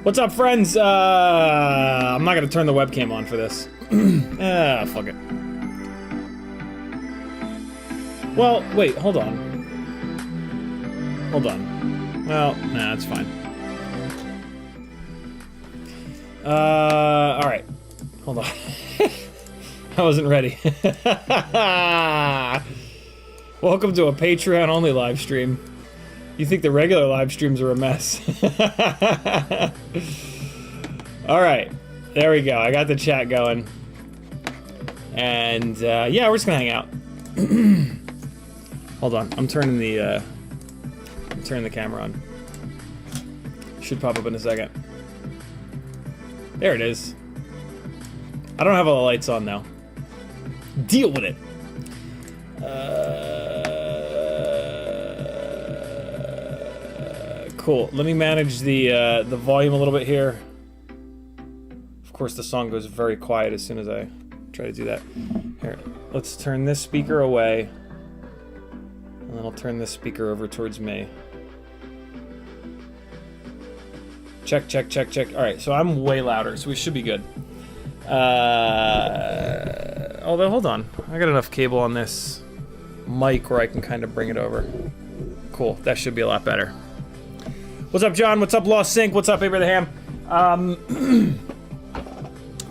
What's up, friends? I'm not gonna turn the webcam on for this. Fuck it. Well, wait, hold on. Hold on. Well, nah, it's fine. Alright. Hold on. I wasn't ready. Welcome to a Patreon-only live stream. You think the regular live streams are a mess. Alright. There we go. I got the chat going. And, yeah, we're just gonna hang out. Hold on. I'm turning the camera on. Should pop up in a second. There it is. I don't have all the lights on, though. Deal with it. Cool. Let me manage the volume a little bit here. Of course, the song goes very quiet as soon as I try to do that. Here, let's turn this speaker away, and then I'll turn this speaker over towards me. Check, check, check, check. All right, so I'm way louder, so we should be good. Although, hold on. I got enough cable on this mic where I can kind of bring it over. Cool. That should be a lot better. What's up, John? What's up, Lost Sync? What's up, Abraham?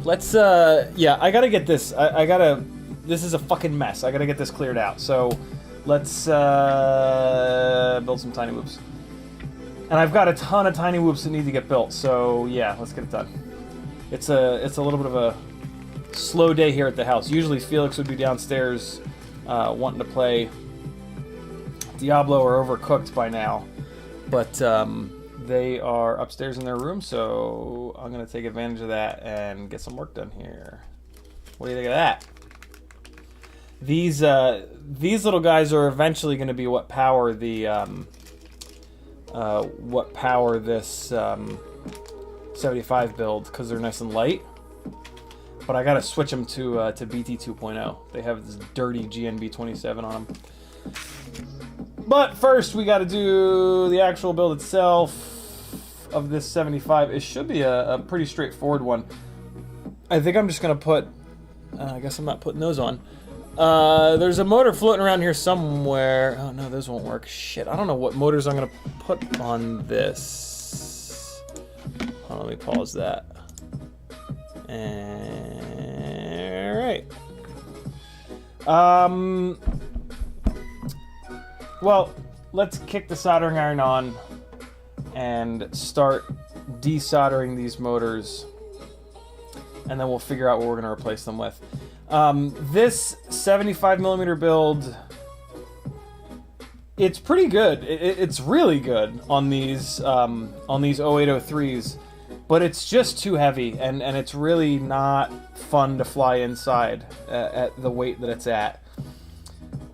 Let's, yeah, I gotta get this. I gotta... This is a fucking mess. I gotta get this cleared out. So, let's, build some tiny whoops. And I've got a ton of tiny whoops that need to get built. So, yeah, let's get it done. It's a little bit of a slow day here at the house. Usually Felix would be downstairs wanting to play Diablo or Overcooked by now. But they are upstairs in their room, so I'm going to take advantage of that and get some work done here. What do you think of that? These little guys are eventually going to be what power the this 75 build, because they're nice and light. But I gotta switch them to BT 2.0. They have this dirty GNB 27 on them. But first, we gotta do the actual build itself of this 75. It should be a pretty straightforward one. I think I'm just gonna put... I guess I'm not putting those on. There's a motor floating around here somewhere. Oh no, those won't work. Shit, I don't know what motors I'm gonna put on this. Hold on, let me pause that. Alright. Well, let's kick the soldering iron on and start desoldering these motors, and then we'll figure out what we're going to replace them with. This 75mm build, it's pretty good. It's really good on these 0803s, but it's just too heavy, and it's really not fun to fly inside at the weight that it's at.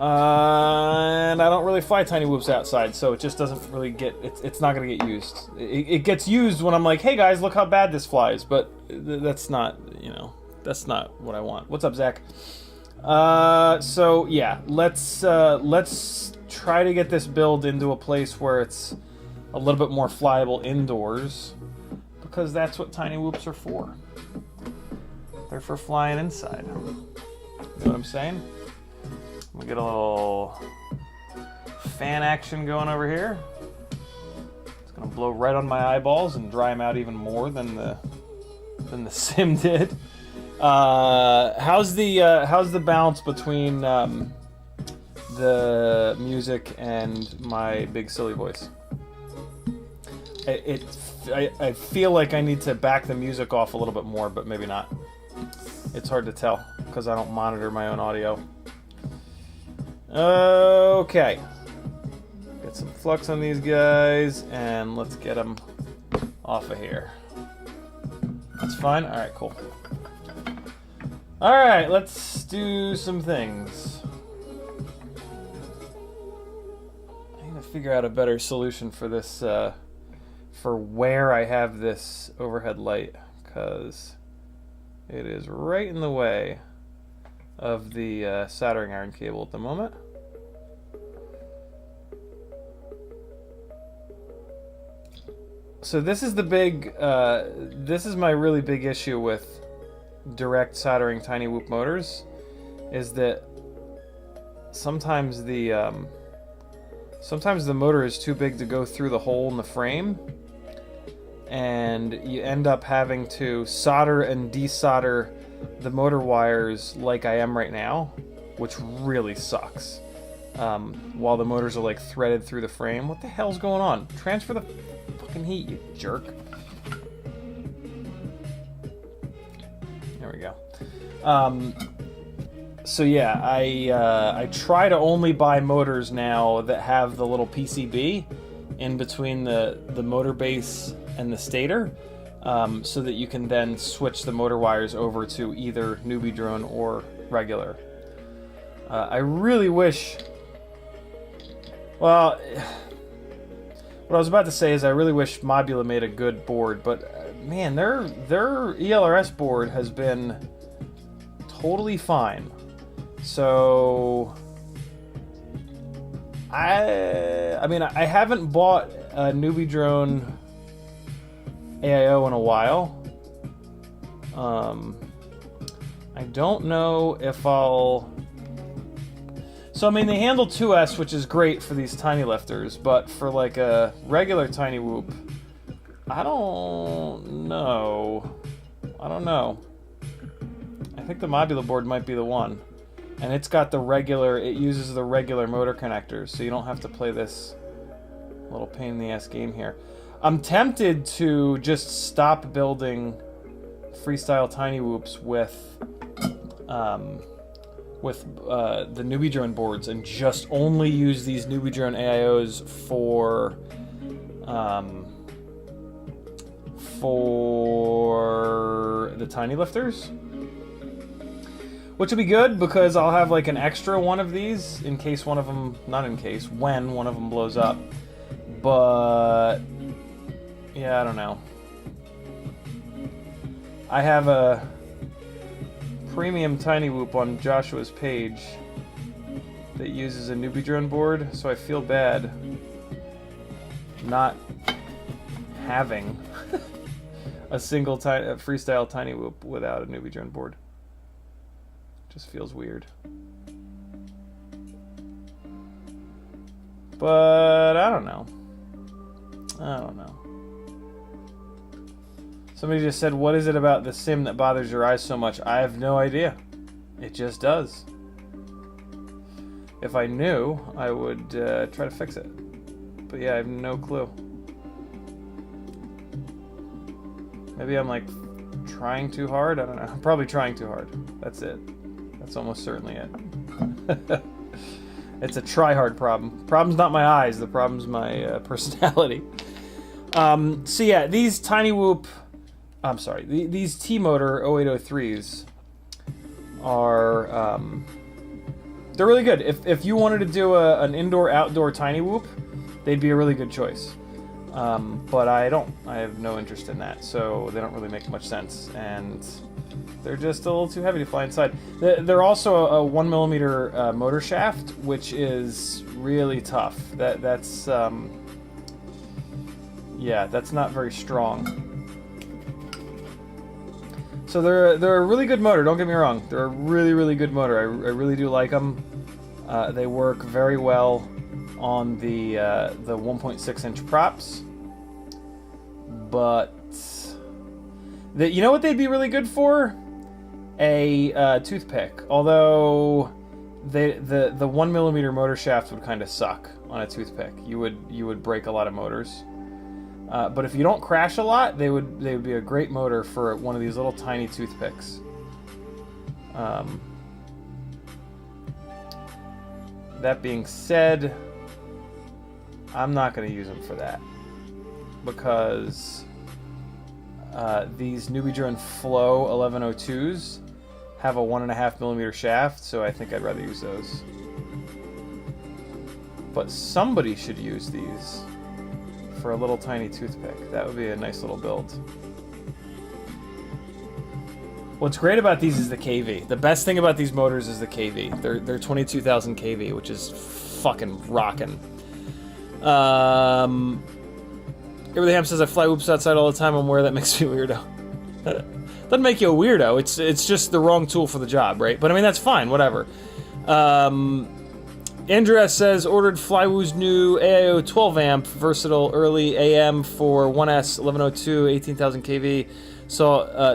And I don't really fly tiny whoops outside, so it just doesn't really get... It's not going to get used. It gets used when I'm like, hey guys, look how bad this flies, but that's not, you know, that's not what I want. What's up, Zach? So yeah, let's try to get this build into a place where it's a little bit more flyable indoors, because that's what tiny whoops are for. They're for flying inside. You know what I'm saying? We get a little fan action going over here. It's gonna blow right on my eyeballs and dry them out even more than the sim did. How's the balance between the music and my big silly voice? I feel like I need to back the music off a little bit more, but maybe not. It's hard to tell because I don't monitor my own audio. Okay. Get some flux on these guys, and let's get them off of here. That's fine? Alright, cool. Alright, let's do some things. I need to figure out a better solution for this, for where I have this overhead light, because it is right in the way of the soldering iron cable at the moment. So this is the big, this is my really big issue with direct soldering tiny whoop motors, is that sometimes the motor is too big to go through the hole in the frame, and you end up having to solder and desolder the motor wires like I am right now, which really sucks. While the motors are like threaded through the frame. What the hell's going on? Transfer the fucking heat, you jerk. There we go. So yeah, I try to only buy motors now that have the little PCB in between the motor base and the stator, so that you can then switch the motor wires over to either Newbie Drone or regular. I really wish... Well, what I was about to say is I really wish Mobula made a good board, but man, their ELRS board has been totally fine. So I mean, I haven't bought a Newbie Drone AIO in a while. I don't know if I'll... So, I mean, they handle 2S, which is great for these tiny lifters, but for, like, a regular tiny whoop, I don't know. I think the Mobula board might be the one. And it's got the regular, it uses the regular motor connectors, so you don't have to play this little pain in the ass game here. I'm tempted to just stop building freestyle tiny whoops with the Newbie Drone boards and just only use these Newbie Drone AIOs for the tiny lifters, which will be good because I'll have like an extra one of these in case one of them, not in case, when one of them blows up. But yeah, I don't know. I have a premium tiny whoop on Joshua's page that uses a Newbie Drone board, so I feel bad not having a single freestyle tiny whoop without a Newbie Drone board. Just feels weird. But I don't know. Somebody just said, what is it about the sim that bothers your eyes so much? I have no idea. It just does. If I knew, I would try to fix it. But yeah, I have no clue. Maybe I'm like trying too hard? I don't know. I'm probably trying too hard. That's it. That's almost certainly it. It's a try-hard problem. Problem's not my eyes. The problem's my personality. So yeah, these tiny whoop... I'm sorry. These T-Motor 0803s are... they're really good. If you wanted to do an indoor-outdoor tiny whoop, they'd be a really good choice. But I don't. I have no interest in that, so they don't really make much sense. And they're just a little too heavy to fly inside. They're also a 1mm motor shaft, which is really tough. That's yeah, that's not very strong. So they're a really good motor. Don't get me wrong. They're a really, really good motor. I really do like them. They work very well on the 1.6-inch props. But you know what they'd be really good for? A toothpick. Although the 1mm motor shaft would kind of suck on a toothpick. You would break a lot of motors. But if you don't crash a lot, they would be a great motor for one of these little tiny toothpicks. That being said, I'm not going to use them for that because these Newbie Drone Flow 1102s have a 1.5mm shaft, so I think I'd rather use those. But somebody should use these for a little tiny toothpick. That would be a nice little build. What's great about these is the KV. The best thing about these motors is the KV. They're 22,000 KV, which is fucking rocking. Abraham says I fly whoops outside all the time. I'm aware that makes me a weirdo. Doesn't make you a weirdo. It's just the wrong tool for the job, right? But I mean, that's fine. Whatever. Andrew S. says, ordered Flywoo's new AIO 12 amp, versatile early AM for 1S 1102, 18,000 kV.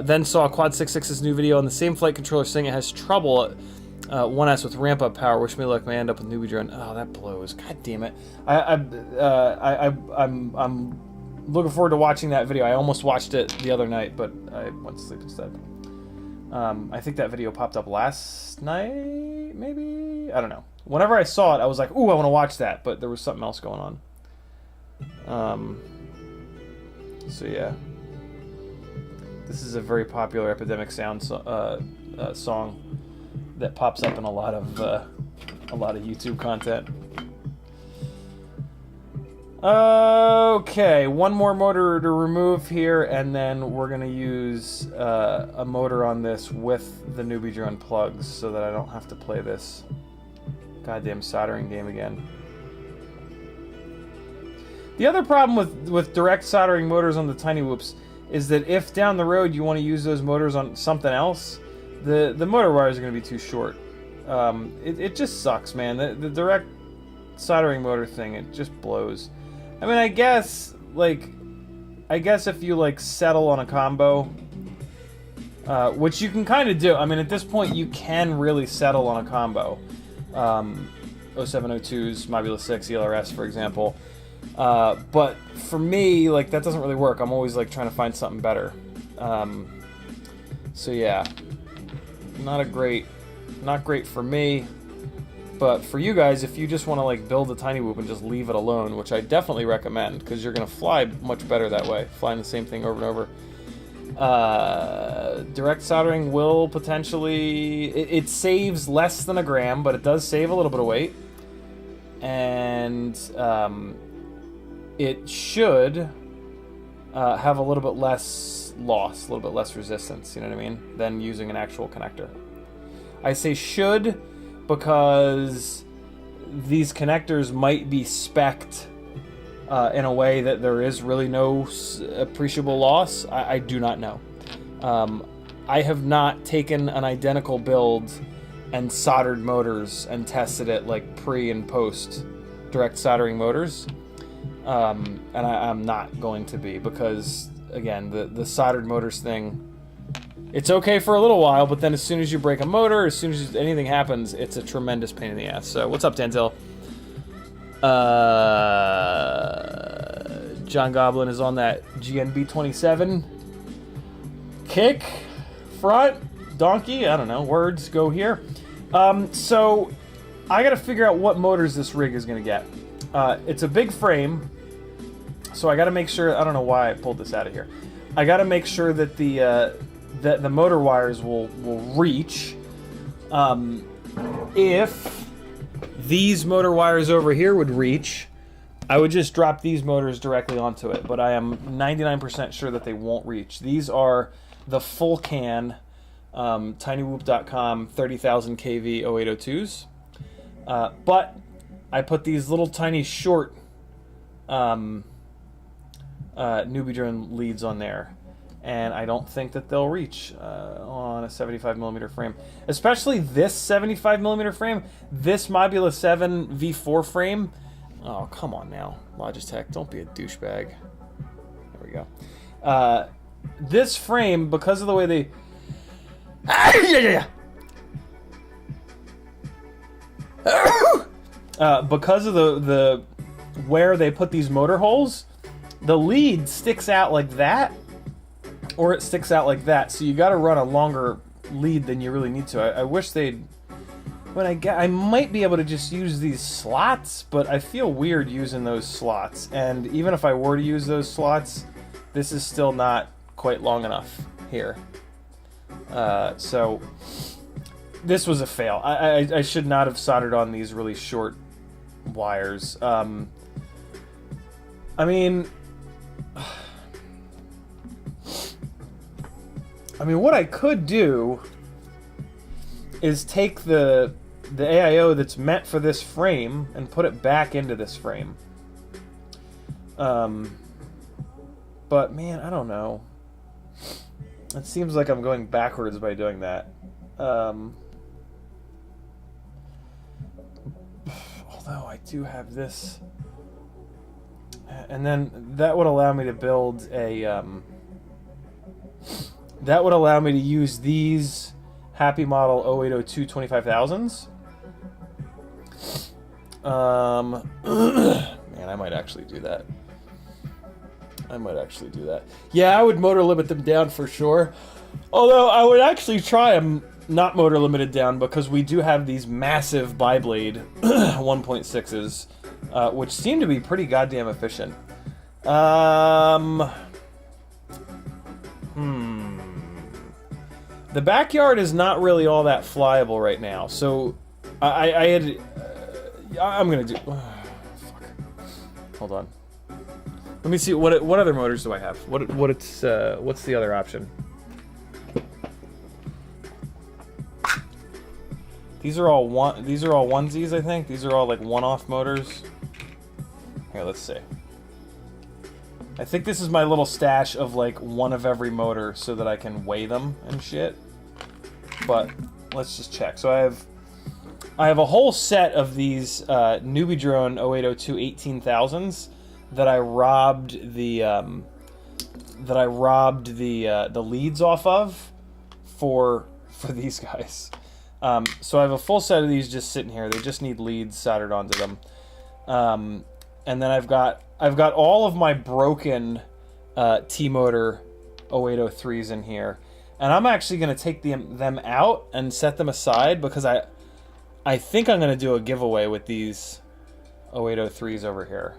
Then saw Quad 66's new video on the same flight controller saying it has trouble at 1S with ramp up power. Wish me luck, may end up with newbie drone. Oh, that blows. God damn it. I'm looking forward to watching that video. I almost watched it the other night, but I went to sleep instead. I think that video popped up last night, maybe? I don't know. Whenever I saw it, I was like, ooh, I want to watch that, but there was something else going on. So yeah. This is a very popular Epidemic Sound song that pops up in a lot of YouTube content. Okay, one more motor to remove here, and then we're gonna use a motor on this with the newbie drone plugs so that I don't have to play this goddamn soldering game again. The other problem with direct soldering motors on the Tiny Whoops is that if down the road you want to use those motors on something else, the motor wires are going to be too short. It just sucks, man. The direct soldering motor thing, it just blows. I mean, I guess if you like settle on a combo, which you can kind of do. I mean, at this point, you can really settle on a combo. 0702s, Mobula 6, ELRS, for example. But for me, like, that doesn't really work. I'm always like trying to find something better. So yeah, not great for me. But for you guys, if you just want to like build a Tiny Whoop and just leave it alone, which I definitely recommend, because you're gonna fly much better that way, flying the same thing over and over. Direct soldering will potentially, it saves less than a gram, but it does save a little bit of weight, and it should have a little bit less loss, a little bit less resistance, you know what I mean, than using an actual connector. I say should because these connectors might be spec'd in a way that there is really no appreciable loss. I do not know. I have not taken an identical build and soldered motors and tested it like pre and post direct soldering motors. And I'm not going to be, because again, the soldered motors thing, it's okay for a little while, but then as soon as you break a motor, as soon as anything happens, it's a tremendous pain in the ass. So what's up, Danzel? John Goblin is on that GNB 27 kick, front, donkey, I don't know, words go here. So I gotta figure out what motors this rig is gonna get. It's a big frame, so I gotta make sure, I don't know why I pulled this out of here. I gotta make sure that the motor wires will reach. If these motor wires over here would reach, I would just drop these motors directly onto it, but I am 99% sure that they won't reach. These are the full can tinywhoop.com 30,000 kV 0802s, but I put these little tiny short newbie drone leads on there, and I don't think that they'll reach on a 75mm frame. Especially this 75mm frame, this Mobula 7 V4 frame. Oh, come on now, Logitech, don't be a douchebag. There we go. This frame, because of the way they... because of the where they put these motor holes, the lead sticks out like that, or it sticks out like that, so you got to run a longer lead than you really need to. I wish they'd... I might be able to just use these slots, but I feel weird using those slots. And even if I were to use those slots, this is still not quite long enough here. So this was a fail. I should not have soldered on these really short wires. I mean, what I could do is take the AIO that's meant for this frame and put it back into this frame. But man, I don't know. It seems like I'm going backwards by doing that. Although I do have this, and then that would allow me to build a. That would allow me to use these Happy Model 0802 25,000s. Man, I might actually do that. Yeah, I would motor limit them down for sure. Although I would actually try them not motor limited down, because we do have these massive biblade 1.6s, which seem to be pretty goddamn efficient. The backyard is not really all that flyable right now, so I'm gonna do. Fuck. Hold on. Let me see what other motors do I have. What's the other option? These are all onesies, I think. These are all like one-off motors. Here, let's see. I think this is my little stash of like one of every motor so that I can weigh them and shit. But let's just check. So I have a whole set of these Newbie Drone 0802 18,000s that I robbed the leads off of for these guys. So I have a full set of these just sitting here. They just need leads soldered onto them. And then I've got all of my broken T-Motor 0803s in here. And I'm actually going to take them out and set them aside, because I think I'm going to do a giveaway with these 0803s over here.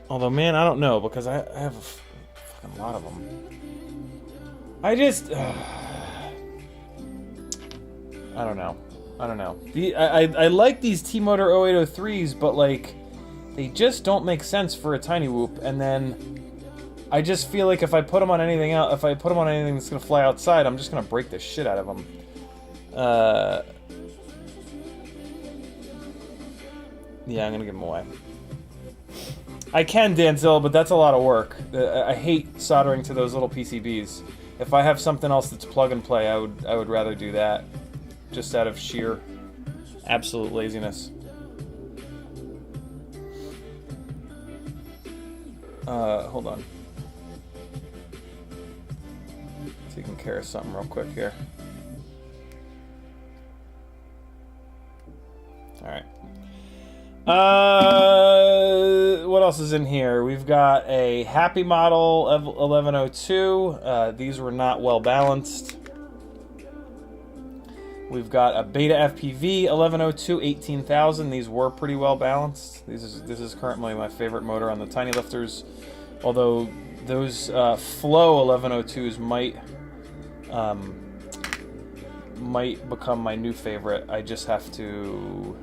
Although, man, I don't know, because I have a fucking lot of them. I don't know. I like these T-Motor 0803s, but like, they just don't make sense for a tiny whoop. And then I just feel like if I put them on anything else, if I put them on anything that's gonna fly outside, I'm just gonna break the shit out of them. Yeah, I'm gonna give them away. I can, Danzilla, but that's a lot of work. I hate soldering to those little PCBs. If I have something else that's plug and play, I would rather do that, just out of sheer absolute laziness. Hold on. Taking care of something real quick here. All right. What else is in here? We've got a Happy Model of 1102. These were not well balanced. We've got a Beta FPV 1102 18,000. These were pretty well balanced. This is currently my favorite motor on the tiny lifters. Although those Flow 1102s might become my new favorite. I just have to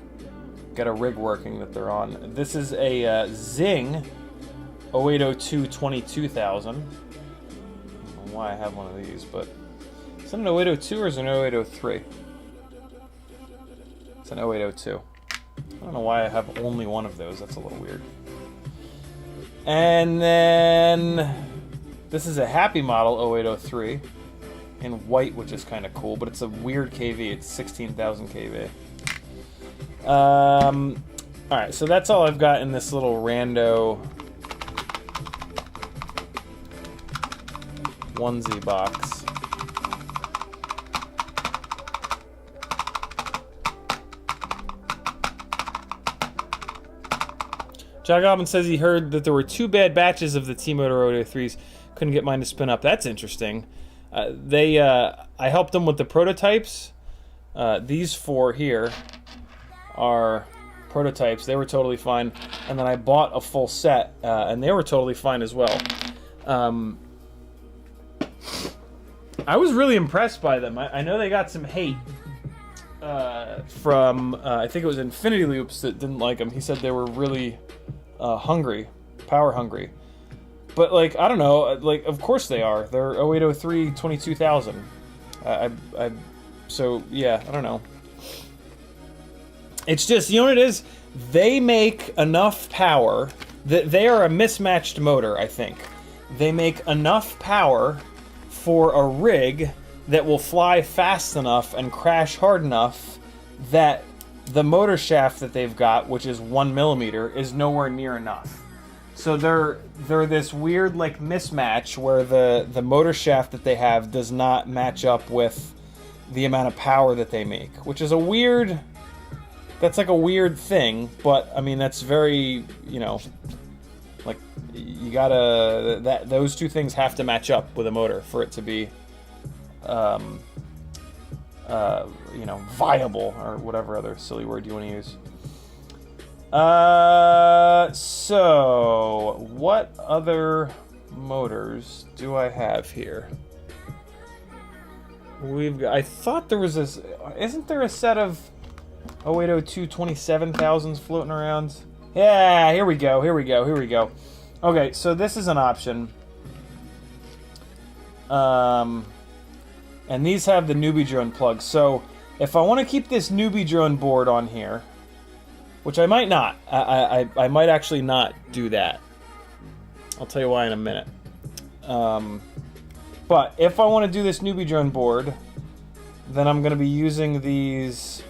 get a rig working that they're on. This is a Zing 0802 22,000. I don't know why I have one of these, but is it an 0802 or is it an 0803? It's an 0802. I don't know why I have only one of those. That's a little weird. And then this is a Happy Model 0803 in white, which is kind of cool, but it's a weird KV. It's 16,000 KV. Alright, so that's all I've got in this little rando onesie box. John Goblin says he heard that there were 2 bad batches of the T-Motor 0803s. Couldn't get mine to spin up. That's interesting. I helped them with the prototypes. These 4 here are prototypes. They were totally fine. And then I bought a full set, and they were totally fine as well. I was really impressed by them. I know they got some hate from, I think it was Infinity Loops that didn't like them. He said they were really hungry, power hungry. But, like, I don't know, like, of course they are. They're 0803 22,000. So, yeah, I don't know. It's just, you know what it is? They make enough power that they are a mismatched motor, I think. They make enough power for a rig that will fly fast enough and crash hard enough that the motor shaft that they've got, which is 1 millimeter, is nowhere near enough. So they're this weird like mismatch where the motor shaft that they have does not match up with the amount of power that they make, which is a weird. That's like a weird thing, but I mean that's very, you know, like you gotta those two things have to match up with a motor for it to be, you know, viable or whatever other silly word you want to use. So what other motors do I have here? I thought there was this. Isn't there a set of 0802 27,000s floating around? Yeah, here we go. Okay, so this is an option. And these have the newbie drone plugs. So if I want to keep this newbie drone board on here, which I might not. I might actually not do that. I'll tell you why in a minute. But if I want to do this newbie drone board, then I'm going to be using these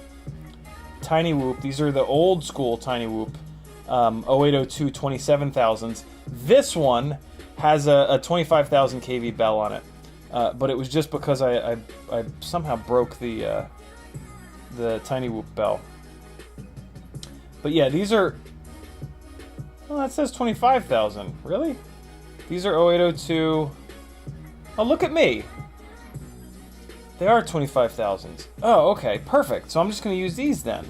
Tiny Whoop. These are the old school Tiny Whoop 0802 27,000s. This one has a 25,000 kV bell on it. But it was just because I somehow broke the Tiny Whoop bell. But yeah, these are... Well, that says 25,000. Really? These are 0802... Oh, look at me! They are 25,000s. Oh, okay. Perfect. So I'm just going to use these then.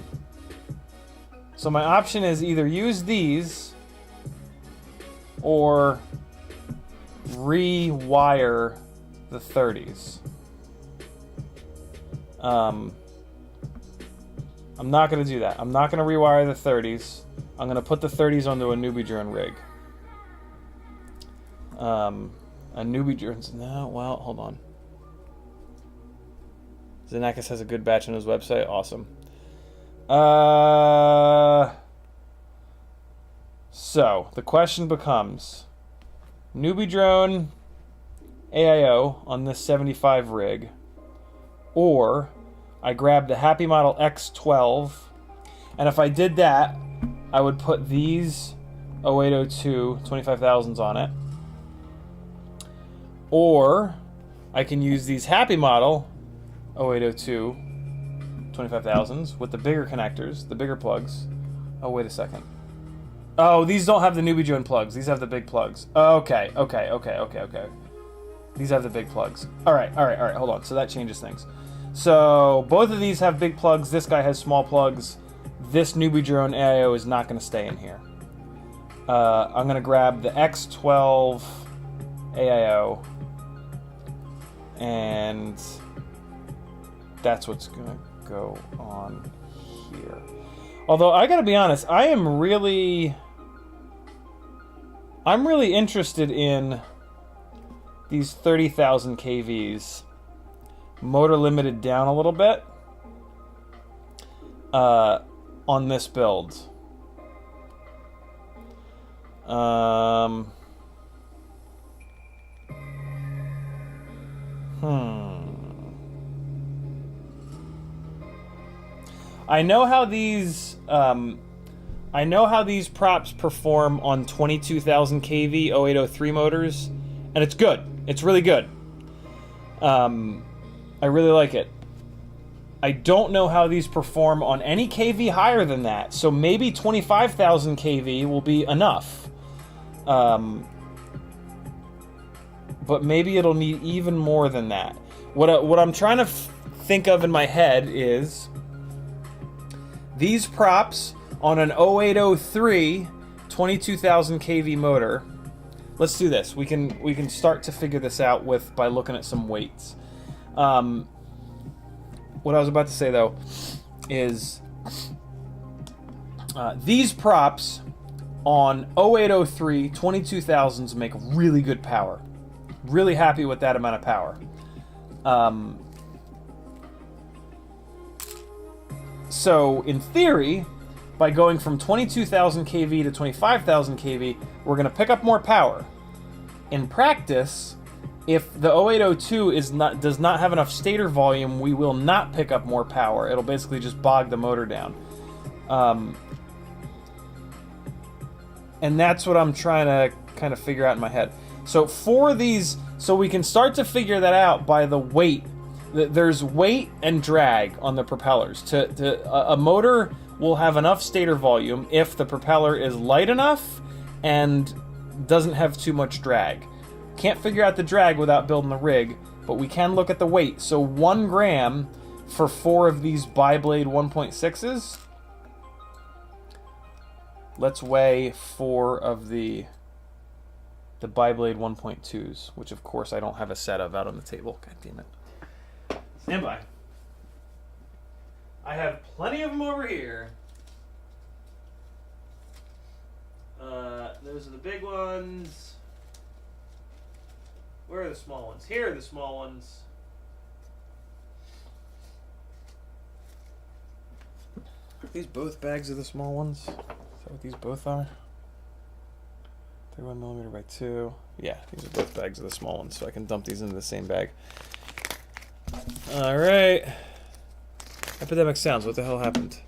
So my option is either use these or rewire the 30s. I'm not going to do that. I'm not going to rewire the 30s. I'm going to put the 30s onto a newbie drone rig. A newbie drone... No, well, hold on. Xenakis has a good batch on his website. Awesome. So, the question becomes... Newbie drone AIO on this 75 rig, or I grab the Happy Model X12, and if I did that, I would put these 0802 25,000s on it, or I can use these Happy Model 0802 25,000s with the bigger connectors, the bigger plugs. Oh, wait a second. Oh, these don't have the newbie drone plugs. These have the big plugs. Okay. These have the big plugs. All right. Hold on. So that changes things. So both of these have big plugs. This guy has small plugs. This newbie drone AIO is not going to stay in here. I'm going to grab the X12 AIO, and that's what's going to go on here. Although I got to be honest, I'm really interested in these 30,000 kVs, motor limited down a little bit, on this build. I know how these props perform on 22,000 kV 0803 motors, and it's good. It's really good. I really like it. I don't know how these perform on any kV higher than that, so maybe 25,000 kV will be enough. But maybe it'll need even more than that. What I'm trying to think of in my head is these props on an 0803 22,000 kV motor. Let's do this. We can start to figure this out by looking at some weights. What I was about to say though is these props on 0803 22,000s make really good power. Really happy with that amount of So, in theory, by going from 22,000 kV to 25,000 kV, we're going to pick up more power. In practice, if the 0802 does not have enough stator volume, we will not pick up more power. It'll basically just bog the motor down. And that's what I'm trying to kind of figure out in my head. So for these, so we can start to figure that out by the weight. There's weight and drag on the propellers. A motor will have enough stator volume if the propeller is light enough and doesn't have too much drag. Can't figure out the drag without building the rig, but we can look at the weight. So 1 gram for 4 of these bi-blade 1.6s. Let's weigh 4 of the bi-blade 1.2s, which of course I don't have a set of out on the table. God damn it. Stand by. I have plenty of them over here. Those are the big ones. Where are the small ones? Here are the small ones. Are these both bags of the small ones? Is that what these both are? 31mm by 2. Yeah, these are both bags of the small ones, so I can dump these into the same bag. Alright. Epidemic sounds, what the hell happened?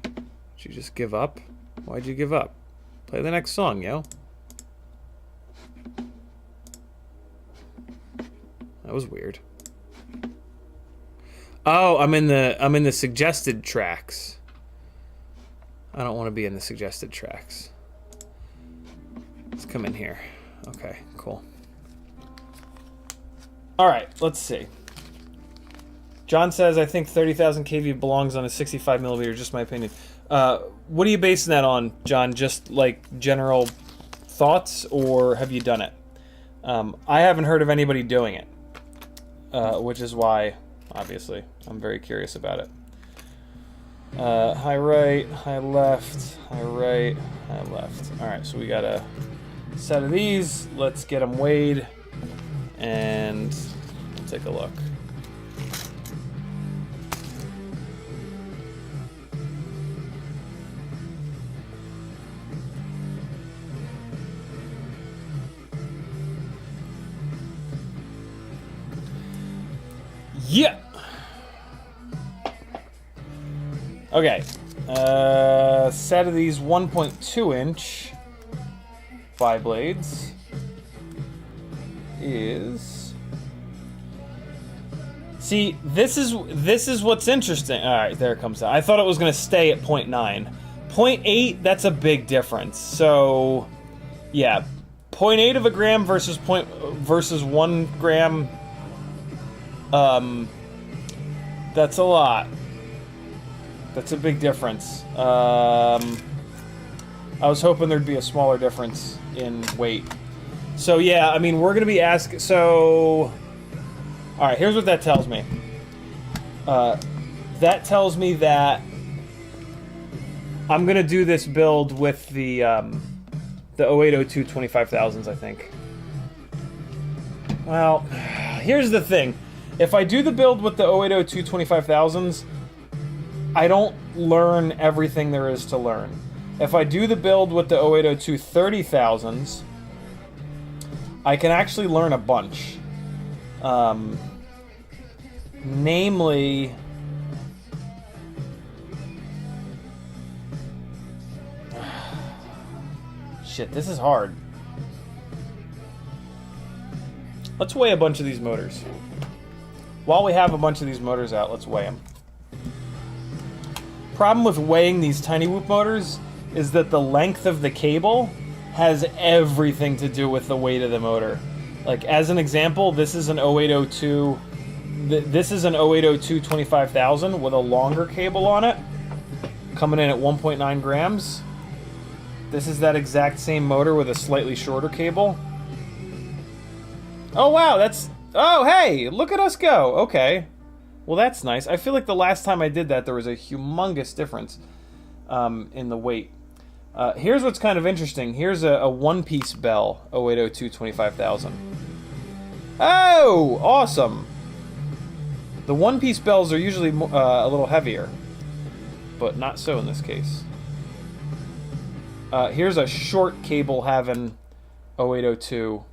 Did you just give up? Why'd you give up? Play the next song, yo. That was weird. Oh, I'm in the suggested tracks. I don't want to be in the suggested tracks. Let's come in here. Okay, cool. Alright, let's see. John says, I think 30,000 kV belongs on a 65mm, just my opinion. What are you basing that on, John? Just like general thoughts, or have you done it? I haven't heard of anybody doing it, which is why, obviously, I'm very curious about it. High right, high left, high right, high left. Alright, so we got a set of these. Let's get them weighed, and we'll take a look. Yeah. Okay. Set of these 1.2 inch bi-blades is. See, this is what's interesting. All right, there it comes out. I thought it was going to stay at 0.9. 0.8, that's a big difference. So, yeah, 0.8 of a gram versus 1 gram. That's a lot. That's a big difference. I was hoping there'd be a smaller difference in weight. So yeah, I mean, we're gonna be asking. So, all right, here's what that tells me. That tells me that I'm gonna do this build with the 0802 25,000s, I think. Well, here's the thing. If I do the build with the 0802 25,000s, I don't learn everything there is to learn. If I do the build with the 0802 30,000s, I can actually learn a bunch. Namely, shit, this is hard. Let's weigh a bunch of these motors. While we have a bunch of these motors out, let's weigh them. Problem with weighing these tiny whoop motors is that the length of the cable has everything to do with the weight of the motor. Like, as an example, this is an 0802. This is an 0802 25,000 with a longer cable on it, coming in at 1.9 grams. This is that exact same motor with a slightly shorter cable. Oh wow, that's... Oh, hey, look at us go. Okay. Well, that's nice. I feel like the last time I did that, there was a humongous difference in the weight. Here's what's kind of interesting. Here's a one-piece bell 0802 25,000. Oh, awesome. The one-piece bells are usually a little heavier, but not so in this case. Here's a short cable having 0802,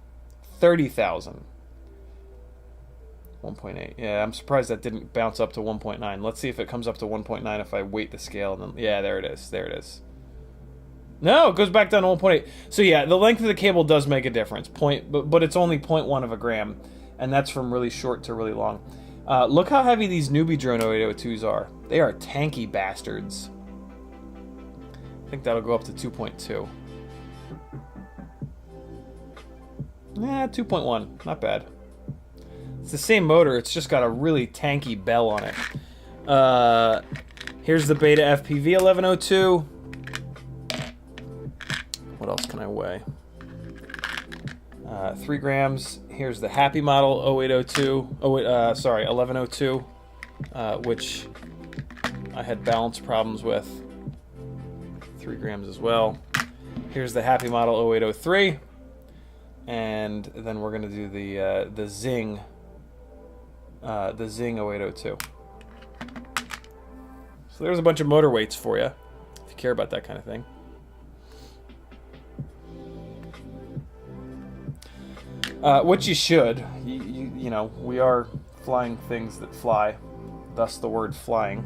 30,000. 1.8. Yeah, I'm surprised that didn't bounce up to 1.9. Let's see if it comes up to 1.9 if I weight the scale. And then, yeah, there it is. There it is. No, it goes back down to 1.8. So yeah, the length of the cable does make a difference. But it's only 0.1 of a gram, and that's from really short to really long. Look how heavy these newbie drone 0802s are. They are tanky bastards. I think that'll go up to 2.2. Yeah, 2.1. Not bad. It's the same motor, it's just got a really tanky bell on it. Here's the Beta FPV 1102. What else can I weigh? 3 grams. Here's the Happy Model 0802. 1102, which I had balance problems with. 3 grams as well. Here's the Happy Model 0803. And then we're gonna do the Zing 0802. So there's a bunch of motor weights for you, if you care about that kind of thing. Which you should. You know, we are flying things that fly, thus the word flying.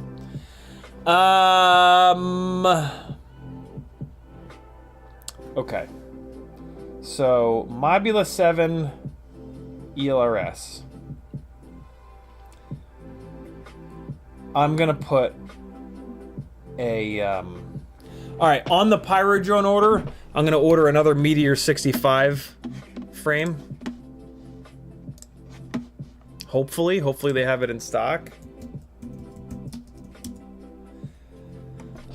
Okay. So, Mobula 7 ELRS. I'm gonna put a, alright, on the Pyro Drone order, I'm gonna order another Meteor 65 frame. Hopefully they have it in stock.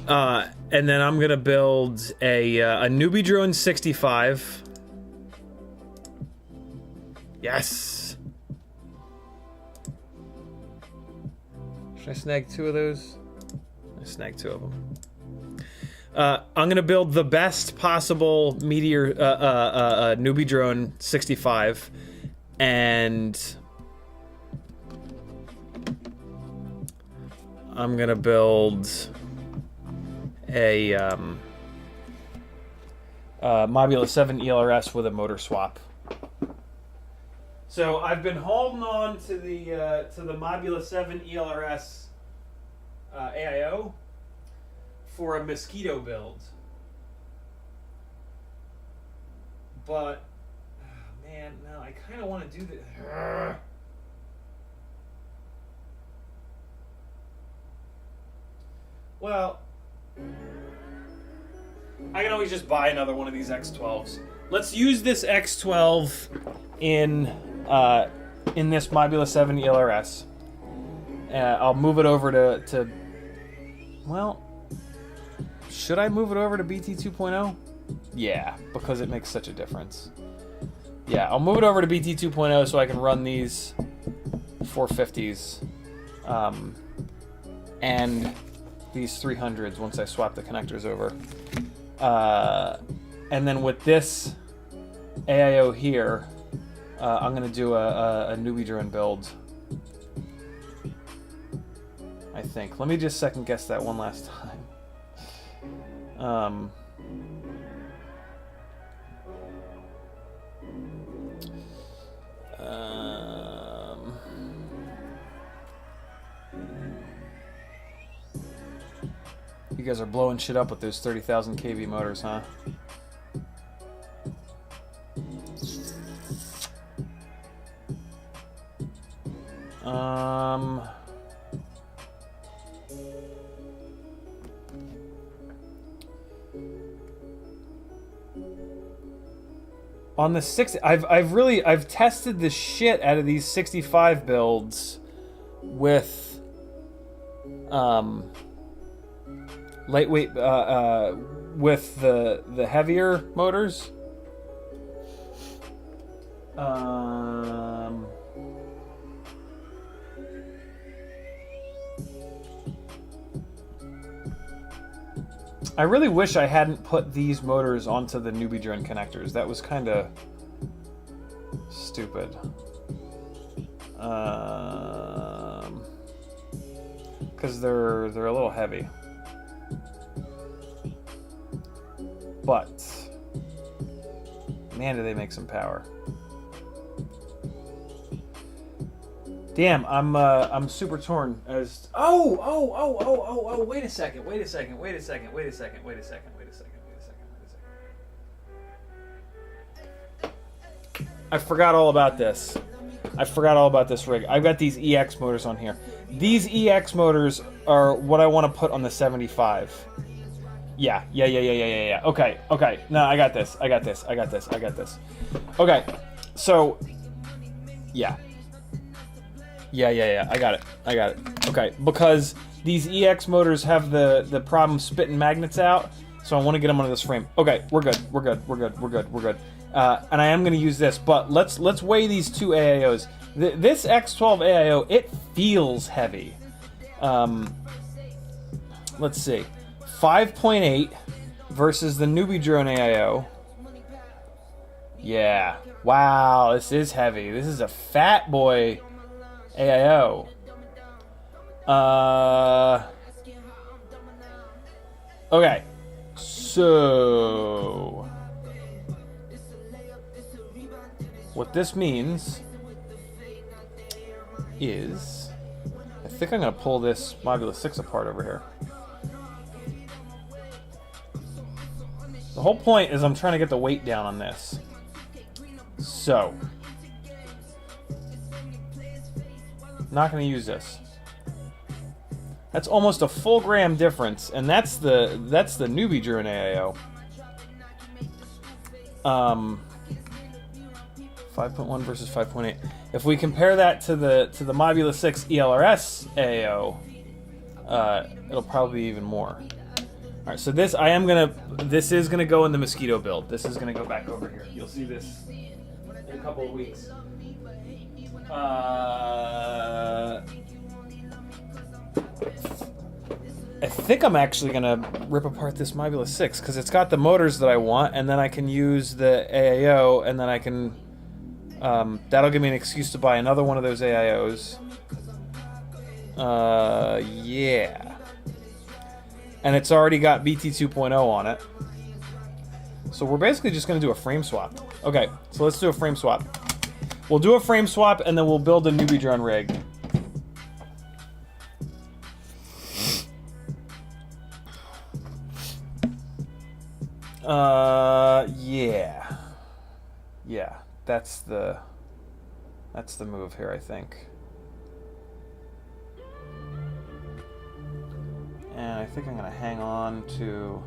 And then I'm gonna build a newbie drone 65. Yes. Should I snag 2 of those? I snagged 2 of them. I'm gonna build the best possible Meteor newbie drone 65, and I'm gonna build a Mobula 7 ELRS with a motor swap. So I've been holding on to the Mobula 7 ELRS AIO for a Mosquito build, but man, no, I kind of want to do this. Well, I can always just buy another one of these X12s. Let's use this X12 in this Mobula 7 ELRS. I'll move it over to well, should I move it over to BT 2.0? Yeah, because it makes such a difference. Yeah, I'll move it over to BT 2.0 so I can run these 450s and these 300s once I swap the connectors over. And then with this AIO here, I'm going to do a newbie drone build, I think. Let me just second guess that one last time. You guys are blowing shit up with those 30,000 kV motors, huh? On the 60, I've tested the shit out of these 65 builds with lightweight with the heavier motors. I really wish I hadn't put these motors onto the newbie drone connectors. That was kind of stupid. because they're a little heavy. But man, do they make some power. Damn, I'm super torn as wait a second. I forgot all about this. Rig. I've got these EX motors on here. These EX motors are what I want to put on the 75. Yeah. Okay. No, I got this. Okay, so yeah. I got it. Okay, because these EX motors have the problem spitting magnets out, so I want to get them under this frame. Okay, we're good. And I am going to use this, but let's weigh these two AIOs. This X12 AIO, it feels heavy. Let's see. 5.8 versus the Newbie Drone AIO. Yeah. Wow, this is heavy. This is a fat boy AIO. Okay. So what this means is, I think I'm going to pull this Modulus 6 apart over here. The whole point is I'm trying to get the weight down on this. So, not going to use this. That's almost a full gram difference, and that's the Newbie Drone AIO. 5.1 versus 5.8. If we compare that to the Modulus 6 ELRS AIO, it'll probably be even more. All right, so this is gonna go in the Mosquito build. This is gonna go back over here. You'll see this in a couple of weeks. I think I'm actually gonna rip apart this Modulus 6 because it's got the motors that I want, and then I can use the AIO, and then I can that'll give me an excuse to buy another one of those AIOs. Yeah. And it's already got BT 2.0 on it. So we're basically just going to do a frame swap. Okay, so let's do a frame swap. We'll do a frame swap, and then we'll build a Newbie Drone rig. Yeah. Yeah, that's the move here, I think. And I think I'm going to hang on to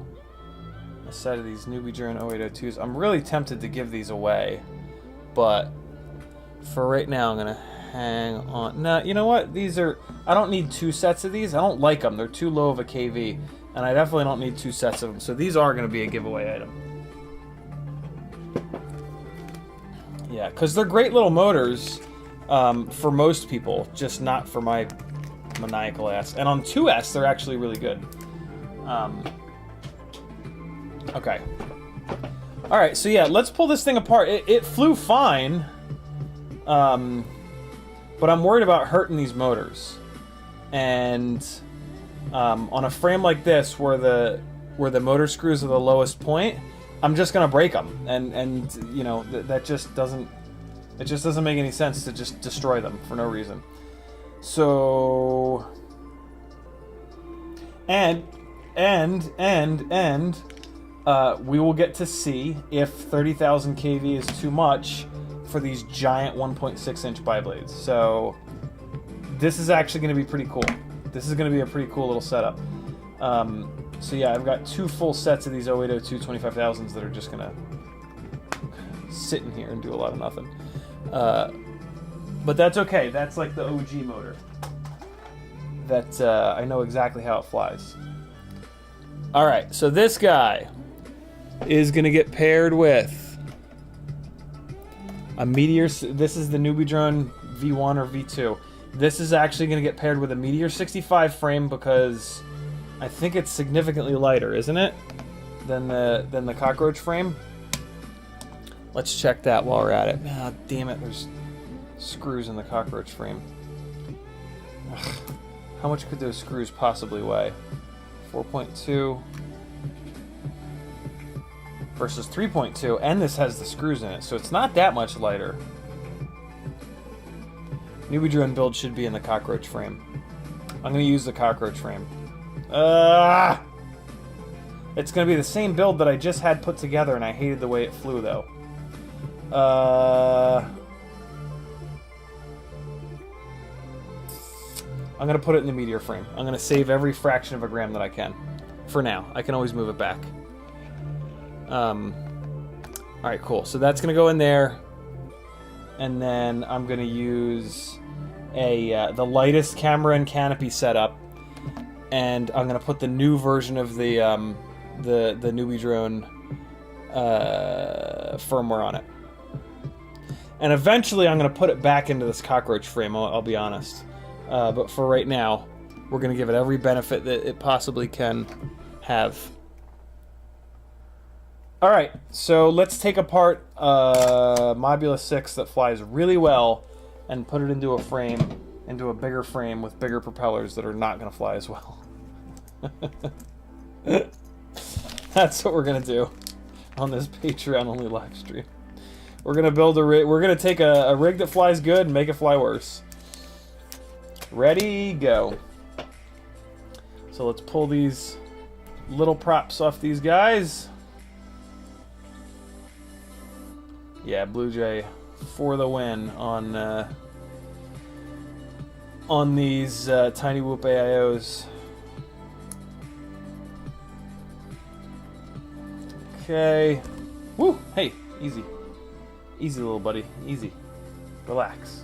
a set of these Newbie Drone 0802s. I'm really tempted to give these away, but for right now I'm going to hang on. No, you know what? I don't need two sets of these. I don't like them. They're too low of a KV, and I definitely don't need two sets of them. So these are going to be a giveaway item. Yeah, because they're great little motors for most people, just not for my maniacal ass. And on 2S, they're actually really good. Okay. Alright, so yeah, let's pull this thing apart. It flew fine, but I'm worried about hurting these motors. And on a frame like this, where the motor screws are the lowest point, I'm just gonna break them. And you know, that just doesn't... It just doesn't make any sense to just destroy them for no reason. So, and we will get to see if 30,000 kV is too much for these giant 1.6-inch biblades. So, this is actually going to be pretty cool. This is going to be a pretty cool little setup. So yeah, I've got two full sets of these 0802 25,000s that are just going to sit in here and do a lot of nothing. But that's okay. That's like the OG motor. That I know exactly how it flies. Alright, so this guy is going to get paired with a Meteor. This is the Newbie Drone V1 or V2. This is actually going to get paired with a Meteor 65 frame because I think it's significantly lighter, isn't it? Than the Cockroach frame. Let's check that while we're at it. Ah, damn it, there's screws in the Cockroach frame. Ugh. How much could those screws possibly weigh? 4.2 versus 3.2, and this has the screws in it, so it's not that much lighter. Newbie drone build should be in the cockroach frame. I'm going to use the cockroach frame. It's going to be the same build that I just had put together, and I hated the way it flew, though. I'm going to put it in the meteor frame. I'm going to save every fraction of a gram that I can. For now. I can always move it back. Alright, cool. So that's going to go in there. And then I'm going to use the lightest camera and canopy setup. And I'm going to put the new version of the Newbie drone firmware on it. And eventually I'm going to put it back into this cockroach frame, I'll be honest. But for right now, we're going to give it every benefit that it possibly can have. Alright, so let's take apart Modulus 6 that flies really well and put it into a frame, into a bigger frame with bigger propellers that are not going to fly as well. That's what we're going to do on this Patreon-only live stream. We're going to build a rig. We're going to take a rig that flies good and make it fly worse. Ready, go. So let's pull these little props off these guys. Yeah, Blue Jay for the win on these Tiny Whoop AIOs. Okay. Woo! Hey, easy. Easy, little buddy. Easy. Relax.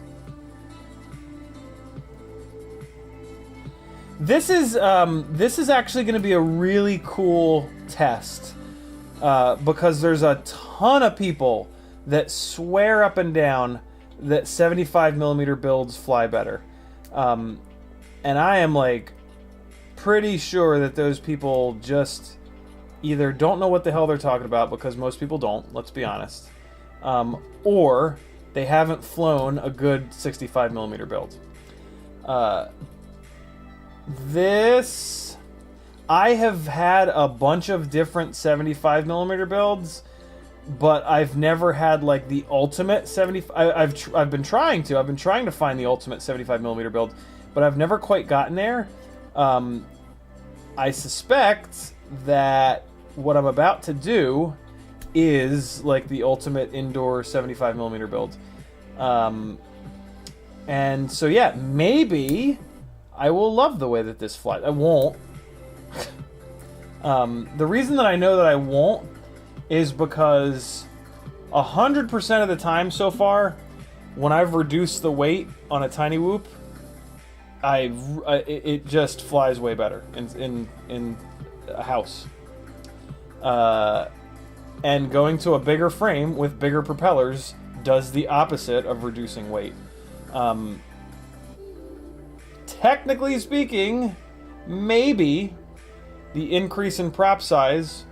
This is actually going to be a really cool test because there's a ton of people that swear up and down that 75mm builds fly better. And I am like pretty sure that those people just either don't know what the hell they're talking about, because most people don't, let's be honest, or they haven't flown a good 65mm build. I have had a bunch of different 75mm builds, but I've never had like the ultimate 75. I've been trying to find the ultimate 75mm build, but I've never quite gotten there. I suspect that what I'm about to do is like the ultimate indoor 75mm build. And so yeah, maybe I will love the way that this flies. I won't. The reason that I know that I won't is because 100% of the time so far, when I've reduced the weight on a Tiny Whoop, it just flies way better in a house. And going to a bigger frame with bigger propellers does the opposite of reducing weight. Technically speaking, maybe the increase in prop size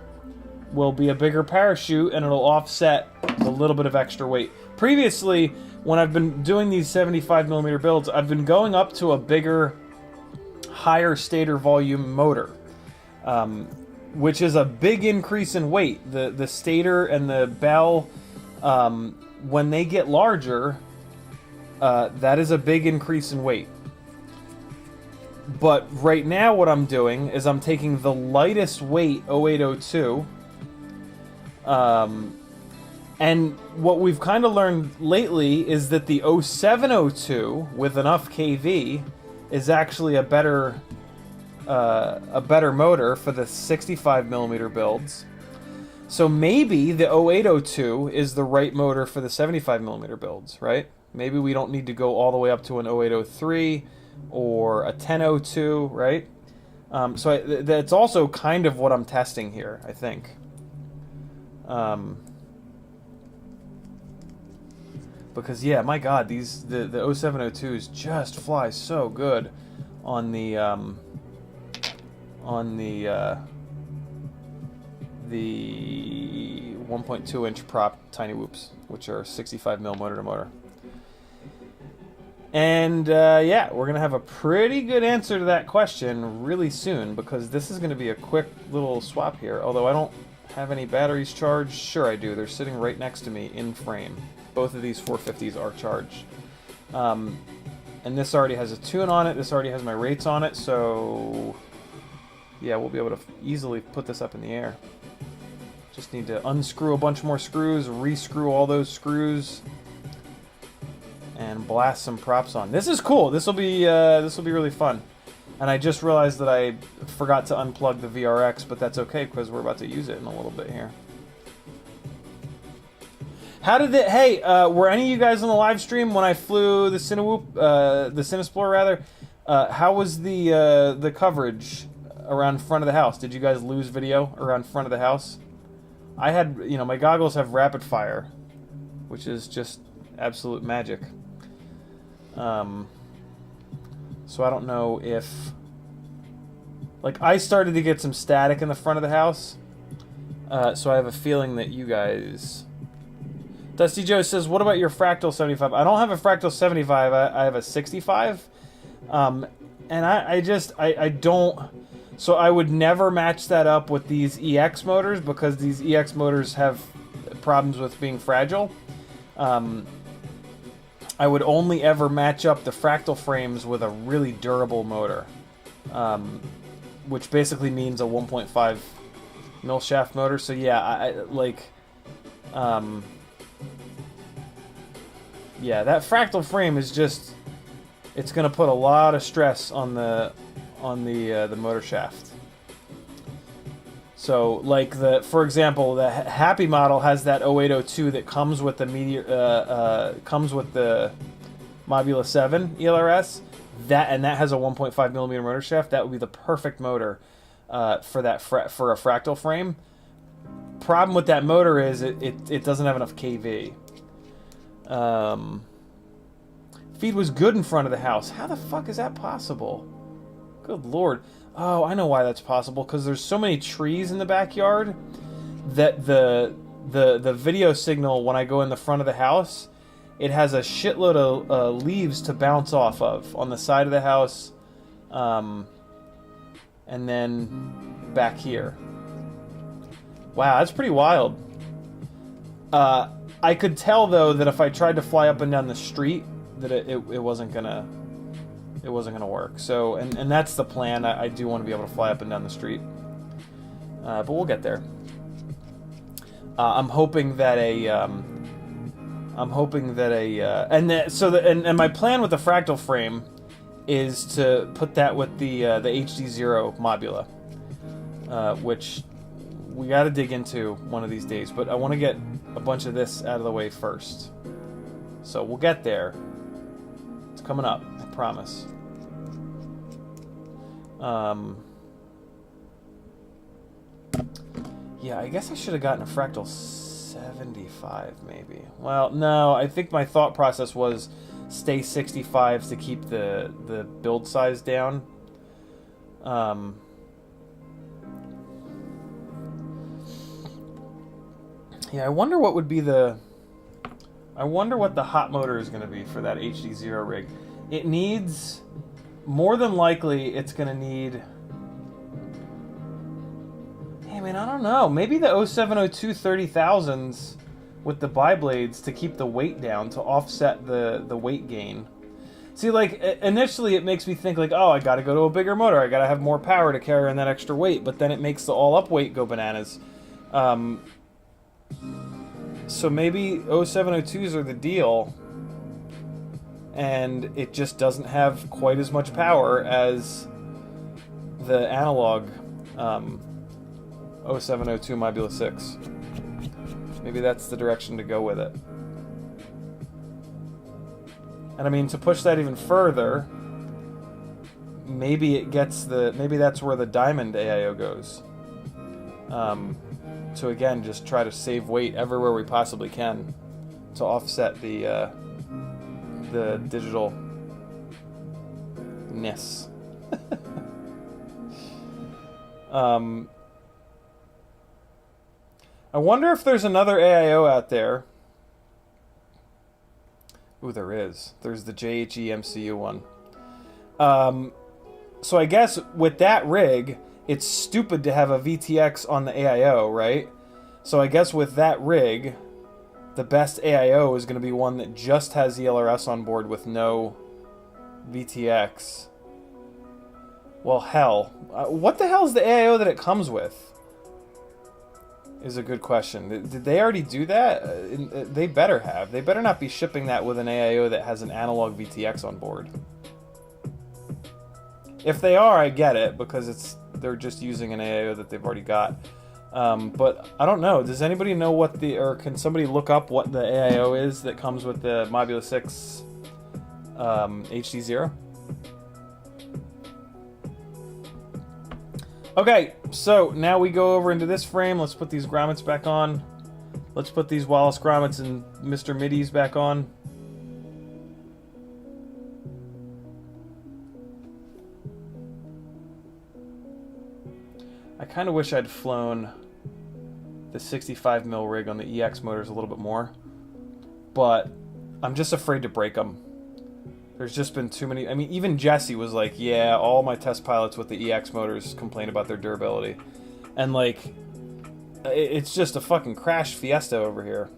will be a bigger parachute and it'll offset a little bit of extra weight. Previously, when I've been doing these 75mm builds, I've been going up to a bigger, higher stator volume motor, which is a big increase in weight. The stator and the bell, when they get larger, that is a big increase in weight. But right now what I'm doing is I'm taking the lightest weight 0802, and what we've kind of learned lately is that the 0702 with enough kV is actually a better motor for the 65mm builds. So maybe the 0802 is the right motor for the 75mm builds, right? Maybe we don't need to go all the way up to an 0803 or a 1002, right? So that's also kind of what I'm testing here, I think. Because yeah, my God, the 0702s just fly so good on the 1.2-inch prop Tiny Whoops, which are 65mm motor to motor. And yeah, we're gonna have a pretty good answer to that question really soon, because this is gonna be a quick little swap here. Although I don't have any batteries charged. Sure I do. They're sitting right next to me in frame. Both of these 450s are charged. And this already has a tune on it. This already has my rates on it. So yeah, we'll be able to easily put this up in the air. Just need to unscrew a bunch more screws, re-screw all those screws, and blast some props on. This is cool. This will be really fun. And I just realized that I forgot to unplug the VRX, but that's okay because we're about to use it in a little bit here. How did it? Hey, were any of you guys on the live stream when I flew the Cinesplorer rather? How was the coverage around front of the house? Did you guys lose video around front of the house? I had, you know, my goggles have rapid fire, which is just absolute magic. So I don't know if, like, I started to get some static in the front of the house. So I have a feeling that you guys. Dusty Joe says, "What about your Fractal 75?" I don't have a Fractal 75. I have a 65. And I don't. So I would never match that up with these EX motors because these EX motors have problems with being fragile. I would only ever match up the Fractal frames with a really durable motor, which basically means a 1.5 mil shaft motor. So yeah, yeah, that Fractal frame is just, it's going to put a lot of stress on the motor shaft. So, like for example, the Happy model has that 0802 that comes with the comes with the Mobula 7 ELRS. That has a 1.5 millimeter motor shaft. That would be the perfect motor for that for a Fractal frame. Problem with that motor is it doesn't have enough kV. Feed was good in front of the house. How the fuck is that possible? Good lord. Oh, I know why that's possible. Because there's so many trees in the backyard that the video signal, when I go in the front of the house, it has a shitload of leaves to bounce off of on the side of the house, and then back here. Wow, that's pretty wild. I could tell though that if I tried to fly up and down the street, that it wasn't gonna work. So and that's the plan. I do want to be able to fly up and down the street, but we'll get there. I'm hoping that and my plan with the Fractal frame is to put that with the HD0 Mobula, which we got to dig into one of these days. But I want to get a bunch of this out of the way first. So we'll get there. It's coming up, I promise. Yeah, I guess I should have gotten a Fractal 75, maybe. Well, no, I think my thought process was stay 65s to keep the build size down. Yeah, I wonder what would be the... I wonder what the hot motor is going to be for that HD0 rig. It needs... More than likely, it's going to need... Hey, man, I don't know. Maybe the 0702 30,000s with the bi-blades to keep the weight down, to offset the weight gain. See, like, initially it makes me think, like, oh, I got to go to a bigger motor. I got to have more power to carry on that extra weight. But then it makes the all-up weight go bananas. So maybe 0702s are the deal, and it just doesn't have quite as much power as the analog 0702 Mobula 6. Maybe that's the direction to go with it. And I mean, to push that even further, maybe it gets maybe that's where the Diamond AIO goes. To again just try to save weight everywhere we possibly can to offset the digital-ness. I wonder if there's another AIO out there Ooh, there is. There's the JHE MCU one. So I guess with that rig, it's stupid to have a VTX on the AIO, right? So I guess with that rig, the best AIO is going to be one that just has ELRS on board with no VTX. Well, hell. What the hell is the AIO that it comes with? Is a good question. Did they already do that? They better have. They better not be shipping that with an AIO that has an analog VTX on board. If they are, I get it, because they're just using an AIO that they've already got. But I don't know. Does anybody know what or can somebody look up what the AIO is that comes with the Mobula 6 HD0? Okay, so now we go over into this frame. Let's put these grommets back on. Let's put these Wallace grommets and Mr. Middies back on. I kind of wish I'd flown the 65mm rig on the EX motors a little bit more, but I'm just afraid to break them. There's just been too many. I mean, even Jesse was like, yeah, all my test pilots with the EX motors complain about their durability. And, like, it's just a fucking crash fiesta over here.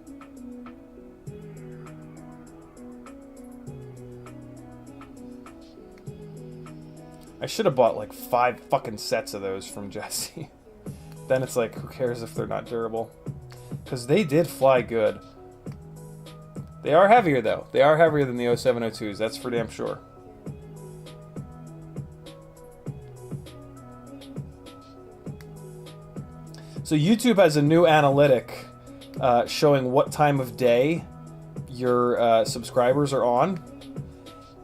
I should have bought, like, 5 fucking sets of those from Jesse. Then it's like, who cares if they're not durable? Because they did fly good. They are heavier, though. They are heavier than the 0702s, that's for damn sure. So YouTube has a new analytic showing what time of day your subscribers are on.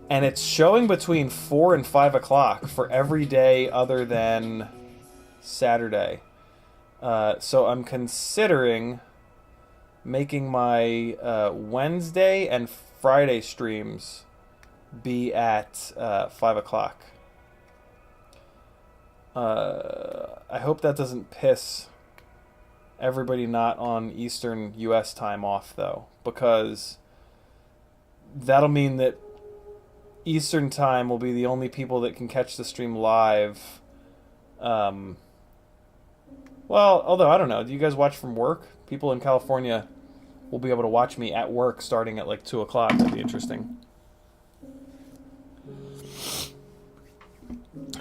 And it's showing between 4 and 5 o'clock for every day other than Saturday. So I'm considering making my Wednesday and Friday streams be at 5 o'clock. I hope that doesn't piss everybody not on Eastern US time off, though, because that'll mean that Eastern time will be the only people that can catch the stream live. Well, although, I don't know. Do you guys watch from work? People in California will be able to watch me at work starting at like 2 o'clock. That'd be interesting.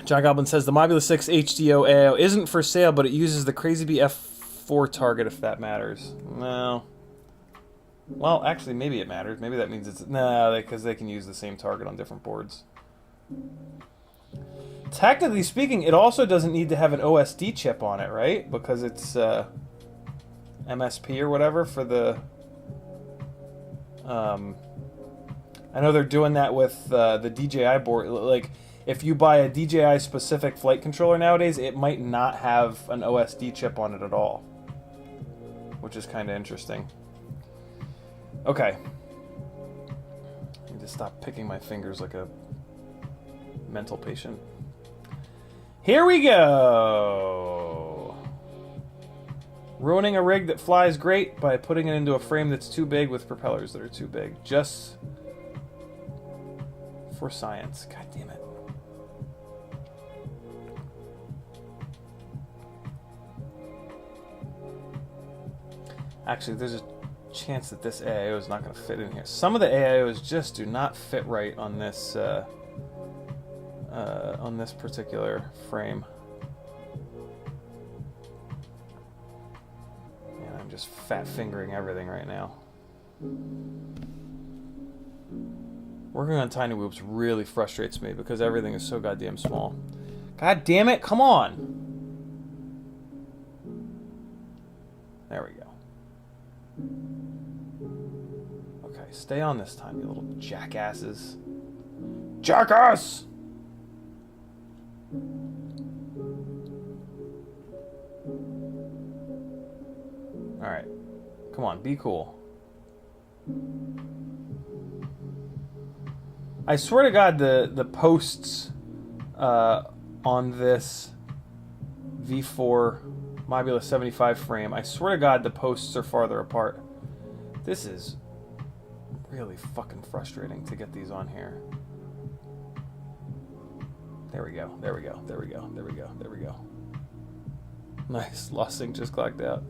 John Goblin says, the Mobula 6 HDO AO isn't for sale, but it uses the Crazy Bee F4 target, if that matters. No. Well, actually, maybe it matters. Maybe that means it's... No, because they can use the same target on different boards. Technically speaking, it also doesn't need to have an OSD chip on it, right? Because it's MSP or whatever for the... I know they're doing that with the DJI board. Like, if you buy a DJI-specific flight controller nowadays, it might not have an OSD chip on it at all. Which is kind of interesting. Okay. I need to stop picking my fingers like a mental patient. Here we go! Ruining a rig that flies great by putting it into a frame that's too big with propellers that are too big. Just for science. God damn it. Actually, there's a chance that this AIO is not going to fit in here. Some of the AIOs just do not fit right on this particular frame. And I'm just fat fingering everything right now. Working on tiny whoops really frustrates me because everything is so goddamn small. God damn it, come on! There we go. Okay, stay on this time, you little jackasses. Jackass! Alright. Come on, be cool. I swear to God, the posts on this V4 Mobula 75 frame, I swear to God the posts are farther apart. This is really fucking frustrating to get these on here. There we go. There we go. There we go. There we go. There we go. Nice. Lost Sync just clocked out.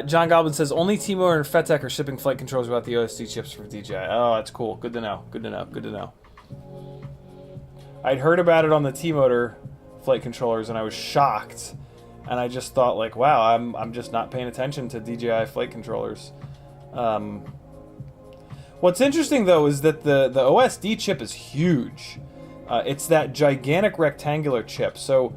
John Goblin says, only T-Motor and FETech are shipping flight controllers without the OSD chips for DJI. Oh, that's cool. Good to know. Good to know. Good to know. I'd heard about it on the T-Motor flight controllers, and I was shocked. And I just thought, like, wow, I'm just not paying attention to DJI flight controllers. What's interesting, though, is that the OSD chip is huge. It's that gigantic rectangular chip, so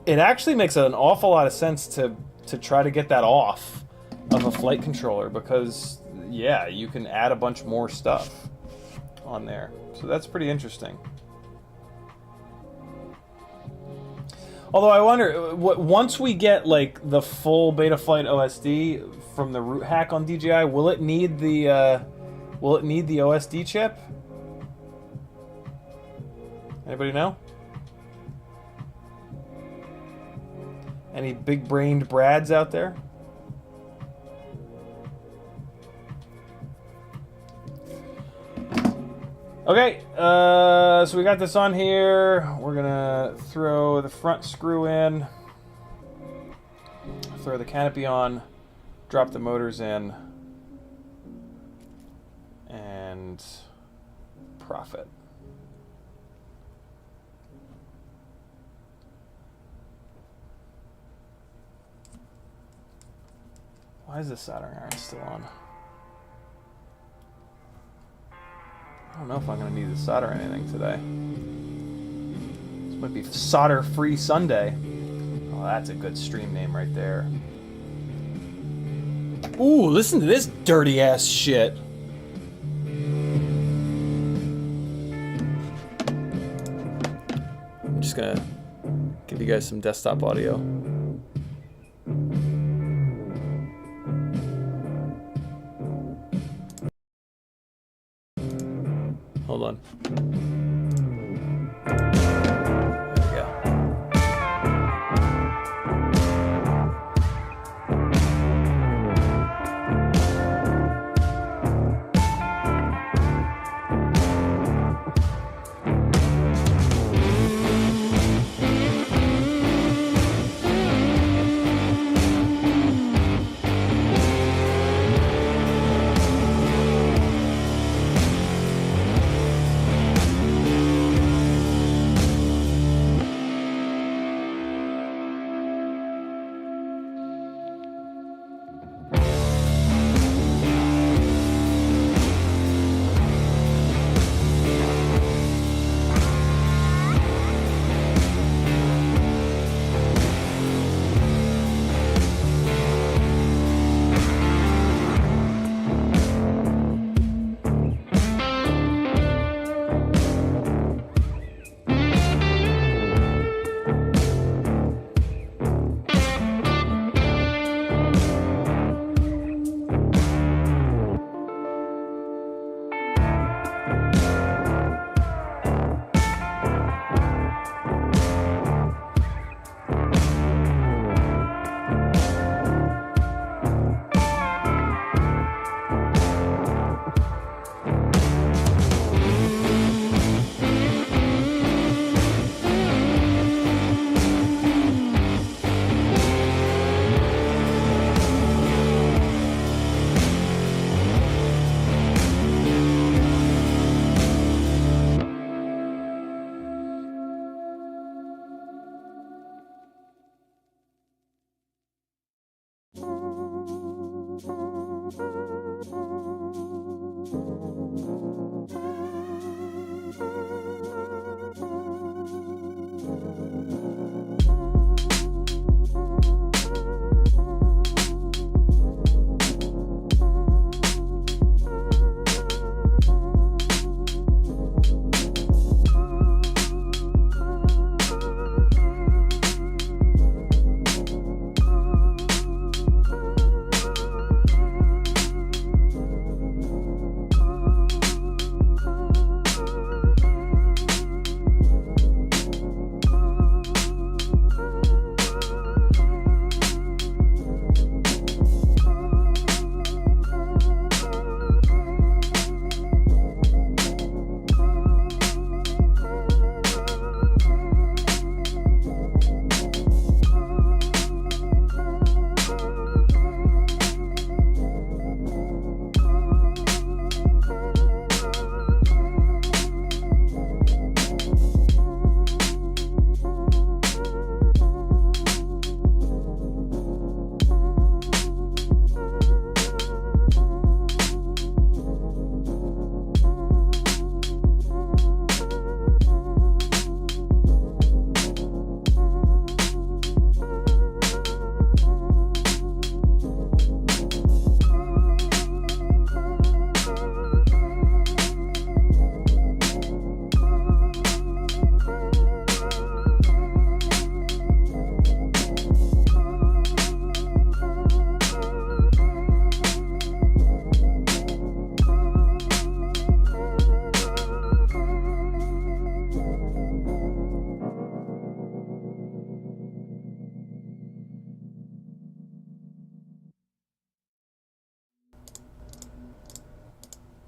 it actually makes an awful lot of sense to try to get that off of a flight controller, because, yeah, you can add a bunch more stuff on there. So that's pretty interesting. Although I wonder, once we get like the full Betaflight OSD from the root hack on DJI, will it need the OSD chip? Anybody know? Any big-brained Brads out there? Okay, so we got this on here. We're gonna throw the front screw in, throw the canopy on, drop the motors in, and profit. Why is this soldering iron still on? I don't know if I'm going to need to solder anything today. This might be solder-free Sunday. Oh, that's a good stream name right there. Ooh, listen to this dirty-ass shit. I'm just going to give you guys some desktop audio. Hold on. There we go.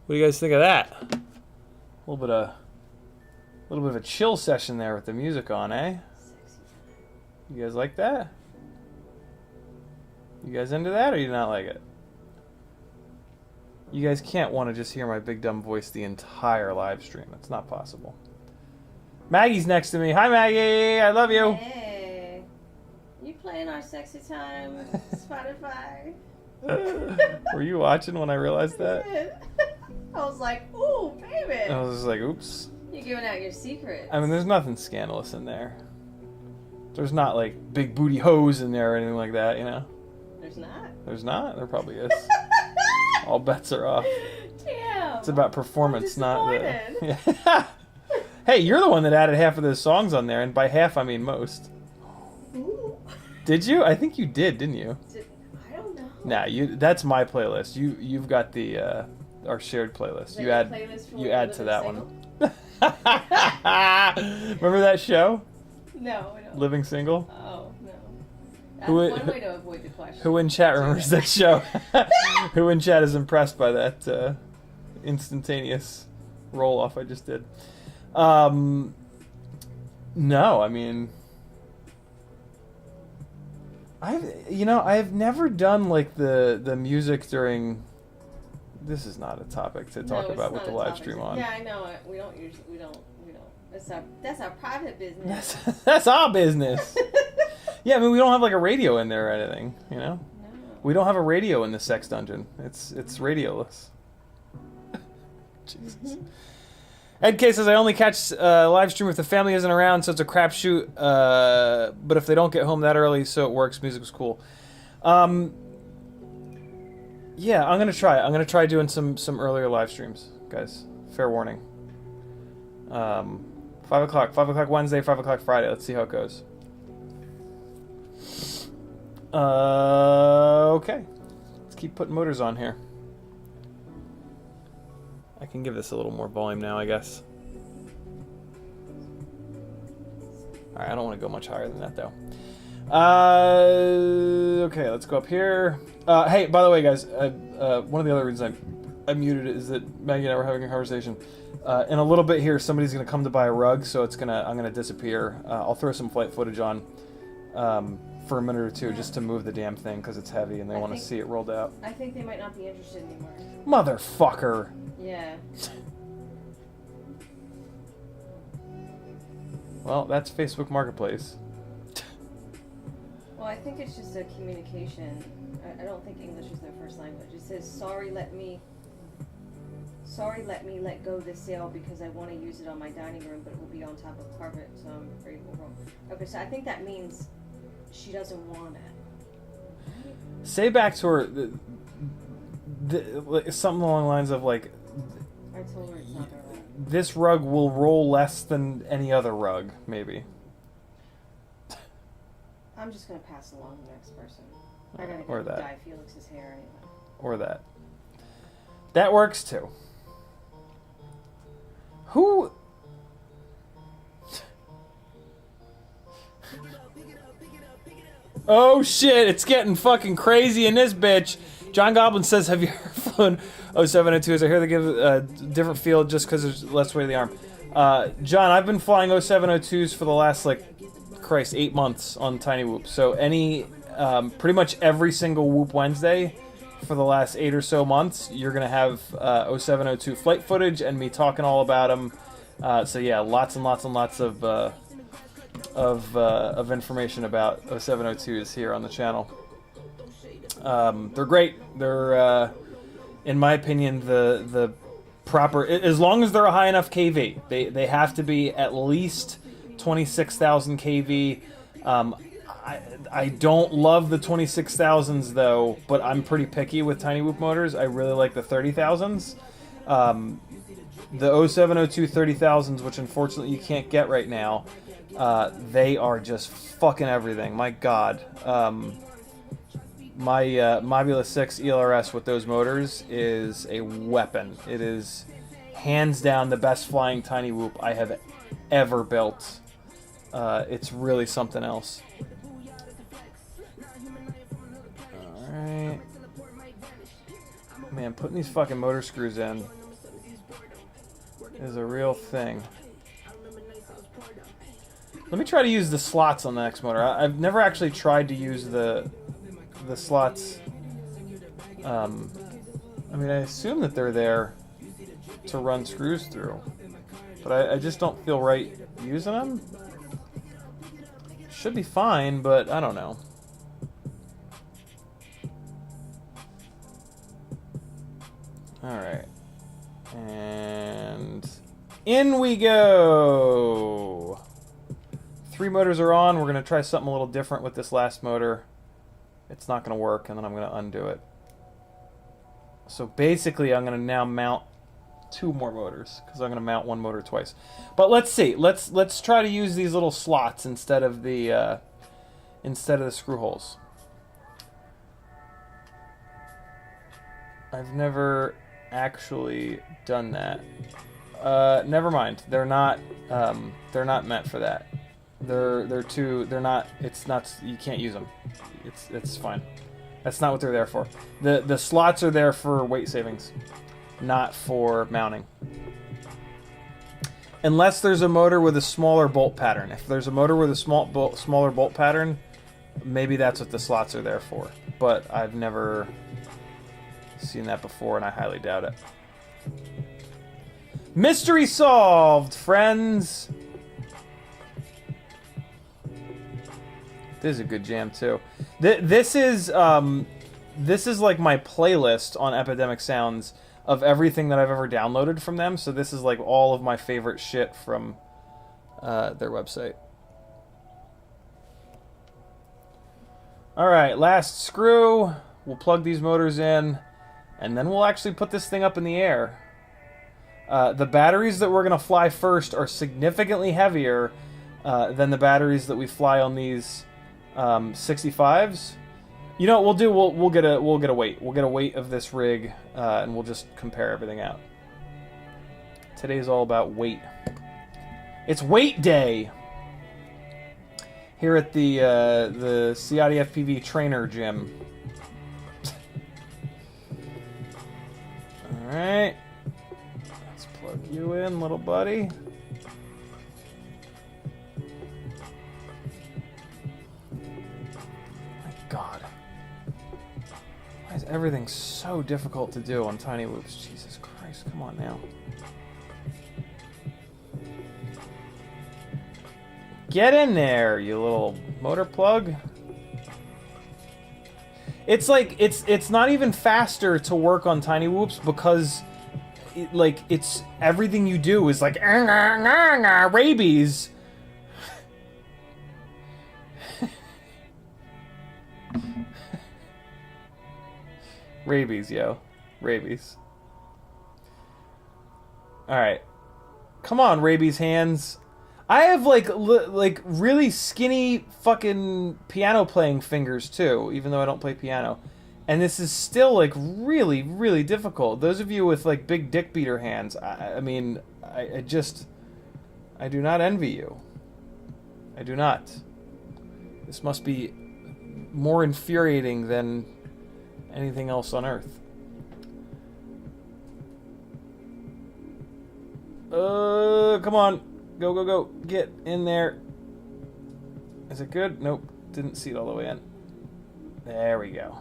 What do you guys think of that? A little bit of a chill session there with the music on, eh? You guys like that? You guys into that, or you not like it? You guys can't want to just hear my big dumb voice the entire live stream. It's not possible. Maggie's next to me. Hi, Maggie. I love you. Hey, you playing our sexy time Spotify? Were you watching when I realized that? I was like, ooh, baby. I was just like, oops. You're giving out your secrets. I mean, there's nothing scandalous in there. There's not like big booty hoes in there or anything like that, you know? There's not. There's not? There probably is. All bets are off. Damn. It's about performance, not the. Yeah. Hey, you're the one that added half of those songs on there, and by half I mean most. Ooh. Did you? I think you did, didn't you? I don't know. Nah, that's my playlist. You've got the our shared playlist. You add to that one. Remember that show? No, I don't. Living Single? Oh, no. That's Who one way to avoid the question. Who in chat remembers that show? Who in chat is impressed by that instantaneous roll-off I just did? No, I mean... I've never done like the music during... This is not a topic to talk about with the live stream on. Yeah, I know it. We don't. That's our private business. That's our business. Yeah, I mean we don't have like a radio in there or anything, you know. No. We don't have a radio in the sex dungeon. It's radioless. Jesus. Ed K says I only catch live stream if the family isn't around, so it's a crapshoot. But if they don't get home that early, so it works. Music was cool. Yeah, I'm gonna try. I'm gonna try doing some earlier live streams, guys. Fair warning. 5 o'clock Wednesday, 5 o'clock Friday. Let's see how it goes. Okay. Let's keep putting motors on here. I can give this a little more volume now, I guess. Alright, I don't want to go much higher than that, though. Okay, let's go up here. Hey, by the way, guys, one of the other reasons I muted it is that Maggie and I were having a conversation. In a little bit here, somebody's going to come to buy a rug, so I'm going to disappear. I'll throw some flight footage on for a minute or two just to move the damn thing because it's heavy and they want to see it rolled out. I think they might not be interested anymore. Motherfucker. Yeah. Well, that's Facebook Marketplace. Well, I think it's just a communication. I don't think English is their first language. It says, sorry, let me let go this sale because I want to use it on my dining room, but it will be on top of carpet, so I'm afraid it will roll. Okay, so I think that means she doesn't want it. Say back to her something along the lines of like, I told her it's not their rug. This rug will roll less than any other rug, maybe. I'm just going to pass along the next person. I gotta or go that. dye Felix's hair anyway. Or that. That works too. Who... Oh shit, it's getting fucking crazy in this bitch. John Goblin says, have you ever flown 0702s? I hear they give a different feel just because there's less weight of the arm. John, I've been flying 0702s for the last, like, Christ, 8 months on Tiny Whoop. So pretty much every single Whoop Wednesday for the last 8 or so months, you're going to have 0702 flight footage and me talking all about them. So yeah, lots and lots and lots of information about 0702s here on the channel. They're great. They're, in my opinion, the proper... As long as they're a high enough KV. They have to be at least 26,000 KV. I don't love the 26,000s though, but I'm pretty picky with Tiny Whoop motors. I really like the 30,000s. The 0702 30,000s, which unfortunately you can't get right now, they are just fucking everything. My God. My Mobula 6 ELRS with those motors is a weapon. It is hands down the best flying Tiny Whoop I have ever built. It's really something else. Alright. Man, putting these fucking motor screws in is a real thing. Let me try to use the slots on the next motor. I've never actually tried to use the slots. I mean, I assume that they're there to run screws through, but I just don't feel right using them. Should be fine, but I don't know. Alright. And in we go! 3 motors are on. We're going to try something a little different with this last motor. It's not going to work, and then I'm going to undo it. So basically, I'm going to now mount 2 more motors, because I'm going to mount 1 motor twice. But let's see. Let's try to use these little slots instead of the screw holes. I've never actually done that. Never mind. They're not meant for that. They're not. It's not. You can't use them. It's fine. That's not what they're there for. The slots are there for weight savings, not for mounting. Unless there's a motor with a smaller bolt pattern. If there's a motor with a smaller bolt pattern, maybe that's what the slots are there for. But I've never seen that before, and I highly doubt it. Mystery solved, friends! This is a good jam, too. This is like my playlist on Epidemic Sounds of everything that I've ever downloaded from them. So this is like all of my favorite shit from their website. Alright, last screw. We'll plug these motors in, and then we'll actually put this thing up in the air. The batteries that we're going to fly first are significantly heavier than the batteries that we fly on these 65s. You know what we'll do? We'll get a weight. We'll get a weight of this rig, and we'll just compare everything out. Today's all about weight. It's weight day here at the CiottiFPV trainer gym. All right, let's plug you in, little buddy. God. Why is everything so difficult to do on tiny loops? Jesus Christ, come on now. Get in there, you little motor plug. It's like, it's not even faster to work on tiny whoops because it's everything you do is like rabies. Rabies, yo. Rabies. Alright. Come on, rabies hands. I have, like really skinny fucking piano playing fingers, too, even though I don't play piano. And this is still, like, really, really difficult. Those of you with, like, big dick beater hands, I mean, I do not envy you. I do not. This must be more infuriating than anything else on Earth. Come on. Go, go, go. Get in there. Is it good? Nope. Didn't seat all the way in. There we go.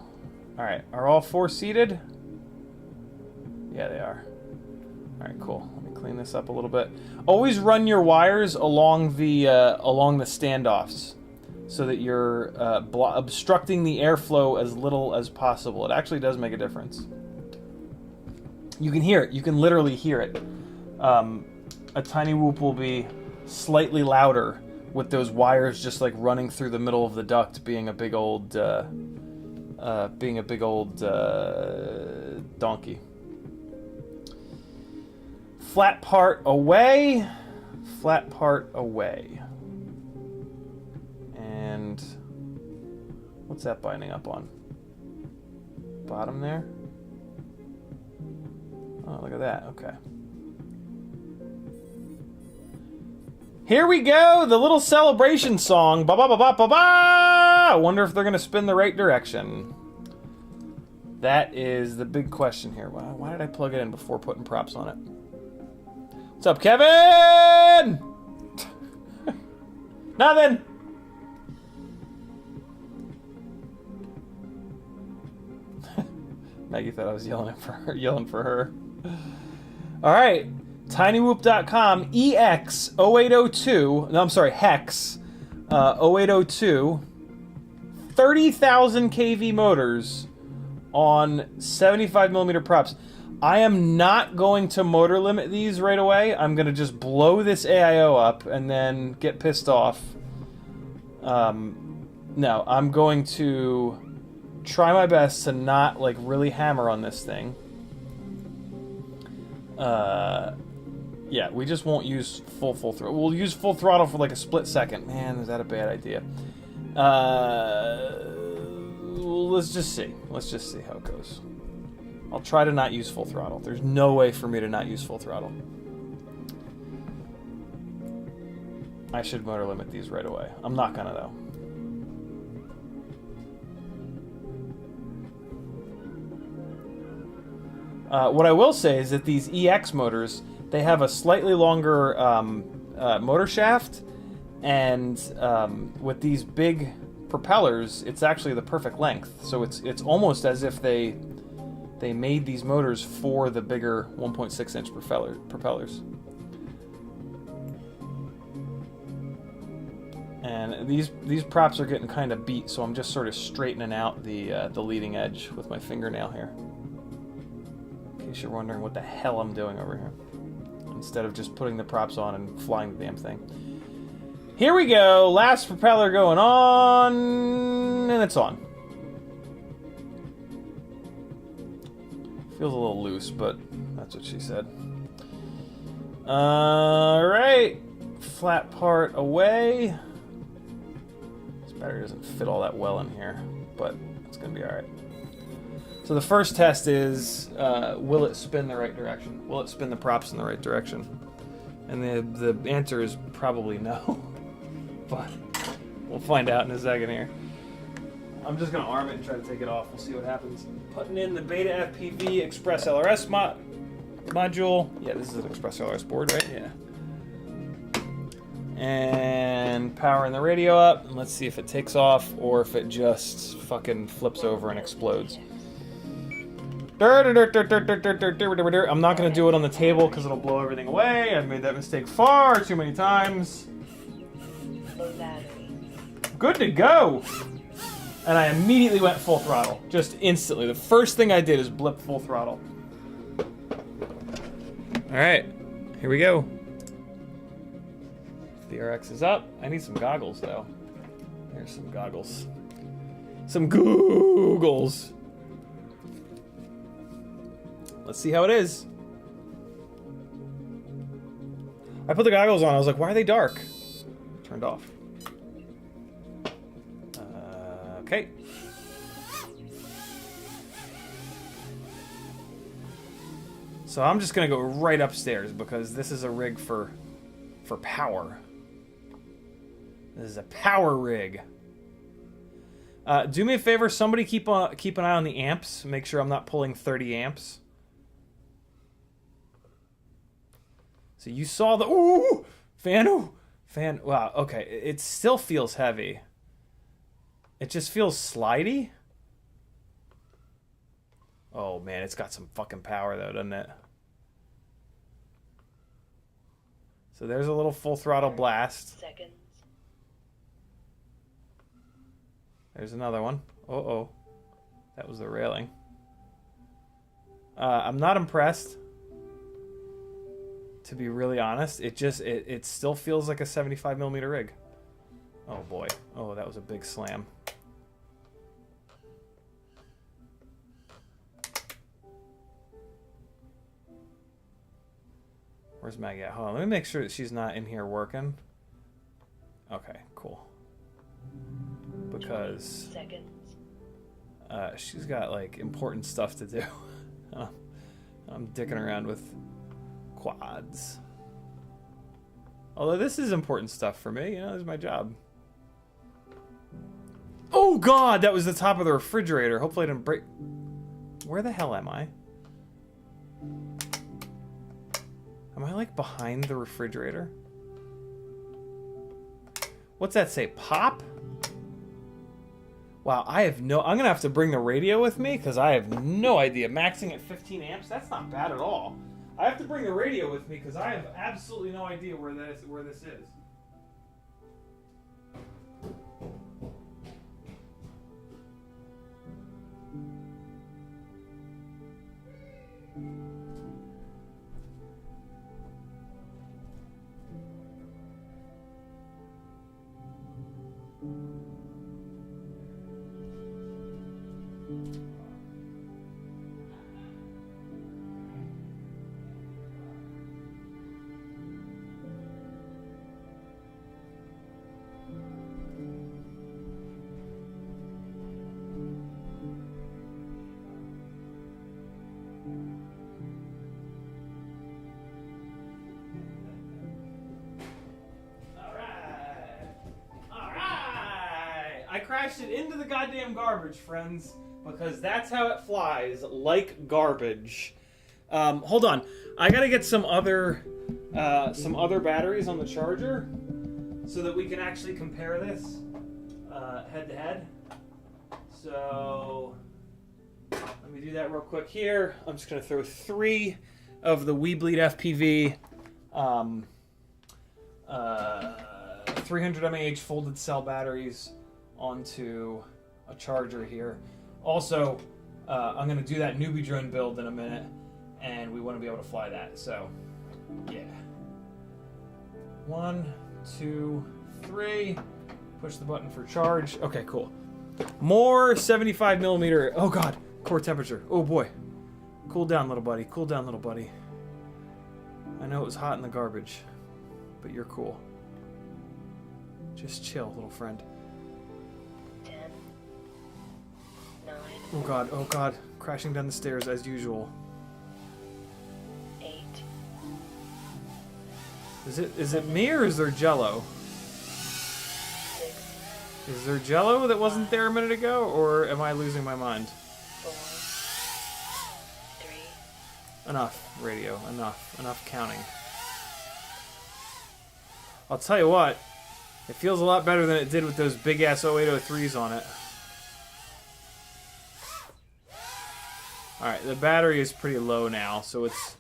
Alright. Are all 4 seated? Yeah, they are. Alright, cool. Let me clean this up a little bit. Always run your wires along the standoffs, so that you're obstructing the airflow as little as possible. It actually does make a difference. You can hear it. You can literally hear it. A tiny whoop will be slightly louder with those wires just like running through the middle of the duct, being a big old donkey. Flat part away. Flat part away. And what's that binding up on? Bottom there? Oh, look at that. Okay. Here we go! The little celebration song. Ba ba ba ba ba ba! I wonder if they're going to spin the right direction. That is the big question here. Why did I plug it in before putting props on it? What's up, Kevin? Nothing. Maggie thought I was yelling for her. All right, tinywhoop.com EX0802. No, I'm sorry, Hex 0802. 30,000 kV motors on 75mm props. I am not going to motor limit these right away. I'm going to just blow this AIO up and then get pissed off. No, I'm going to try my best to not, like, really hammer on this thing. Yeah, we just won't use full throttle. We'll use full throttle for, like, a split second. Man, is that a bad idea? Let's just see. Let's just see how it goes. I'll try to not use full throttle. There's no way for me to not use full throttle. I should motor limit these right away. I'm not gonna, though. What I will say is that these EX motors, they have a slightly longer motor shaft, and with these big propellers, it's actually the perfect length. So it's almost as if they made these motors for the bigger 1.6-inch propellers. And these props are getting kind of beat, so I'm just sort of straightening out the leading edge with my fingernail here. In case you're wondering what the hell I'm doing over here. Instead of just putting the props on and flying the damn thing. Here we go, last propeller going on, and it's on. Feels a little loose, but that's what she said. Alright, flat part away. This battery doesn't fit all that well in here, but it's gonna be alright. So the first test is, will it spin the right direction? Will it spin the props in the right direction? And the answer is probably no. But we'll find out in a second here. I'm just going to arm it and try to take it off. We'll see what happens. Putting in the Beta FPV Express LRS module. Yeah, this is an Express LRS board, right? Yeah. And powering the radio up. And let's see if it takes off or if it just fucking flips over and explodes. I'm not going to do it on the table because it'll blow everything away. I've made that mistake far too many times. Good to go! And I immediately went full throttle. Just instantly. The first thing I did is blip full throttle. Alright, here we go. The RX is up. I need some goggles, though. Here's some goggles. Some googles. Let's see how it is. I put the goggles on. I was like, why are they dark? Turned off. Okay. So I'm just gonna go right upstairs because this is a rig for power. This is a power rig. Do me a favor, somebody keep an eye on the amps. Make sure I'm not pulling 30 amps. So you saw the fan. Wow. Okay, it still feels heavy. It just feels slidey. Oh man, it's got some fucking power though, doesn't it? So there's a little full throttle blast. Seconds. There's another one. Uh-oh. That was the railing. I'm not impressed. To be really honest, it still feels like a 75mm rig. Oh boy. Oh, that was a big slam. Where's Maggie at? Hold on, let me make sure that she's not in here working. Okay, cool. Because she's got like important stuff to do. I'm dicking around with quads. Although this is important stuff for me, you know, this is my job. Oh god, that was the top of the refrigerator. Hopefully I didn't break. Where the hell am I? Am I like behind the refrigerator? What's that say? Pop? Wow, I'm gonna have to bring the radio with me because I have no idea. Maxing at 15 amps, that's not bad at all. I have to bring the radio with me because I have absolutely no idea where this is. I crashed it into the goddamn garbage, friends, because that's how it flies, like garbage. Hold on, I gotta get some other batteries on the charger so that we can actually compare this head to head. So let me do that real quick here. I'm just gonna throw 3 of the Weebleed FPV 300 mAh folded cell batteries onto a charger here. Also, I'm going to do that newbie drone build in a minute, and we want to be able to fly that. So, yeah. 1, 2, 3. Push the button for charge. Okay, cool. More 75 millimeter. Oh God, core temperature. Oh boy. Cool down, little buddy. Cool down, little buddy. I know it was hot in the garbage, but you're cool. Just chill, little friend. 10, 9. Oh God, oh God. Crashing down the stairs as usual. 8. Is it me or is there Jello? 6. Is there Jello that wasn't there a minute ago, or am I losing my mind? 4. 3. Enough, radio. Enough. Enough counting. I'll tell you what. It feels a lot better than it did with those big-ass 0803s on it. Alright, the battery is pretty low now, so it's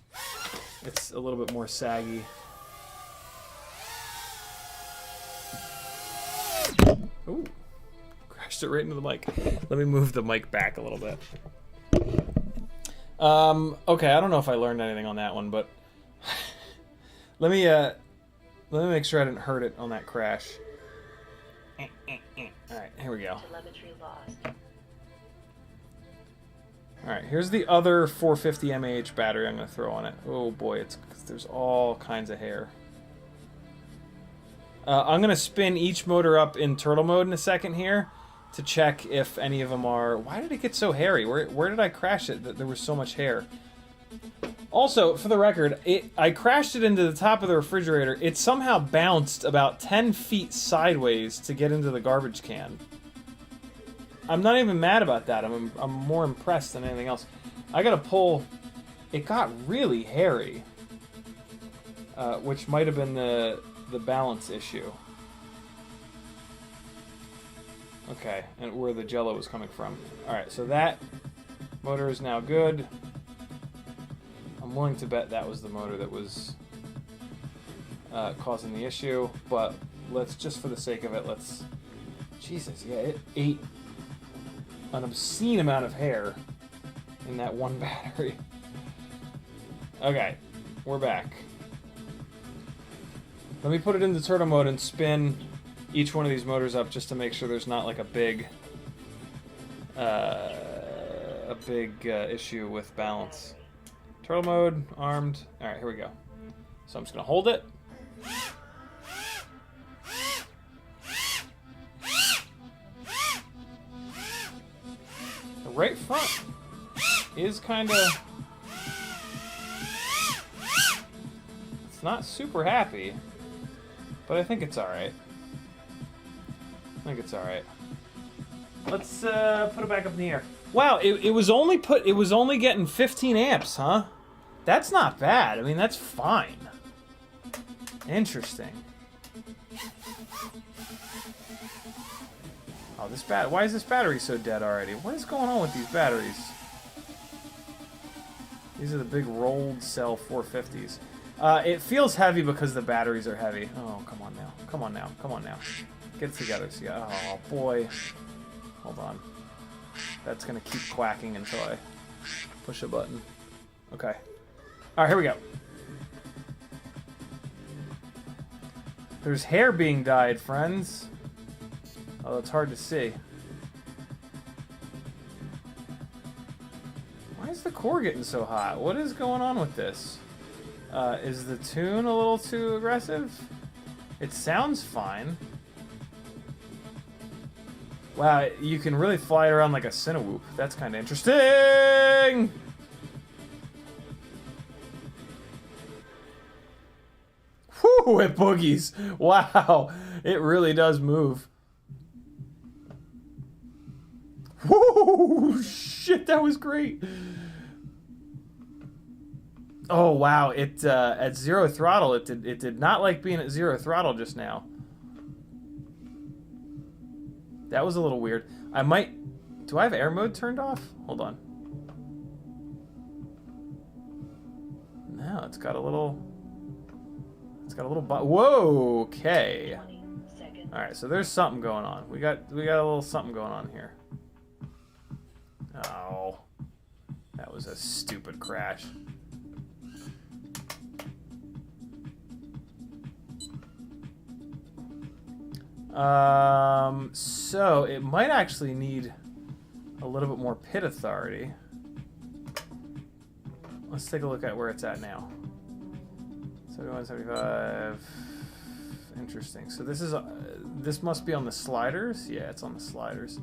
a little bit more saggy. Ooh. Crashed it right into the mic. Let me move the mic back a little bit. Okay, I don't know if I learned anything on that one, but let me make sure I didn't hurt it on that crash. Alright, here we go. Telemetry lost. Alright, here's the other 450 mAh battery I'm going to throw on it. Oh boy, there's all kinds of hair. I'm going to spin each motor up in turtle mode in a second here to check if any of them are... Why did it get so hairy? Where did I crash it that there was so much hair? Also, for the record, I crashed it into the top of the refrigerator. It somehow bounced about 10 feet sideways to get into the garbage can. I'm not even mad about that. I'm more impressed than anything else. I gotta pull... It got really hairy. Which might have been the balance issue. Okay, and where the Jello was coming from. Alright, so that motor is now good. I'm willing to bet that was the motor that was causing the issue, but let's, just for the sake of it, let's... Jesus, yeah, it ate an obscene amount of hair in that one battery. Okay, we're back. Let me put it into turtle mode and spin each one of these motors up just to make sure there's not like a big issue with balance. Turtle mode, armed. Alright, here we go. So I'm just going to hold it. The right front is kind of... It's not super happy, but I think it's alright. I think it's alright. Let's put it back up in the air. Wow, it was only getting 15 amps, huh? That's not bad. I mean, that's fine. Interesting. Oh, why is this battery so dead already? What is going on with these batteries? These are the big rolled cell 450s. It feels heavy because the batteries are heavy. Oh, come on now. Come on now. Come on now. Get it together. Oh, boy. Hold on. That's going to keep quacking until I push a button. Okay. All right, here we go. There's hair being dyed, friends. Oh, it's hard to see. Why is the core getting so hot? What is going on with this? Is the tune a little too aggressive? It sounds fine. Wow, you can really fly it around like a Cinewhoop. That's kind of interesting! Whew, it boogies. Wow, it really does move. Whoa, shit, that was great. Oh wow, it at 0 throttle, it did not like being at 0 throttle just now. That was a little weird. Do I have air mode turned off? Hold on. No, it's got a little whoa, okay. All right, so there's something going on. We got a little something going on here. Oh, that was a stupid crash. So it might actually need a little bit more pit authority. Let's take a look at where it's at now. 71, 75. Interesting. So this must be on the sliders. Yeah, it's on the sliders.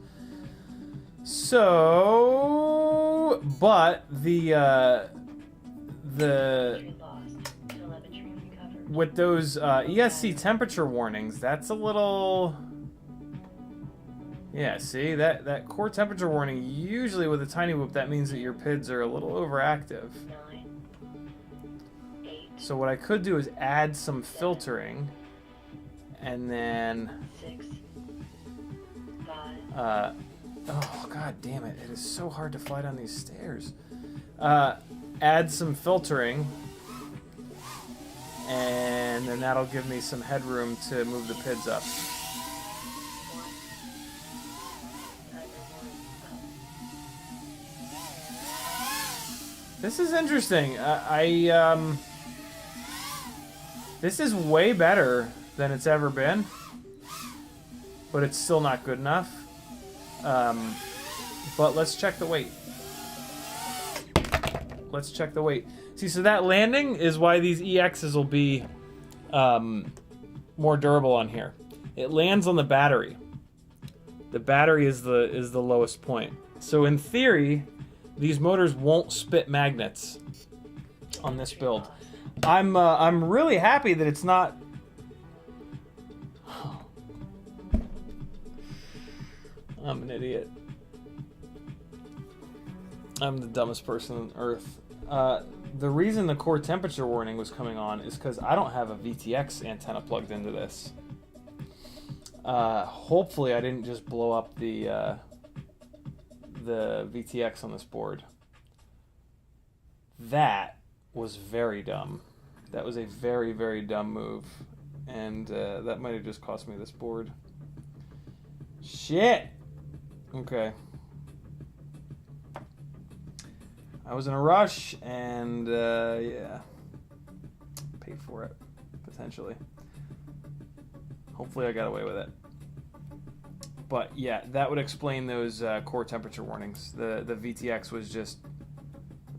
So, but with those ESC temperature warnings, that's a little... Yeah, see, that core temperature warning, usually with a tiny whoop, that means that your PIDs are a little overactive. So what I could do is add some filtering, and then... oh, god damn it. It is so hard to fly down these stairs. Add some filtering, and then that'll give me some headroom to move the PIDs up. This is interesting. This is way better than it's ever been, but it's still not good enough. But let's check the weight. Let's check the weight. See, so that landing is why these EXs will be more durable on here. It lands on the battery. The battery is the lowest point. So in theory, these motors won't spit magnets on this build. I'm really happy that it's not. I'm an idiot. I'm the dumbest person on earth. The reason the core temperature warning was coming on is because I don't have a VTX antenna plugged into this. Hopefully I didn't just blow up the VTX on this board. That was very dumb. That was a very, very dumb move. And that might have just cost me this board. Shit! Okay. I was in a rush, and yeah. Paid for it, potentially. Hopefully I got away with it. But yeah, that would explain those core temperature warnings. The VTX was just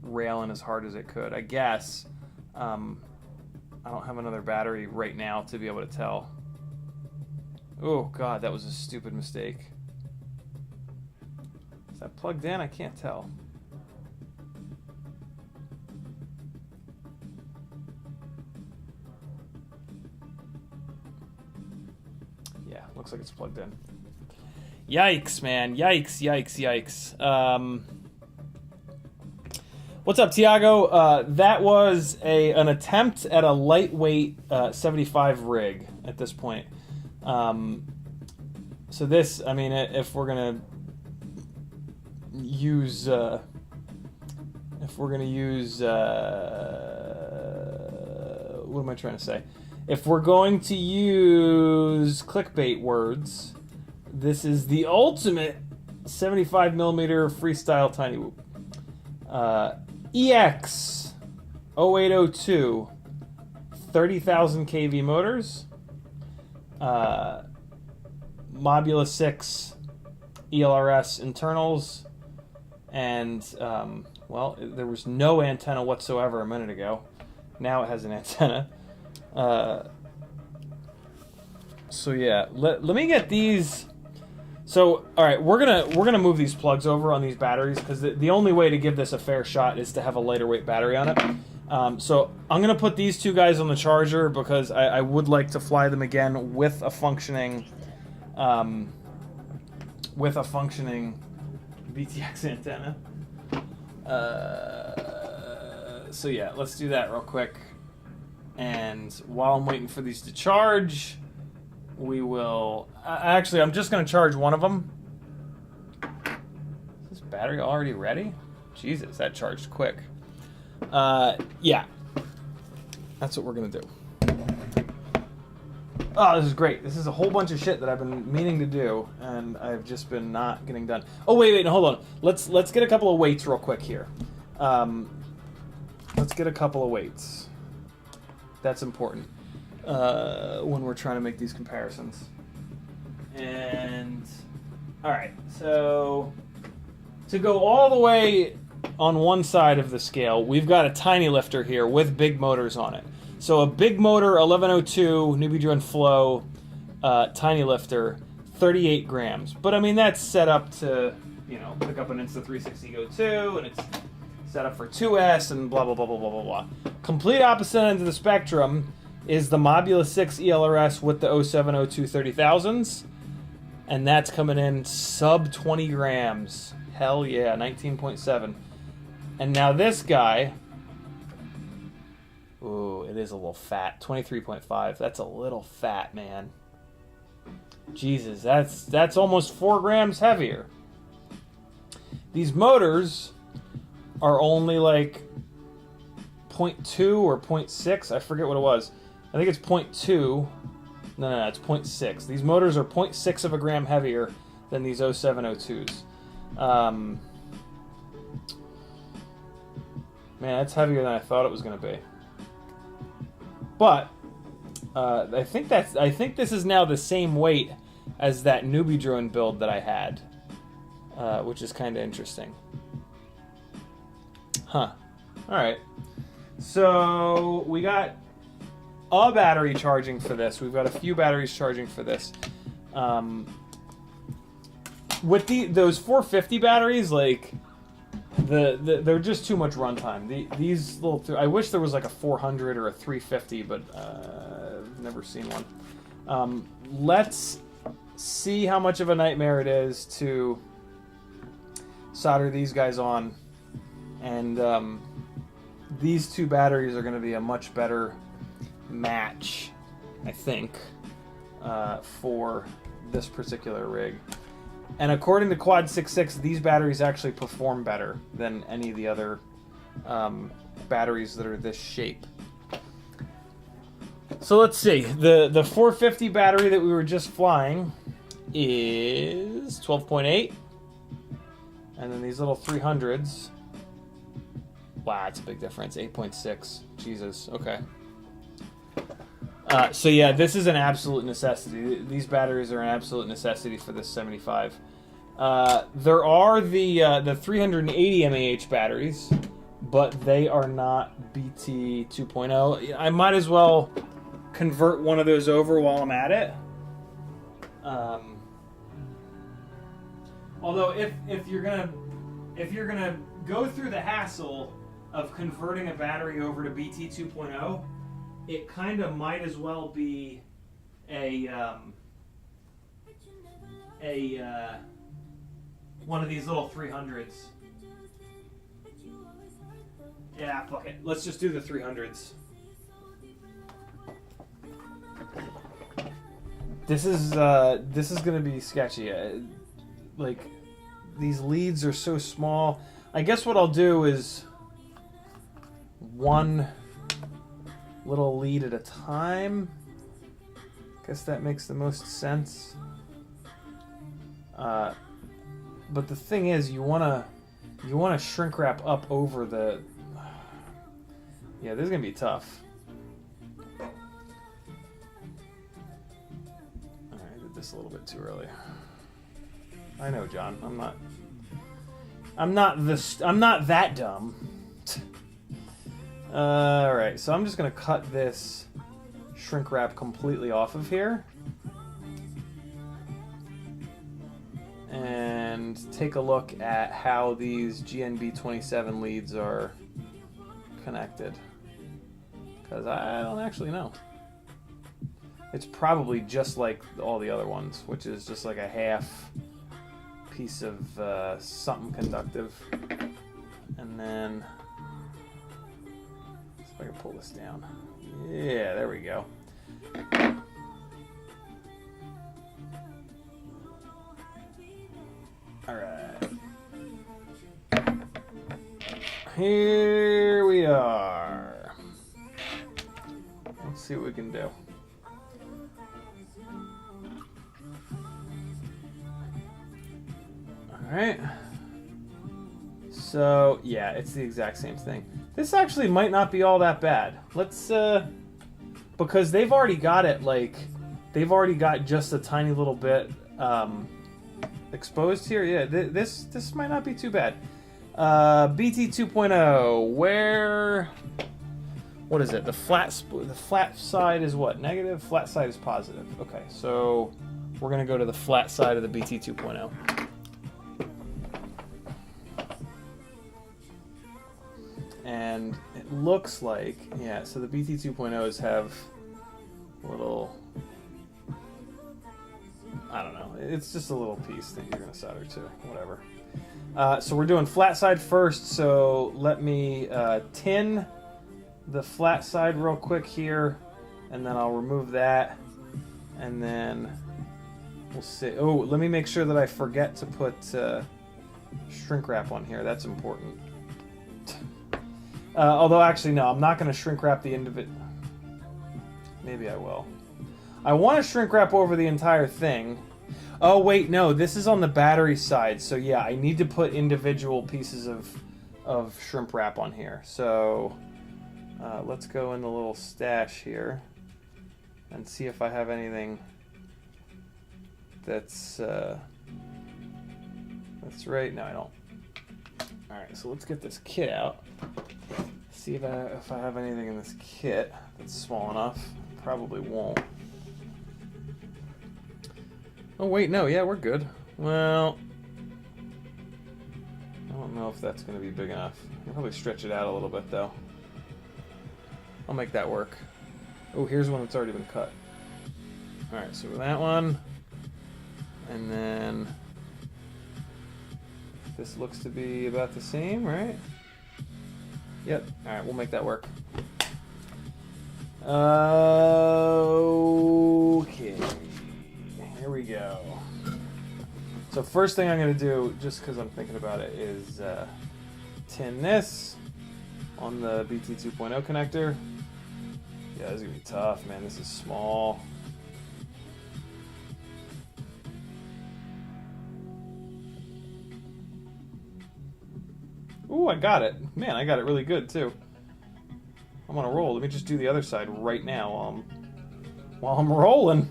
railing as hard as it could. I guess I don't have another battery right now to be able to tell. Oh god, that was a stupid mistake. Is that plugged in? I can't tell. Yeah, looks like it's plugged in. Yikes, man. Yikes, yikes, yikes. What's up, Tiago? That was an attempt at a lightweight 75 rig at this point. So this, I mean, if we're gonna use, what am I trying to say? If we're going to use clickbait words, this is the ultimate 75mm freestyle tiny whoop. EX 0802, 30,000 kV motors, Mobula 6 ELRS internals, and well, there was no antenna whatsoever a minute ago. Now it has an antenna. So yeah, let me get these. So all right, we're gonna move these plugs over on these batteries because the only way to give this a fair shot is to have a lighter weight battery on it. So I'm gonna put these two guys on the charger because I would like to fly them again with a functioning VTX antenna. So yeah, let's do that real quick. And while I'm waiting for these to charge, we will... actually, I'm just going to charge one of them. Is this battery already ready? Jesus, that charged quick. Yeah. That's what we're going to do. Oh, this is great. This is a whole bunch of shit that I've been meaning to do, and I've just been not getting done. Oh, wait, no, hold on. Let's get a couple of weights real quick here. Let's get a couple of weights. That's important when we're trying to make these comparisons. And, all right, so to go all the way on one side of the scale, we've got a tiny lifter here with big motors on it. So a big motor, 1102, NewBee Flow, tiny lifter, 38 grams. But, I mean, that's set up to, you know, pick up an Insta360 Go 2, and it's set up for 2S, and blah, blah, blah, blah, blah, blah, blah. Complete opposite end of the spectrum is the Mobula 6 ELRS with the 0702 30,000s, and that's coming in sub 20 grams. Hell yeah, 19.7. And now this guy, ooh, it is a little fat, 23.5. That's a little fat, man. Jesus, that's almost 4 grams heavier. These motors are only like 0.2 or 0.6. I forget what it was. I think it's 0.2. No, it's 0.6. These motors are 0.6 of a gram heavier than these 0702s. Man, that's heavier than I thought it was going to be. But I think this is now the same weight as that newbie drone build that I had, which is kind of interesting. Huh. All right. So we got a battery charging for this. We've got a few batteries charging for this. With those 450 batteries, like they're just too much runtime. These little, I wish there was like a 400 or a 350, but I've never seen one. Let's see how much of a nightmare it is to solder these guys on. And these two batteries are going to be a much better match, I think, for this particular rig. And according to Quad 66, these batteries actually perform better than any of the other batteries that are this shape. So let's see. The 450 battery that we were just flying is 12.8. And then these little 300s. Wow, that's a big difference. 8.6. Jesus. Okay. So yeah, this is an absolute necessity. These batteries are an absolute necessity for this 75. There are the 380 mAh batteries, but they are not BT 2.0. I might as well convert one of those over while I'm at it. Although if you're gonna go through the hassle of converting a battery over to BT 2.0, it kind of might as well be a one of these little 300s. Yeah, fuck it. Let's just do the 300s. This is gonna be sketchy. Like, these leads are so small. I guess what I'll do is one little lead at a time. Guess that makes the most sense. But the thing is, you wanna shrink wrap up over the. Yeah, this is gonna be tough. Alright, I did this a little bit too early. I know, John. I'm not that dumb. Alright, so I'm just gonna cut this shrink wrap completely off of here. And take a look at how these GNB27 leads are connected. Because I don't actually know. It's probably just like all the other ones, which is just like a half piece of something conductive. And then, let's see if I can pull this down. Yeah, there we go. Alright. Here we are. Let's see what we can do. Alright. So, yeah, it's the exact same thing. This actually might not be all that bad. Let's, because they've already got it, like, they've already got just a tiny little bit, exposed here. Yeah, this might not be too bad. BT 2.0, where, what is it? The flat side is what? Negative? Flat side is positive. Okay, so we're gonna go to the flat side of the BT 2.0. And it looks like, yeah, so the BT 2.0s have little, I don't know, it's just a little piece that you're going to solder to, whatever. So we're doing flat side first, so let me tin the flat side real quick here, and then I'll remove that, and then we'll see. Oh, let me make sure that I forget to put shrink wrap on here. That's important. Although, actually, no, I'm not going to shrink wrap the end of it. Maybe I will. I want to shrink wrap over the entire thing. Oh, wait, no, this is on the battery side. So, yeah, I need to put individual pieces of shrimp wrap on here. So, let's go in the little stash here and see if I have anything that's right. No, I don't. All right, so let's get this kit out. See if I have anything in this kit that's small enough. Probably won't. Oh wait, no, yeah, we're good. Well, I don't know if that's going to be big enough. I'll probably stretch it out a little bit though. I'll make that work. Oh, here's one that's already been cut. Alright, so that one. And then this looks to be about the same, right? Yep. Alright, we'll make that work. Okay. Here we go. So first thing I'm going to do, just because I'm thinking about it, is tin this on the BT 2.0 connector. Yeah, this is going to be tough, man. This is small. Ooh, I got it. Man, I got it really good, too. I'm on a roll. Let me just do the other side right now while I'm rolling.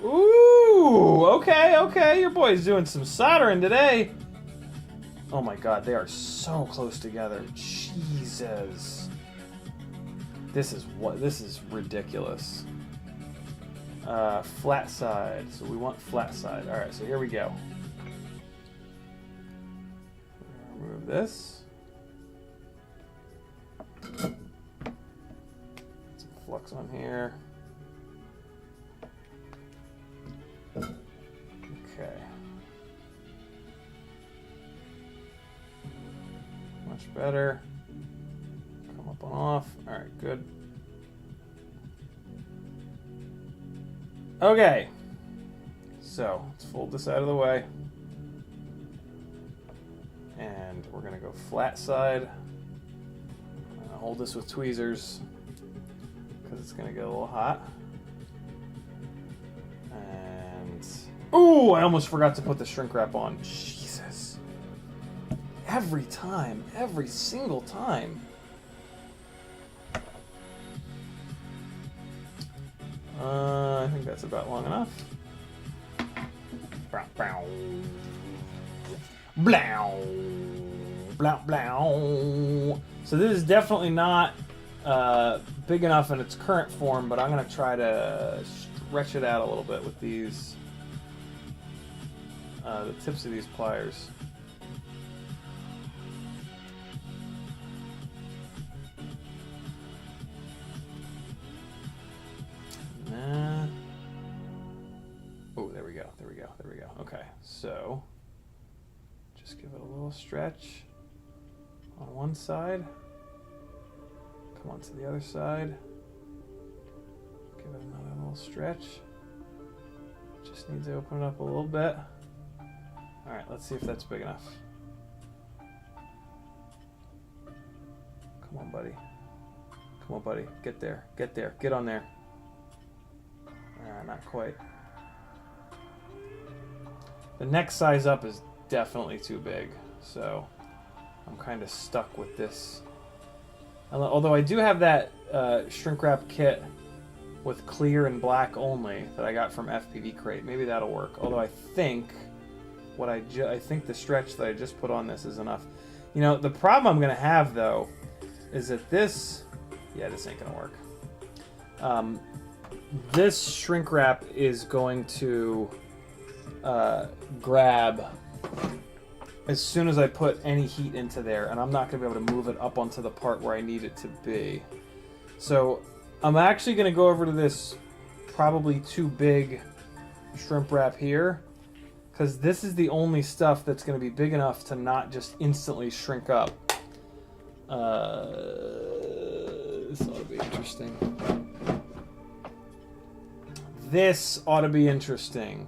Ooh, okay. Your boy's doing some soldering today. Oh my god, they are so close together. Jesus. This is ridiculous. Flat side. So we want flat side. Alright, so here we go. Remove this. Some flux on here. Okay. Much better. Come up and off. All right, good. Okay. So let's fold this out of the way. And we're gonna go flat side. I'm gonna hold this with tweezers because it's gonna get a little hot. And ooh, I almost forgot to put the shrink wrap on. Jesus. Every time, every single time. I think that's about long enough. Blow, blow, blow. So this is definitely not big enough in its current form, but I'm going to try to stretch it out a little bit with these, the tips of these pliers. Oh, there we go, there we go, there we go. Okay, so just give it a little stretch on one side. Come on to the other side. Give it another little stretch. Just need to open it up a little bit. All right, let's see if that's big enough. Come on, buddy. Come on, buddy. Get there. Get there. Get on there. Not quite. The next size up is definitely too big, so I'm kind of stuck with this. Although I do have that shrink wrap kit with clear and black only that I got from FPV Crate. Maybe that'll work. Although I think I think the stretch that I just put on this is enough. You know, the problem I'm gonna have though is that this ain't gonna work. This shrink wrap is going to grab as soon as I put any heat into there, and I'm not going to be able to move it up onto the part where I need it to be. So I'm actually going to go over to this probably too big shrimp wrap here, because this is the only stuff that's going to be big enough to not just instantly shrink up. This ought to be interesting. This ought to be interesting.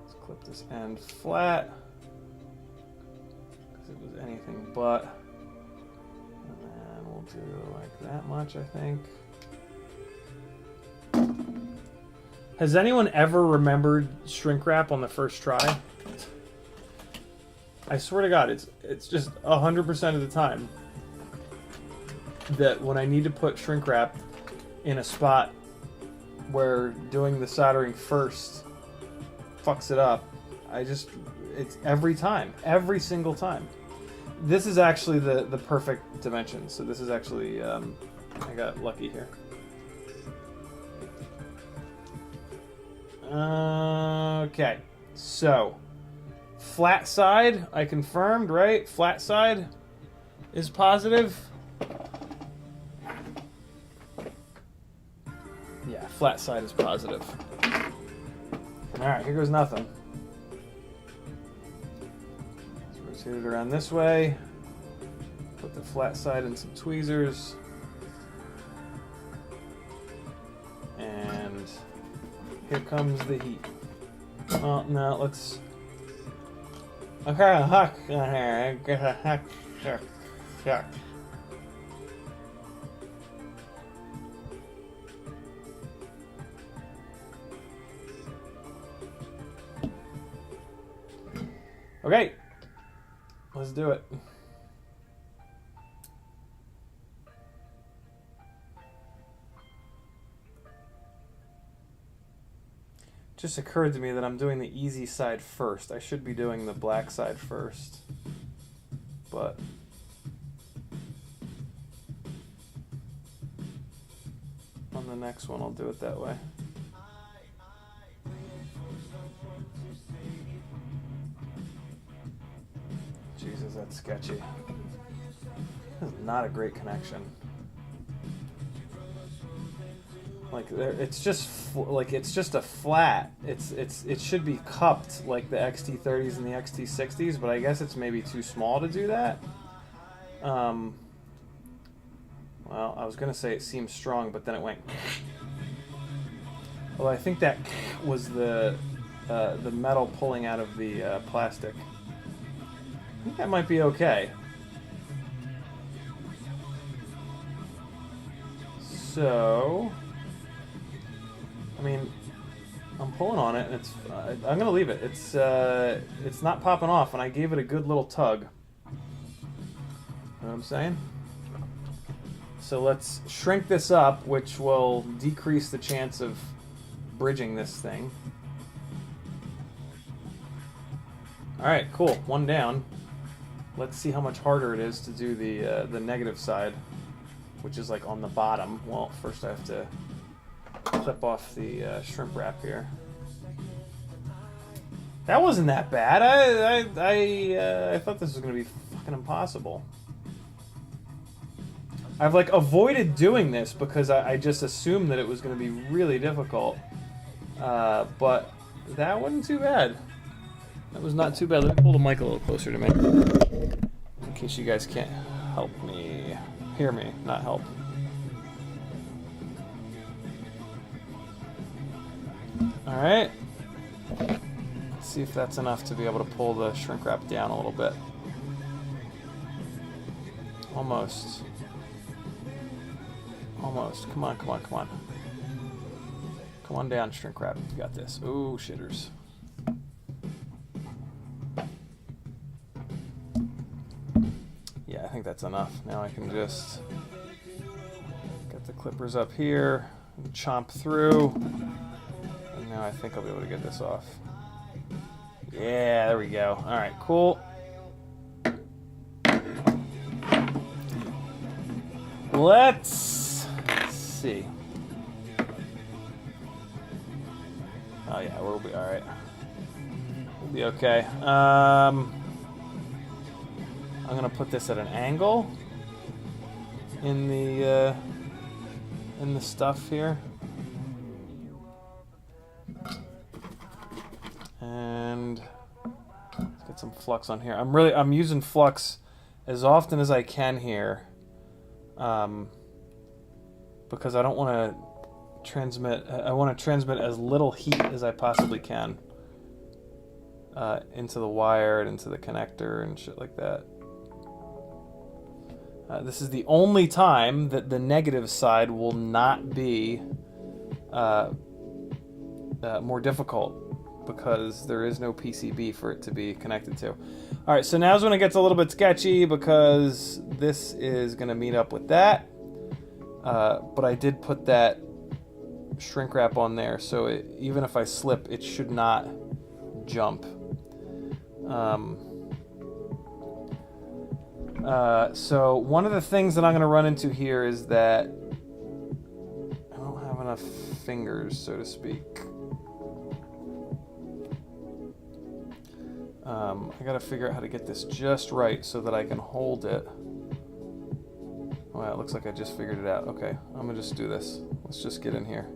Let's clip this end flat, because it was anything but. And then we'll do like that much, I think. Has anyone ever remembered shrink wrap on the first try? I swear to God, it's just 100% of the time that when I need to put shrink wrap in a spot where doing the soldering first fucks it up, it's every time, every single time. This is actually the perfect dimension, so this is actually, I got lucky here. Okay, so flat side, I confirmed, right? Flat side is positive. Yeah, flat side is positive. Alright, here goes nothing. Let's rotate it around this way. Put the flat side in some tweezers. And here comes the heat. Oh, no, let's... Okay, let's do it. Just occurred to me that I'm doing the easy side first. I should be doing the black side first, but on the next one I'll do it that way. Jesus, that's sketchy. This is not a great connection. Like it's just like it's just a flat. It should be cupped like the XT30s and the XT60s, but I guess it's maybe too small to do that. Well, I was gonna say it seems strong, but then it went. Well, I think that was the metal pulling out of the plastic. I think that might be okay. So, I mean, I'm pulling on it, and it's. I'm gonna leave it. It's not popping off, and I gave it a good little tug. You know what I'm saying? So let's shrink this up, which will decrease the chance of bridging this thing. All right, cool. One down. Let's see how much harder it is to do the negative side, which is like on the bottom. Well, first I have to clip off the shrimp wrap here. That wasn't that bad. I thought this was gonna be fucking impossible. I've like avoided doing this because I just assumed that it was gonna be really difficult. But that wasn't too bad. That was not too bad. Let me pull the mic a little closer to me, in case you guys can't help me hear me, not help. All right. Let's see if that's enough to be able to pull the shrink wrap down a little bit. Almost. Almost. Come on, come on, come on. Come on down, shrink wrap. You got this. Ooh, shitters. Yeah, I think that's enough. Now I can just get the clippers up here and chomp through. And now I think I'll be able to get this off. Yeah, there we go. All right, cool. Let's see. Oh yeah, we'll be all right. We'll be okay. I'm gonna put this at an angle in the stuff here, and let's get some flux on here. I'm using flux as often as I can here, because I don't want to transmit. I want to transmit as little heat as I possibly can into the wire and into the connector and shit like that. This is the only time that the negative side will not be more difficult, because there is no PCB for it to be connected to. All right, so now's when it gets a little bit sketchy, because this is going to meet up with that. But I did put that shrink wrap on there, so even if I slip, it should not jump. So one of the things that I'm going to run into here is that I don't have enough fingers, so to speak. I got to figure out how to get this just right so that I can hold it. Well, it looks like I just figured it out. Okay, I'm going to just do this. Let's just get in here.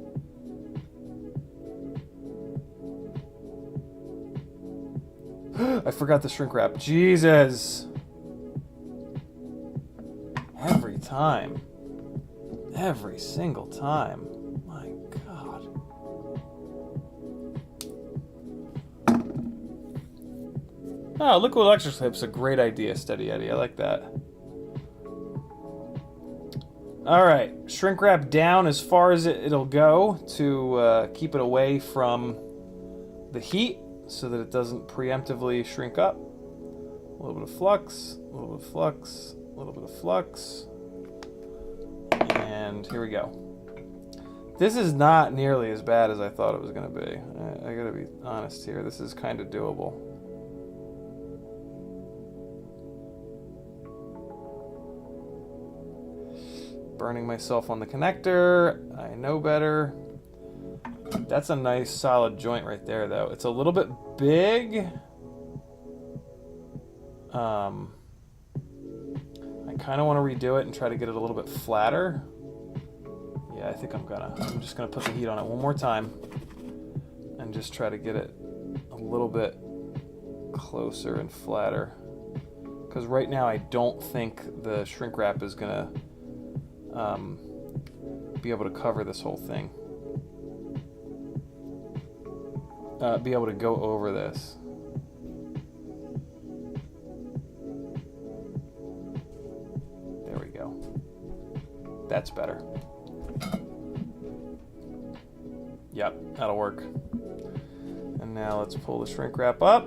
I forgot the shrink wrap. Jesus! Every time. Every single time. My God. Oh, liquid electric slip's a great idea, Steady Eddie. I like that. Alright, shrink wrap down as far as it'll go to keep it away from the heat so that it doesn't preemptively shrink up. A little bit of flux, a little bit of flux, a little bit of flux. And here we go. This is not nearly as bad as I thought it was going to be. I gotta be honest here. This is kind of doable. Burning myself on the connector. I know better. That's a nice solid joint right there, though. It's a little bit big. I kind of want to redo it and try to get it a little bit flatter. Yeah, Yeah, I think I'm just gonna put the heat on it one more time and just try to get it a little bit closer and flatter. Because right now I don't think the shrink wrap is gonna be able to cover this whole thing. Be able to go over this. There we go. That's better. Yep, that'll work. And now let's pull the shrink wrap up.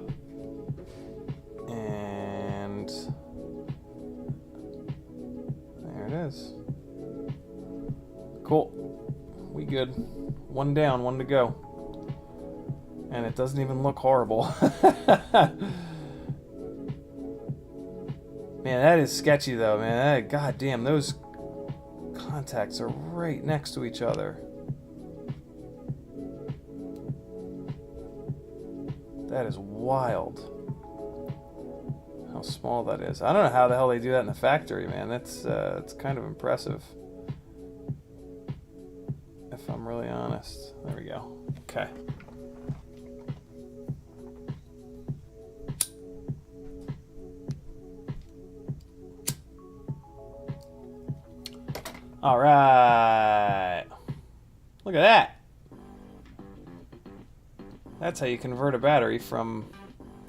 And there it is. Cool. We good. One down, one to go. And it doesn't even look horrible. Man, that is sketchy though, man. God damn, those contacts are right next to each other. That is wild. How small that is. I don't know how the hell they do that in the factory, man. That's it's kind of impressive. If I'm really honest. There we go. Okay. All right. Look at that. That's how you convert a battery from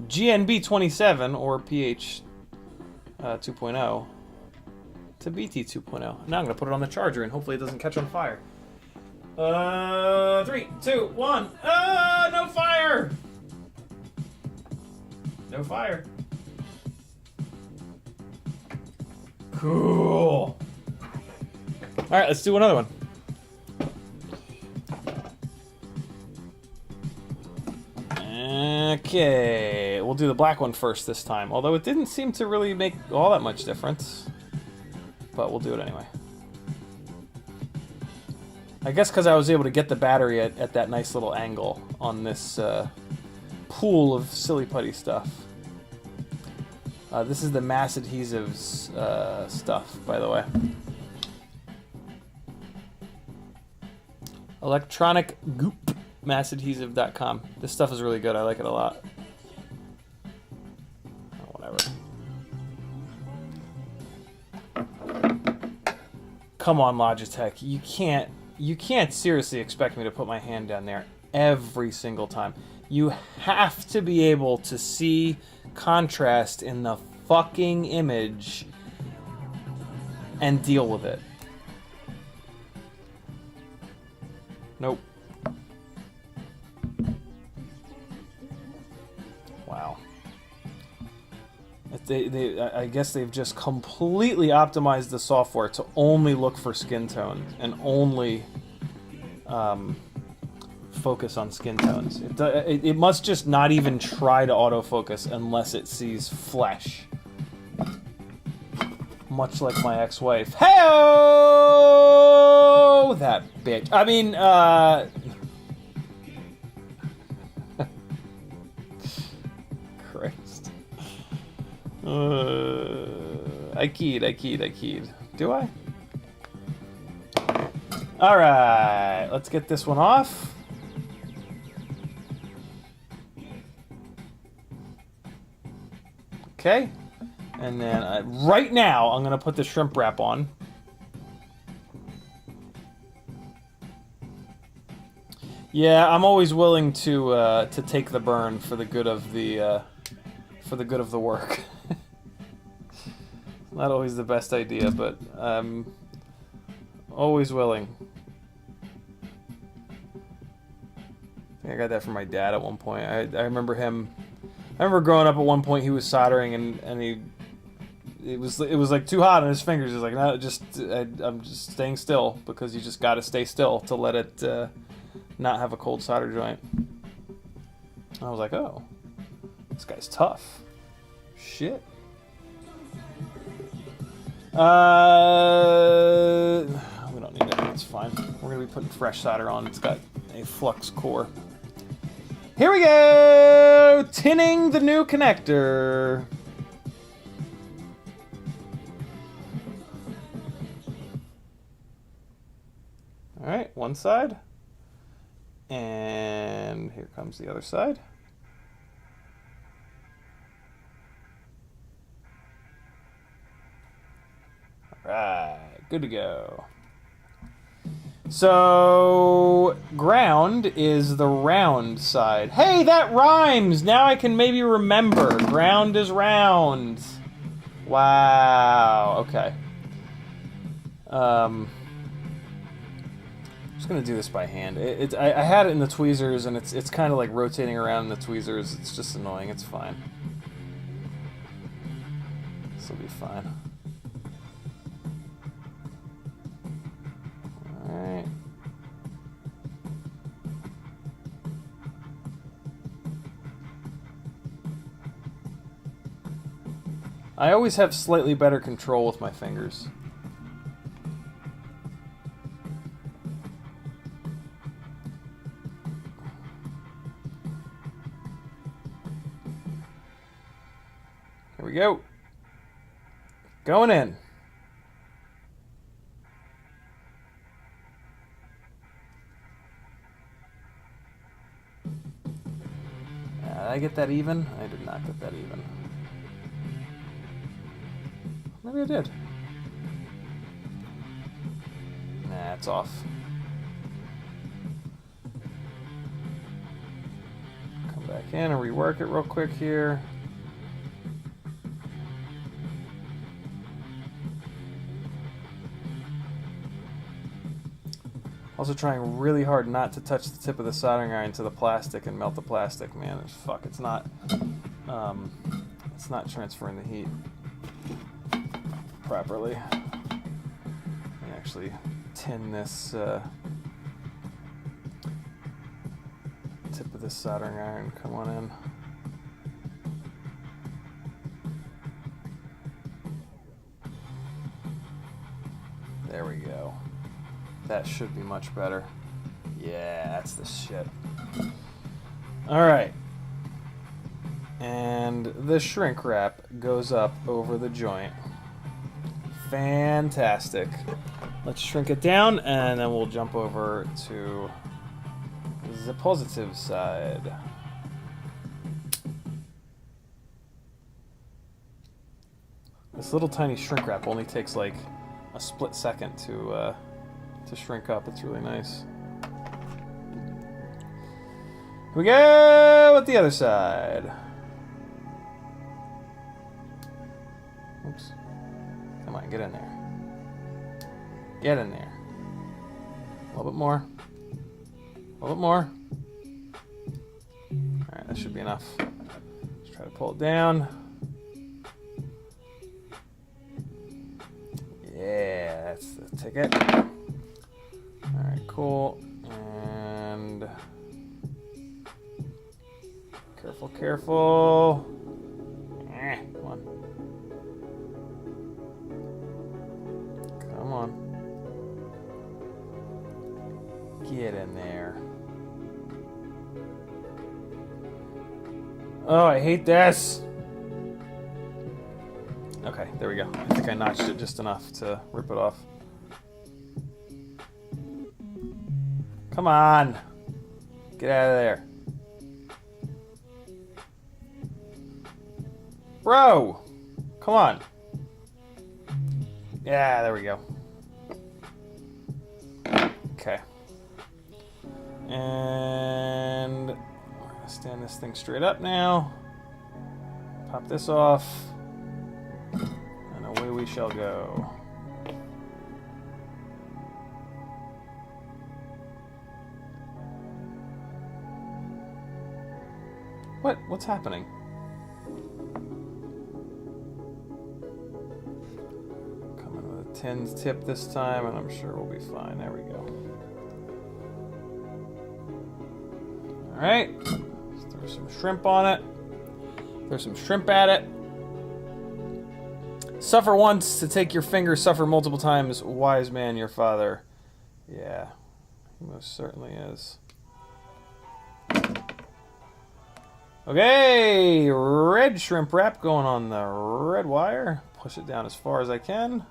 GNB 27 or PH 2.0 to BT 2.0. Now I'm going to put it on the charger and hopefully it doesn't catch on fire. 3, 2, 1. No fire! No fire. Cool. All right, let's do another one. Okay, we'll do the black one first this time. Although it didn't seem to really make all that much difference. But we'll do it anyway. I guess because I was able to get the battery at that nice little angle on this pool of silly putty stuff. This is the mass adhesives stuff, by the way. Electronic Goop. Massadhesive.com. This stuff is really good. I like it a lot. Oh, whatever. Come on, Logitech. You can't seriously expect me to put my hand down there every single time. You have to be able to see contrast in the fucking image and deal with it. Nope. Wow. I guess they've just completely optimized the software to only look for skin tone and only focus on skin tones. It must just not even try to autofocus unless it sees flesh. Much like my ex-wife. Hey-oh! That bitch. I mean, Christ. I keyed. Do I? Alright, let's get this one off. Okay. And then right now, I'm going to put the shrimp wrap on. Yeah, I'm always willing to take the burn for the good of the work. Not always the best idea, but I'm always willing. I think I got that from my dad at one point. I remember him. I remember growing up at one point. He was soldering and he. It was like too hot on his fingers. He's like, no, I'm just staying still because you just got to stay still to let it not have a cold solder joint. I was like, oh, this guy's tough. Shit. We don't need it. It's fine. We're gonna be putting fresh solder on. It's got a flux core. Here we go. Tinning the new connector. one side. And here comes the other side. All right, good to go. So, ground is the round side. Hey, that rhymes! Now I can maybe remember. Ground is round. Wow, okay. I'm just gonna do this by hand. I had it in the tweezers, and it's kind of like rotating around in the tweezers. It's just annoying. It's fine. This will be fine. Alright. I always have slightly better control with my fingers. Here we go. Going in. Did I get that even? I did not get that even. Maybe I did. Nah, it's off. Come back in and rework it real quick here. Also trying really hard not to touch the tip of the soldering iron to the plastic and melt the plastic. Man, fuck, it's not transferring the heat properly. Let me actually tin this tip of this soldering iron. Come on in. There we go. That should be much better. Yeah, that's the shit. Alright. And the shrink wrap goes up over the joint. Fantastic. Let's shrink it down, and then we'll jump over to the positive side. This little tiny shrink wrap only takes like a split second to shrink up. It's really nice. Here we go with the other side. Oops. Come on, get in there. Get in there. A little bit more. A little bit more. Alright, that should be enough. Let's try to pull it down. Yeah, that's the ticket. Alright, cool. And careful, careful. Come on. Come on. Get in there. Oh, I hate this. Okay, there we go. I think I notched it just enough to rip it off. Come on. Get out of there. Bro! Come on. Yeah, there we go. Okay. And we're gonna stand this thing straight up now. Pop this off. And away we shall go. What's happening? Coming with a tin tip this time, and I'm sure we'll be fine. There we go. Alright. Let's throw some shrimp on it. Throw some shrimp at it. Suffer once to take your finger, suffer multiple times. Wise man, your father. Yeah, he most certainly is. Okay, red shrimp wrap going on the red wire. Push it down as far as I can.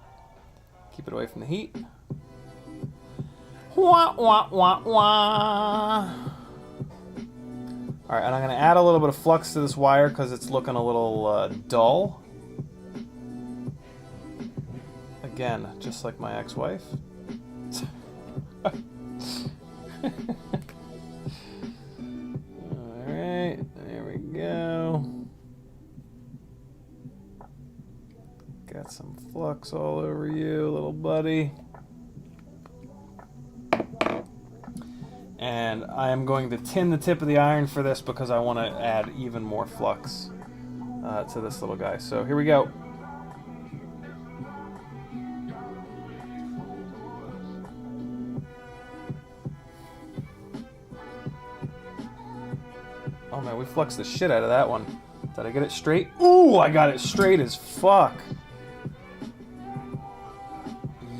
Keep it away from the heat. Wah, wah, wah, wah. Alright, and I'm going to add a little bit of flux to this wire because it's looking a little dull. Again, just like my ex-wife. Alright, there we go. Got some flux all over you, little buddy. And I am going to tin the tip of the iron for this because I want to add even more flux to this little guy. So here we go. Oh man, we fluxed the shit out of that one. Did I get it straight? Ooh, I got it straight as fuck.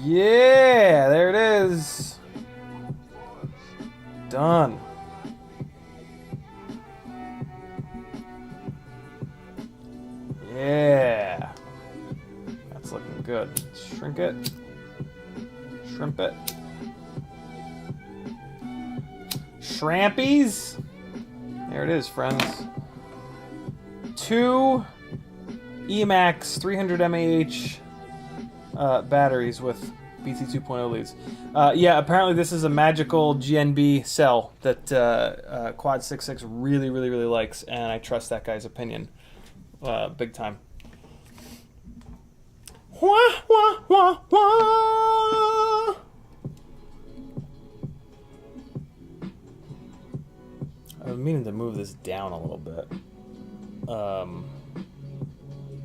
Yeah, there it is. Done. Yeah. That's looking good. Shrink it. Shrimp it. Shrampies. There it is, friends. 2 Emax 300 mAh batteries with BT 2.0 leads. Yeah, apparently this is a magical GNB cell that Quad 66 really likes, and I trust that guy's opinion big time. Wah, wah, wah, wah. I was meaning to move this down a little bit.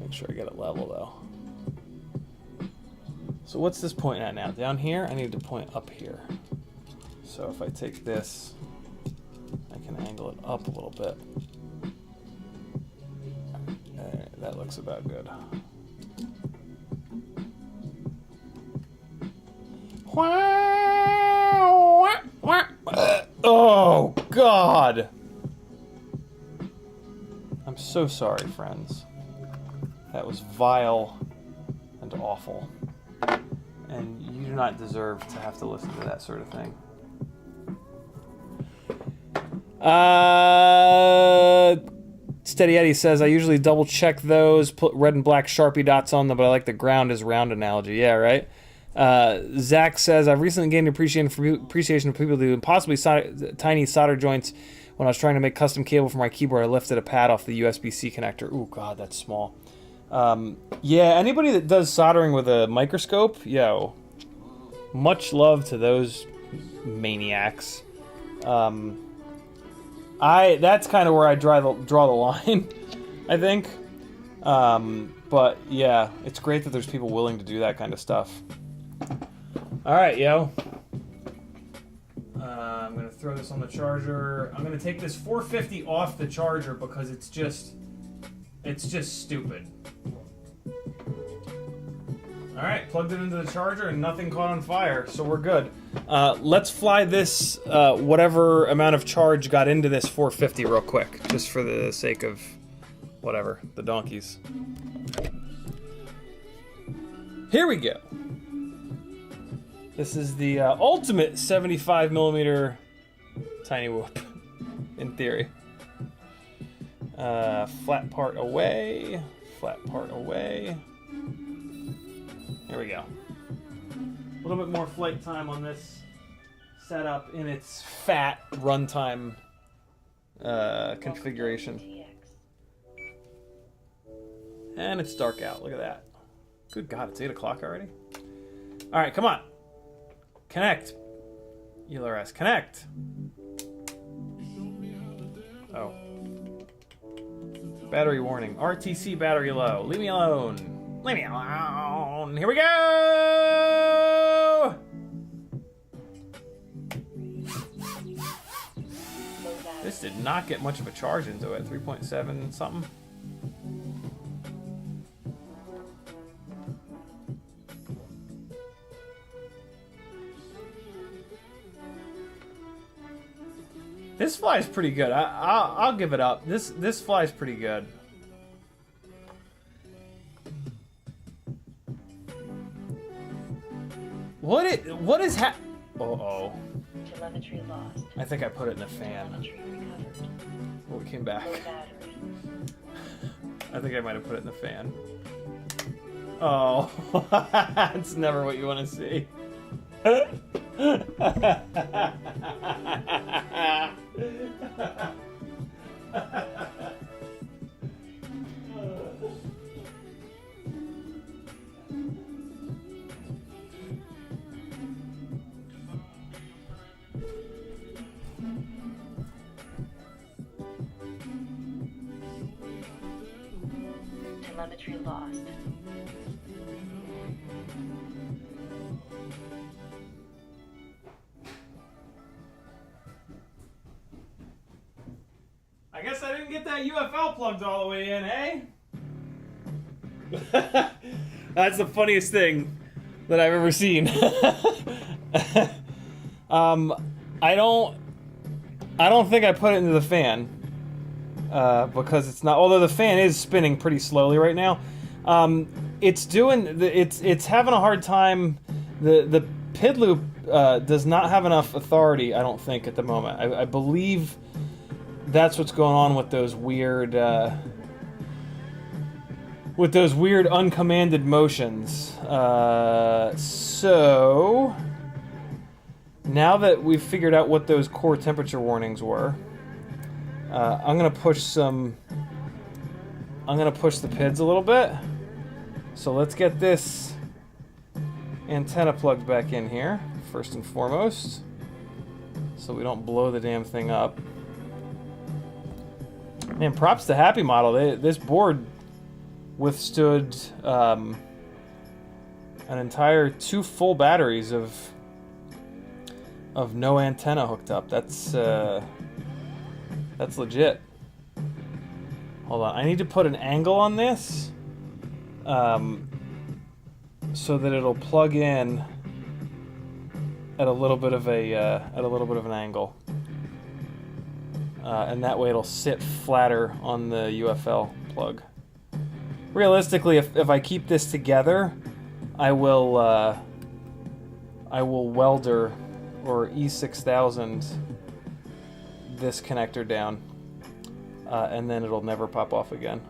Make sure I get it level though. So what's this point at now? Down here? I need to point up here. So if I take this, I can angle it up a little bit. That looks about good. Oh, God! I'm so sorry, friends. That was vile and awful. And you do not deserve to have to listen to that sort of thing. Steady Eddie says, I usually double check those, put red and black Sharpie dots on them, but I like the ground is round analogy. Yeah, right? Zach says, I've recently gained appreciation for people who do impossibly tiny solder joints. When I was trying to make custom cable for my keyboard, I lifted a pad off the USB-C connector. Ooh, God, that's small. Yeah, anybody that does soldering with a microscope, yo, much love to those maniacs. That's kind of where I draw the line, I think. But yeah, it's great that there's people willing to do that kind of stuff. All right, yo. I'm gonna throw this on the charger. I'm gonna take this 450 off the charger because it's just stupid. All right, plugged it into the charger and nothing caught on fire, so we're good. Let's fly this, whatever amount of charge got into this 450 real quick, just for the sake of whatever, the donkeys. Here we go. This is the ultimate 75mm tiny whoop, in theory. Flat part away, flat part away. Here we go. A little bit more flight time on this setup in its fat runtime configuration. And it's dark out. Look at that. Good God, it's 8 o'clock already? All right, come on. Connect. ELRS, connect. Oh. Battery warning. RTC battery low. Leave me alone. Leave me alone. Here we go! This did not get much of a charge into it. 3.7 something. This flies pretty good. I'll give it up. This flies pretty good. What is Uh-oh. Telemetry lost. I think I put it in the fan. Telemetry recovered. Oh, it came back. Low battery. I think I might have put it in the fan. Oh, it's never what you want to see. Telemetry lost. I guess I didn't get that UFL plugged all the way in, eh? That's the funniest thing that I've ever seen. I don't think I put it into the fan because it's not. Although the fan is spinning pretty slowly right now, it's having a hard time. The PID loop does not have enough authority, I don't think, at the moment. I believe that's what's going on with those weird uncommanded motions. So now that we've figured out what those core temperature warnings were, I'm gonna push the PIDs a little bit. So let's get this antenna plugged back in here first and foremost, so we don't blow the damn thing up. Man, props to Happy Model. This board withstood an entire 2 full batteries of no antenna hooked up. That's legit. Hold on, I need to put an angle on this so that it'll plug in at a little bit of an angle. And that way it'll sit flatter on the UFL plug. Realistically, if I keep this together, I will welder or E6000 this connector down, and then it'll never pop off again.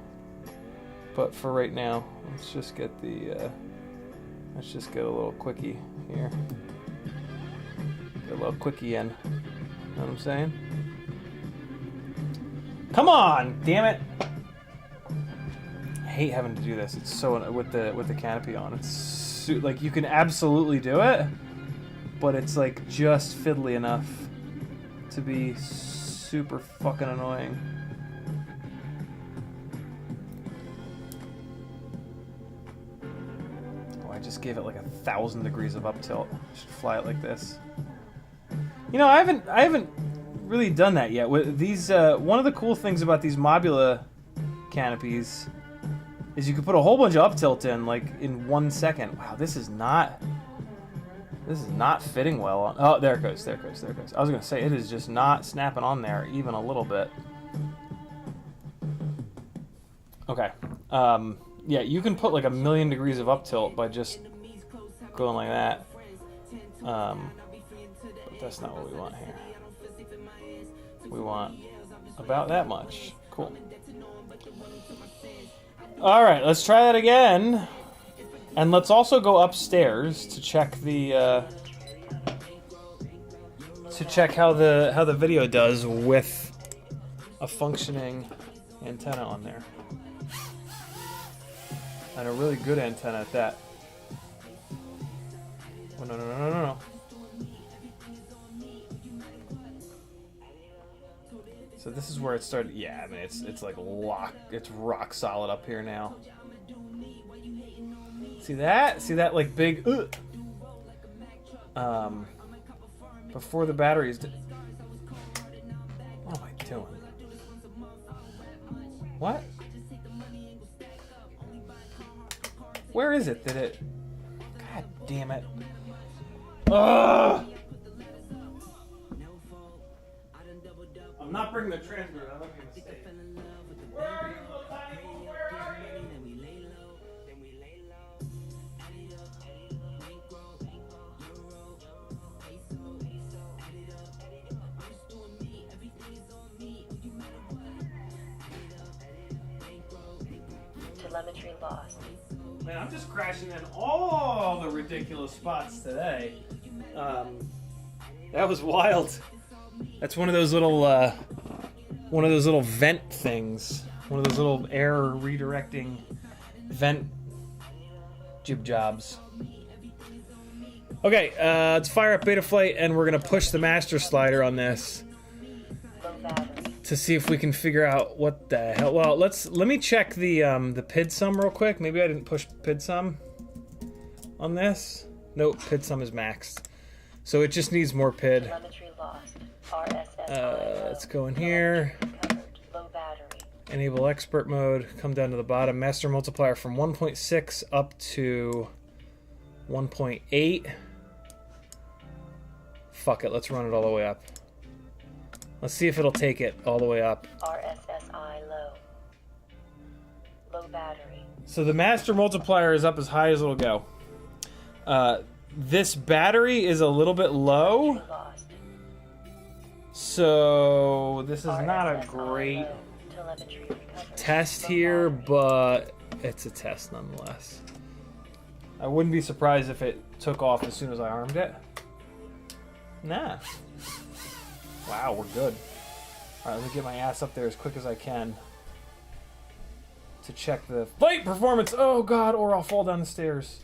But for right now, let's just get a little quickie here. Get a little quickie in. Know what I'm saying? Come on, damn it! I hate having to do this. It's so with the canopy on. It's like you can absolutely do it, but it's like just fiddly enough to be super fucking annoying. Oh, I just gave it like 1,000 degrees of up tilt. I should fly it like this. You know, I haven't really done that yet. With these, one of the cool things about these Mobula canopies is you can put a whole bunch of up tilt in like in 1 second. Wow, this is not fitting well on. Oh, there it goes. I was gonna say it is just not snapping on there even a little bit. Okay. Yeah, you can put like 1,000,000 degrees of up tilt by just going like that. But that's not what we want here. We want about that much. Cool. All right, let's try that again, and let's also go upstairs to check how the video does with a functioning antenna on there, and a really good antenna at that. Oh, no. So this is where it started. Yeah, I mean it's like it's rock solid up here now. See that? See that like big before the batteries What am I doing? What? Where is it? God damn it. Ugh! I'm not bringing the transmitter. That would be a mistake. Where are you, little tiny one? Where are you? Telemetry lost. Man, I'm just crashing in all the ridiculous spots today. That was wild. That's one of those little vent things. One of those little air redirecting vent jib jobs. Okay, let's fire up Betaflight, and we're gonna push the master slider on this Low battery. to see if we can figure out what the hell. Well, let me check the PID sum real quick. Maybe I didn't push PID sum on this. Nope, PID sum is maxed, so it just needs more PID. Telemetry lost. RSSI Let's go in here. recovered. Low battery. Enable expert mode. Come down to the bottom. Master multiplier from 1.6 up to 1.8. Fuck it, let's run it all the way up. Let's see if it'll take it all the way up. RSSI low. Low battery. So the master multiplier is up as high as it'll go. This battery is a little bit low, Lost. so this is not a RSSI great low. Telemetry recovered. test Low here, battery. but it's a test nonetheless. I wouldn't be surprised if it took off as soon as I armed it. Nah. Wow, we're good. Alright, let me get my ass up there as quick as I can to check the flight performance. Oh god, or I'll fall down the stairs.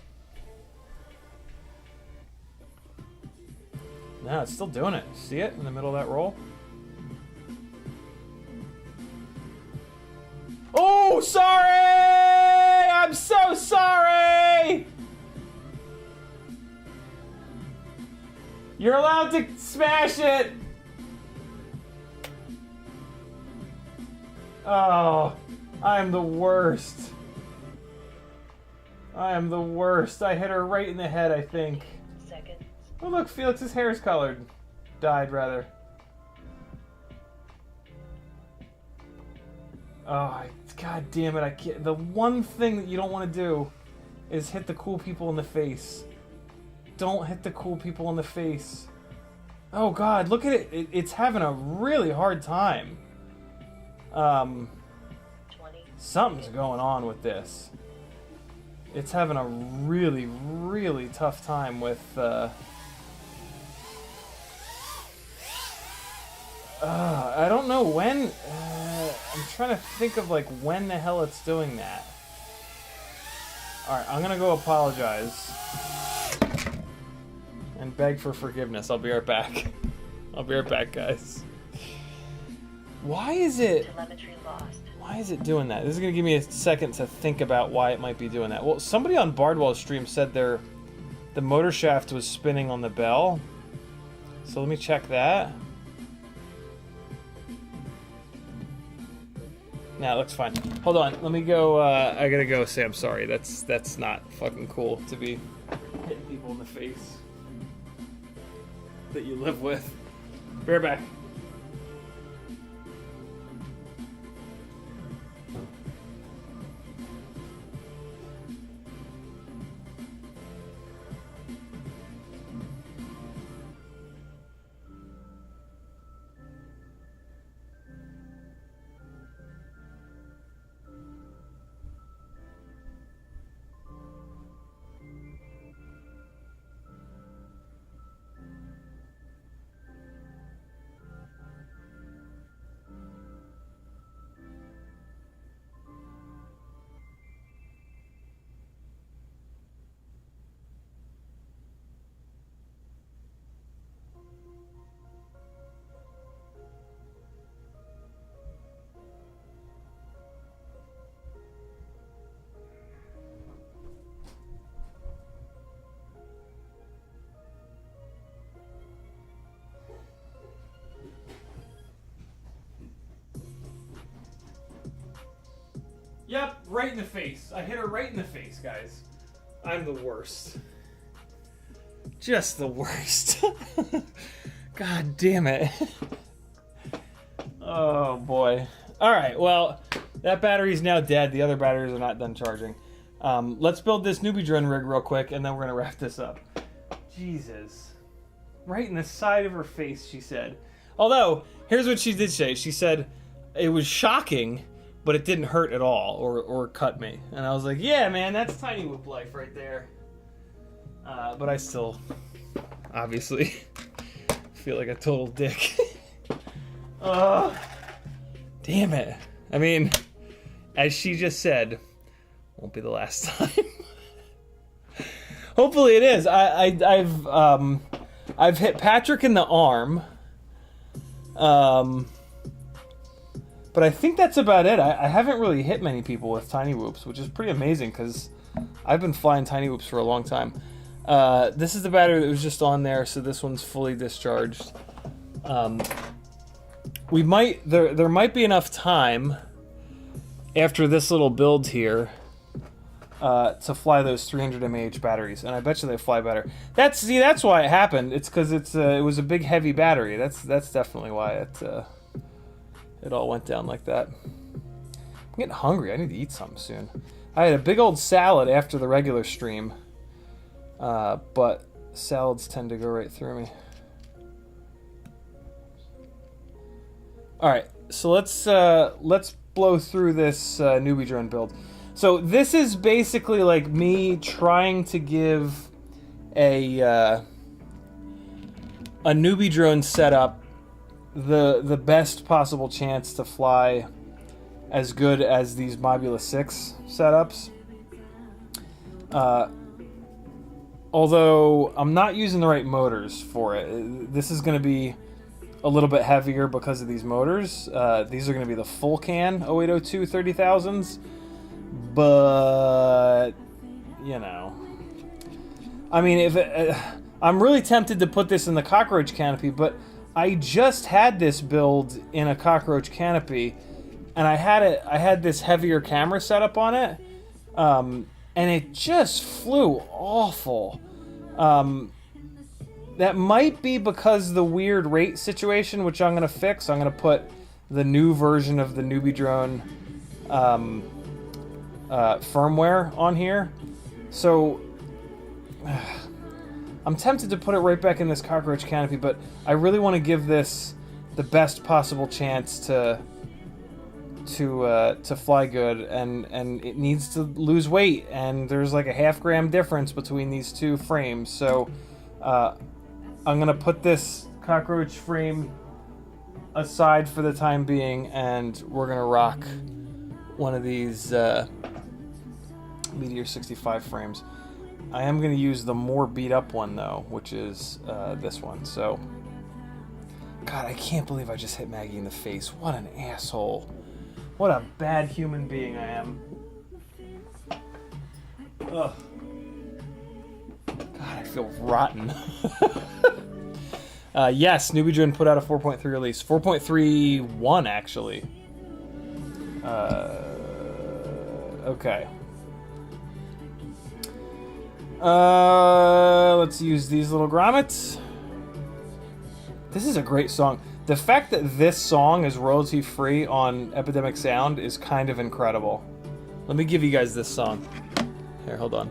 No, it's still doing it. See it in the middle of that roll? Oh, sorry! I'm so sorry! You're allowed to smash it! Oh, I am the worst. I am the worst. I hit her right in the head, I think. Seconds. Oh look, Felix's hair is colored. Died, rather. Oh, god damn it, I can't. The one thing that you don't want to do is hit the cool people in the face. Don't hit the cool people in the face. Oh god, look at it. It's having a really hard time. 20. Something's going on with this. It's having a really, really tough time with, I don't know when, I'm trying to think of, like, when the hell it's doing that. Alright, I'm gonna go apologize. And beg for forgiveness. I'll be right back. I'll be right back, guys. Why is it... Telemetry lost. Why is it doing that? This is going to give me a second to think about why it might be doing that. Well, somebody on Bardwell's stream said the motor shaft was spinning on the bell. So let me check that. Nah, it looks fine. Hold on. Let me go. I gotta go say I'm sorry. That's not fucking cool to be hitting people in the face that you live with. Be right back. Yep, right in the face. I hit her right in the face, guys. I'm the worst. Just the worst. God damn it. Oh, boy. Alright, well, that battery's now dead. The other batteries are not done charging. Let's build this newbie drone rig real quick, and then we're going to wrap this up. Jesus. Right in the side of her face, she said. Although, here's what she did say. She said, it was shocking, but it didn't hurt at all or cut me. And I was like, yeah, man, that's tiny whoop life right there. But I still, obviously, feel like a total dick. Damn it. I mean, as she just said, won't be the last time. Hopefully it is. I've hit Patrick in the arm. But I think that's about it. I haven't really hit many people with tiny whoops, which is pretty amazing because I've been flying tiny whoops for a long time. This is the battery that was just on there, so this one's fully discharged. There might be enough time after this little build here to fly those 300 mAh batteries, and I bet you they fly better. That's why it happened. It's because it was a big heavy battery. That's definitely why it all went down like that. I'm getting hungry. I need to eat something soon. I had a big old salad after the regular stream, but salads tend to go right through me. All right, so let's blow through this newbie drone build. So this is basically like me trying to give a newbie drone setup the best possible chance to fly as good as these Mobula 6 setups. Although I'm not using the right motors for it. This is going to be a little bit heavier because of these motors. These are going to be the full can 0802 30,000s. But, you know, I mean, I'm really tempted to put this in the cockroach canopy, but I just had this build in a cockroach canopy, and I had this heavier camera setup on it, and it just flew awful. That might be because the weird rate situation, which I'm going to fix. I'm going to put the new version of the newbie drone firmware on here. So I'm tempted to put it right back in this cockroach canopy, but I really want to give this the best possible chance to fly good, and it needs to lose weight, and there's like a ½ gram difference between these two frames. So I'm gonna put this cockroach frame aside for the time being, and we're gonna rock one of these Meteor 65 frames. I am going to use the more beat up one though, which is this one. So, God, I can't believe I just hit Maggie in the face. What an asshole. What a bad human being I am. Ugh. God, I feel rotten. Yes, Newbie Drone put out a 4.3 release. 4.31 actually. Okay. Let's use these little grommets. This is a great song. The fact that this song is royalty free on Epidemic Sound is kind of incredible. Let me give you guys this song. Here, hold on.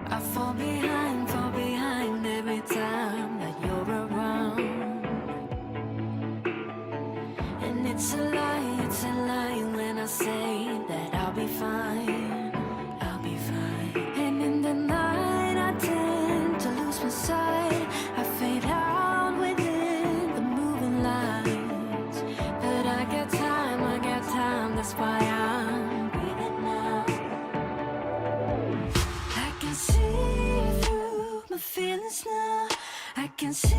I fall behind every time that you're around. And it's a lie when I say that I'll be fine, I'll be fine. And in the night I tend to lose my sight. I fade out within the moving lights. But I got time, that's why I'm breathing now. I can see through my feelings now. I can see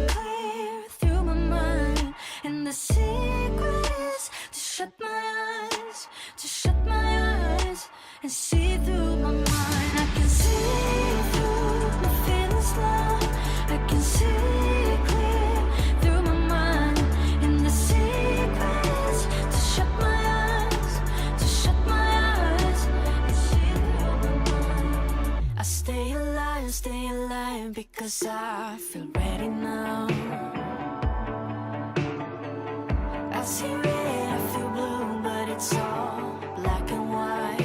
clear through my mind. And the secret is to shut my eyes and see through my mind. I can see through my feelings now. I can see clear through my mind. And the secret is to shut my eyes and see through my mind. I stay alive because I feel ready now. see red, I feel blue, but it's all black and white.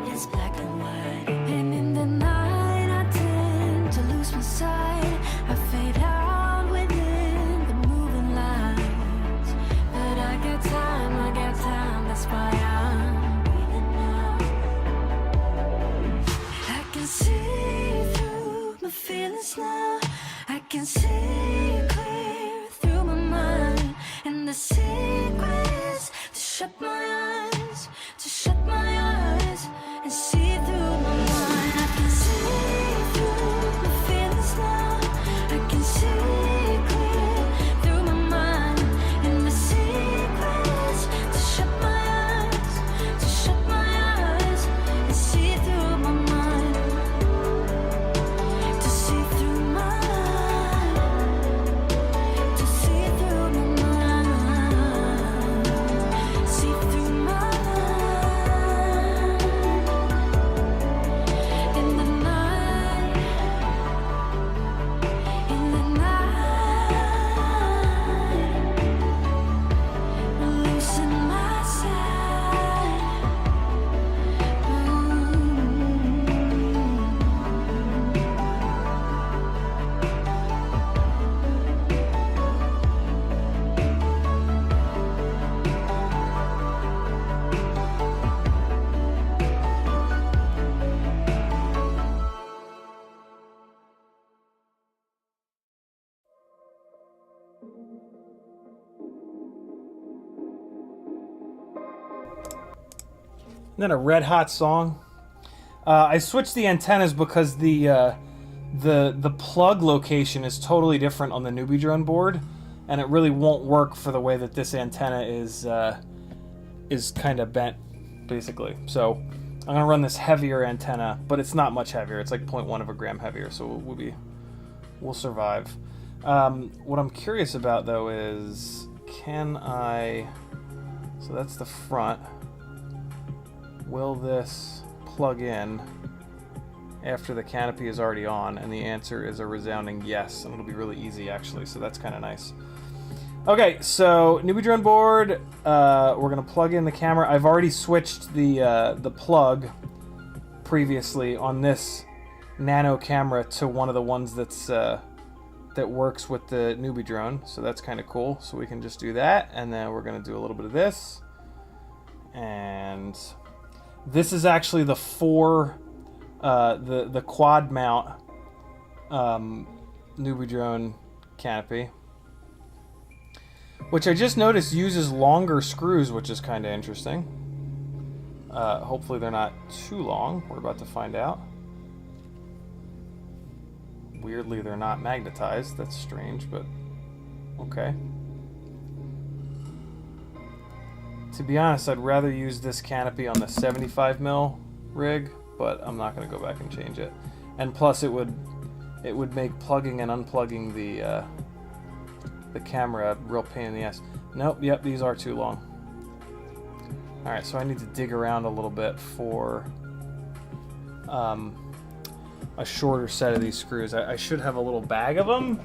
It's black and white. And in the night I tend to lose my sight. I fade out within the moving lights. But I got time, that's why I'm breathing now. I can see through my feelings now. I can see clear through my mind. And the secret is to shut my eyes, and see through my mind. I can see through my feelings now. I can see clear through my mind. And the secret is to shut my eyes, and see through my mind. To see through my mind. To see through my mind. See through my mind. In the night, losing my sight. Isn't that a red hot song? I switched the antennas because the plug location is totally different on the Newbie drone board, and it really won't work for the way that this antenna is kind of bent, basically. So I'm gonna run this heavier antenna, but it's not much heavier. It's like 0.1 of a gram heavier, so we'll survive. What I'm curious about though is, can I? So that's the front. Will this plug in after the canopy is already on? And the answer is a resounding yes, and it'll be really easy actually, so that's kind of nice. Okay, so Newbie drone board, we're gonna plug in the camera. I've already switched the plug previously on this nano camera to one of the ones that's that works with the Newbie drone, so that's kind of cool. So we can just do that, and then we're gonna do a little bit of this, and this is actually the the quad mount Newbie drone canopy, which I just noticed uses longer screws, which is kind of interesting. Hopefully they're not too long. We're about to find out. Weirdly, they're not magnetized. That's strange, but okay. To be honest, I'd rather use this canopy on the 75mm rig, but I'm not going to go back and change it. And plus, it would make plugging and unplugging the camera a real pain in the ass. Nope, yep, these are too long. All right, so I need to dig around a little bit for a shorter set of these screws. I should have a little bag of them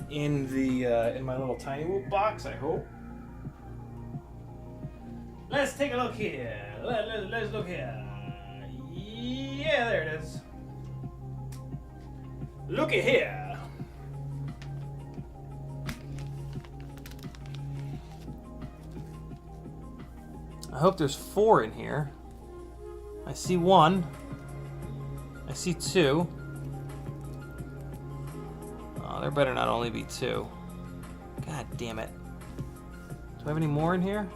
in my little tiny whoop box, I hope. Let's take a look here. Let's look here. Yeah, there it is. Looky here. I hope there's 4 in here. I see 1. I see 2. Oh, there better not only be 2. God damn it. Do I have any more in here?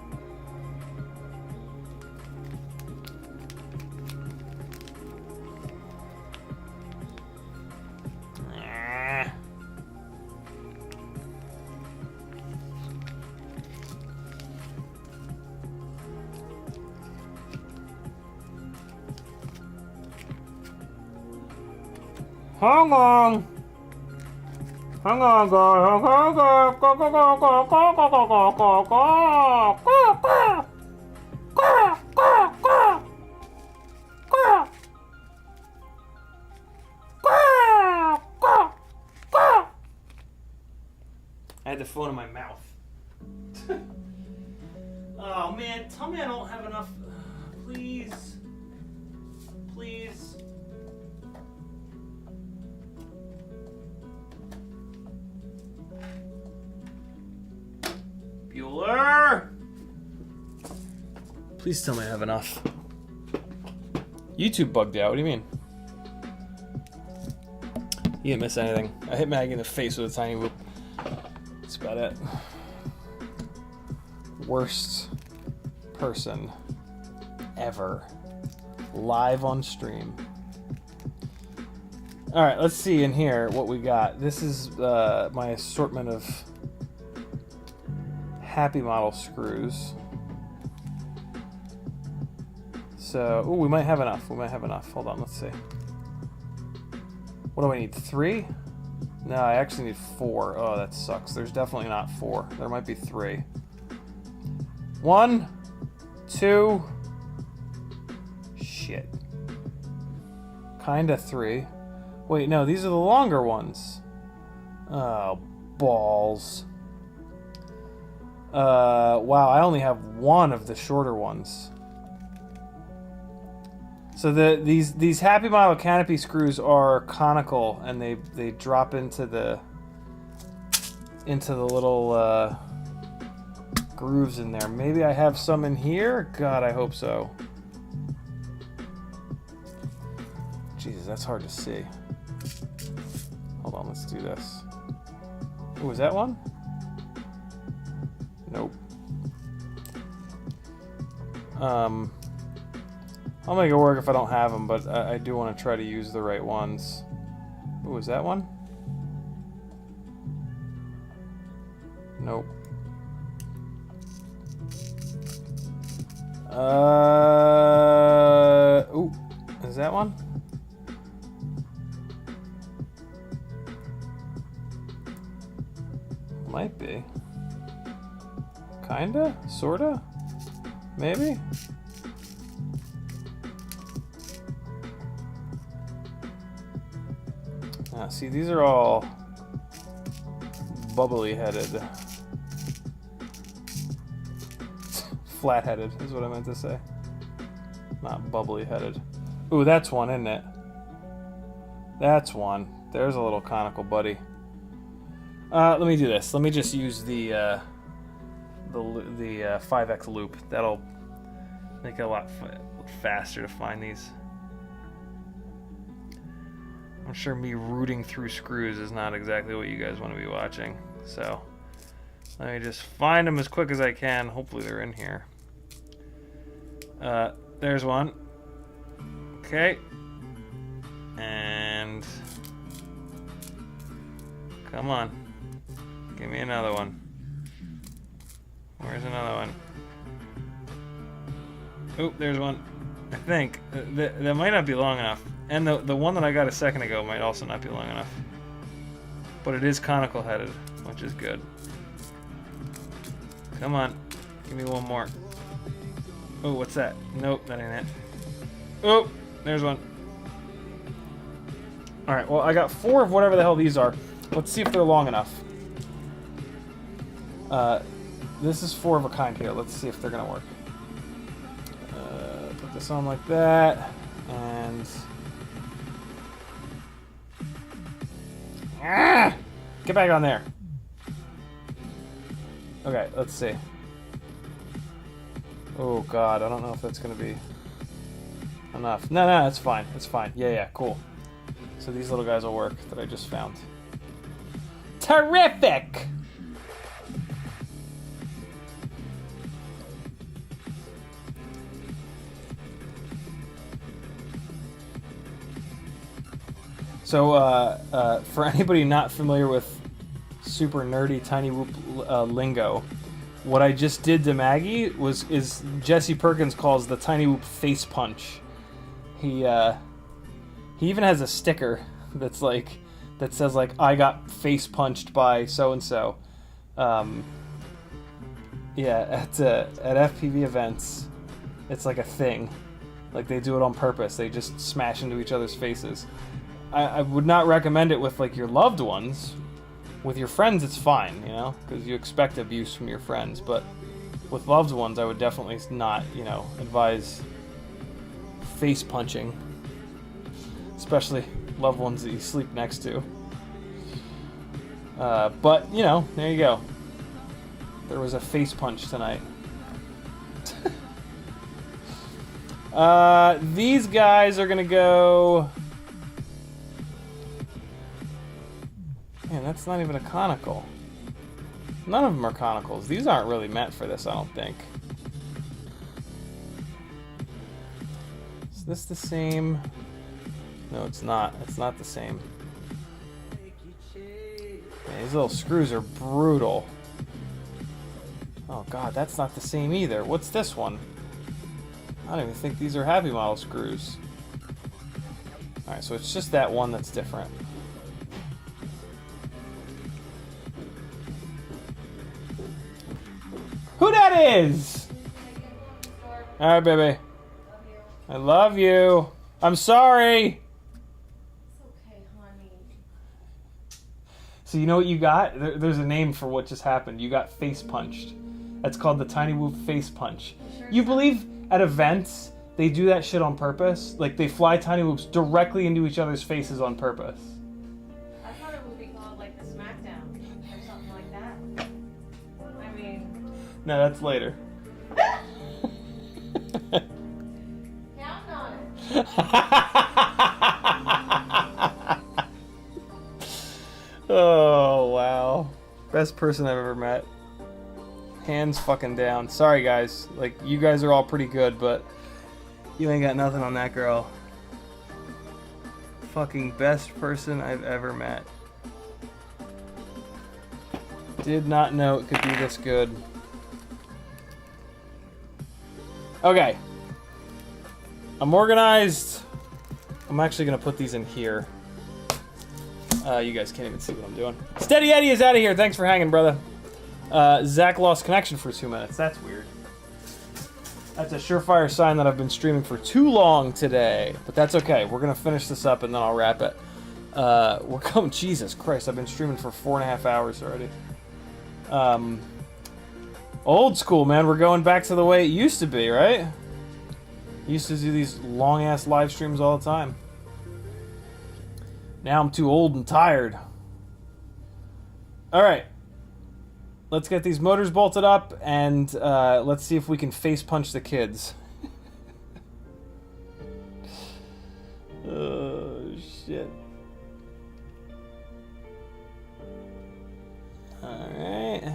Hang on. Hang on, guys. Go, go, go, go, go, go, go, go, go, go, go, go. Go, go, go. Go. Go, go, go. I had the phone in my mouth. Oh man, tell me I don't have enough. Please. Please. Bueller! Please tell me I have enough. YouTube bugged out, what do you mean? You didn't miss anything. I hit Maggie in the face with a tiny whoop. That's about it. Worst person ever. Live on stream. Alright, let's see in here what we got. This is my assortment of Happy Model screws. So, ooh, we might have enough. We might have enough. Hold on, let's see. What do I need? 3? No, I actually need 4. Oh, that sucks. There's definitely not 4. There might be 3. 1, 2. Shit. Kinda 3. Wait, no, these are the longer ones. Oh, balls. Wow, I only have 1 of the shorter ones. So these Happy Model canopy screws are conical, and they drop into the little grooves in there. Maybe I have some in here? God, I hope so. Jesus, that's hard to see. Hold on, let's do this. Oh, is that one? Nope. I'll make it work if I don't have them, but I do want to try to use the right ones. Oh, is that one? Nope. Ooh, is that one? Might be. Kinda? Sorta? Maybe? See, these are all bubbly-headed. Flat-headed is what I meant to say. Not bubbly-headed. Ooh, that's one, isn't it? That's one. There's a little conical buddy. Let me do this. Let me just use the 5X loop. That'll make it a lot faster to find these. I'm sure me rooting through screws is not exactly what you guys want to be watching. So let me just find them as quick as I can. Hopefully they're in here. There's one. Okay. And come on. Give me another one. Where's another one? Oh, there's one. I think that might not be long enough. And the one that I got a second ago might also not be long enough. But it is conical headed, which is good. Come on. Give me one more. Oh, what's that? Nope, that ain't it. Oh, there's one. Alright, well, I got 4 of whatever the hell these are. Let's see if they're long enough. This is 4 of a kind here. Let's see if they're gonna work. Put this on like that, and get back on there. Okay, let's see. Oh God, I don't know if that's gonna be enough. No, it's fine. It's fine. Yeah, cool. So these little guys will work that I just found. Terrific! So, for anybody not familiar with super nerdy Tiny Whoop lingo, what I just did to Maggie is Jesse Perkins calls the Tiny Whoop face punch. He even has a sticker that says like I got face punched by so and so. Yeah, at FPV events, it's like a thing. Like they do it on purpose. They just smash into each other's faces. I would not recommend it with like your loved ones. With your friends, it's fine, you know, because you expect abuse from your friends. But with loved ones, I would definitely not, advise face punching, especially loved ones that you sleep next to. But there you go. There was a face punch tonight. These guys are gonna go. Man, that's not even a conical. None of them are conicals. These aren't really meant for this, I don't think. Is this the same? No, it's not. It's not the same. Man, these little screws are brutal. Oh god, that's not the same either. What's this one? I don't even think these are Happy Model screws. Alright, so it's just that one that's different. Who that is? Alright, baby. I love you. I'm sorry. It's okay, honey. So you know what you got? There's a name for what just happened. You got face punched. That's called the Tiny Whoop face punch. You believe at events they do that shit on purpose? Like they fly Tiny Whoops directly into each other's faces on purpose. I thought it would be called like the Smackdown or something like that. I mean, No, that's later. count on it. Oh, wow. Best person I've ever met. Hands fucking down. Sorry, guys. Like, you guys are all pretty good, but you ain't got nothing on that girl. Fucking best person I've ever met. Did not know it could be this good. Okay. I'm organized. I'm actually going to put these in here. You guys can't even see what I'm doing. Steady Eddie is out of here. Thanks for hanging, brother. Zach lost connection for 2 minutes. That's weird. That's a surefire sign that I've been streaming for too long today. But that's okay. We're going to finish this up and then I'll wrap it. We're coming... Jesus Christ, I've been streaming for 4.5 hours already. Old school, man. We're going back to the way it used to be, right? Used to do these long-ass live streams all the time. Now I'm too old and tired. Alright. Let's get these motors bolted up, and let's see if we can face punch the kids. Oh, shit. Alright.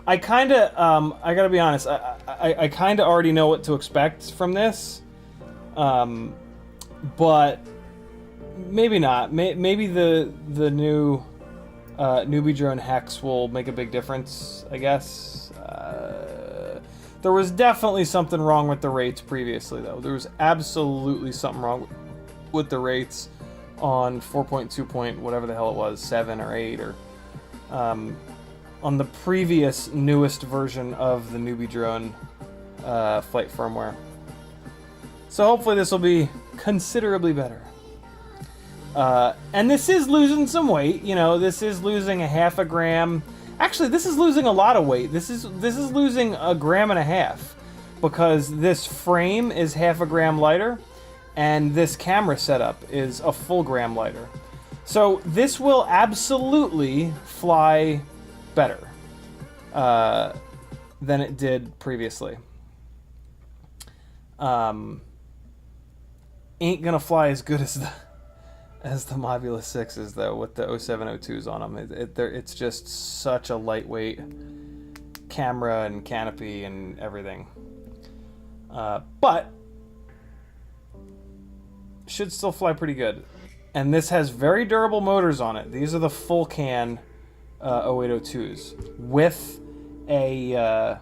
I kinda, I gotta be honest, I kinda already know what to expect from this. But maybe not. Maybe the new newbie drone hex will make a big difference, I guess. There was definitely something wrong with the rates previously, though. There was absolutely something wrong with the rates on 4.2 point, whatever the hell it was, 7 or 8, or on the previous newest version of the newbie drone flight firmware. So hopefully this will be considerably better. And this is losing some weight, this is losing a 0.5 gram. Actually, this is losing a lot of weight. This is losing 1.5 grams because this frame is 0.5 gram lighter and this camera setup is a full gram lighter. So this will absolutely fly better than it did previously. Ain't gonna fly as good as the Mobula 6s, though, with the 0702s on them. It's just such a lightweight camera and canopy and everything. But should still fly pretty good. And this has very durable motors on it. These are the full can 0802s with a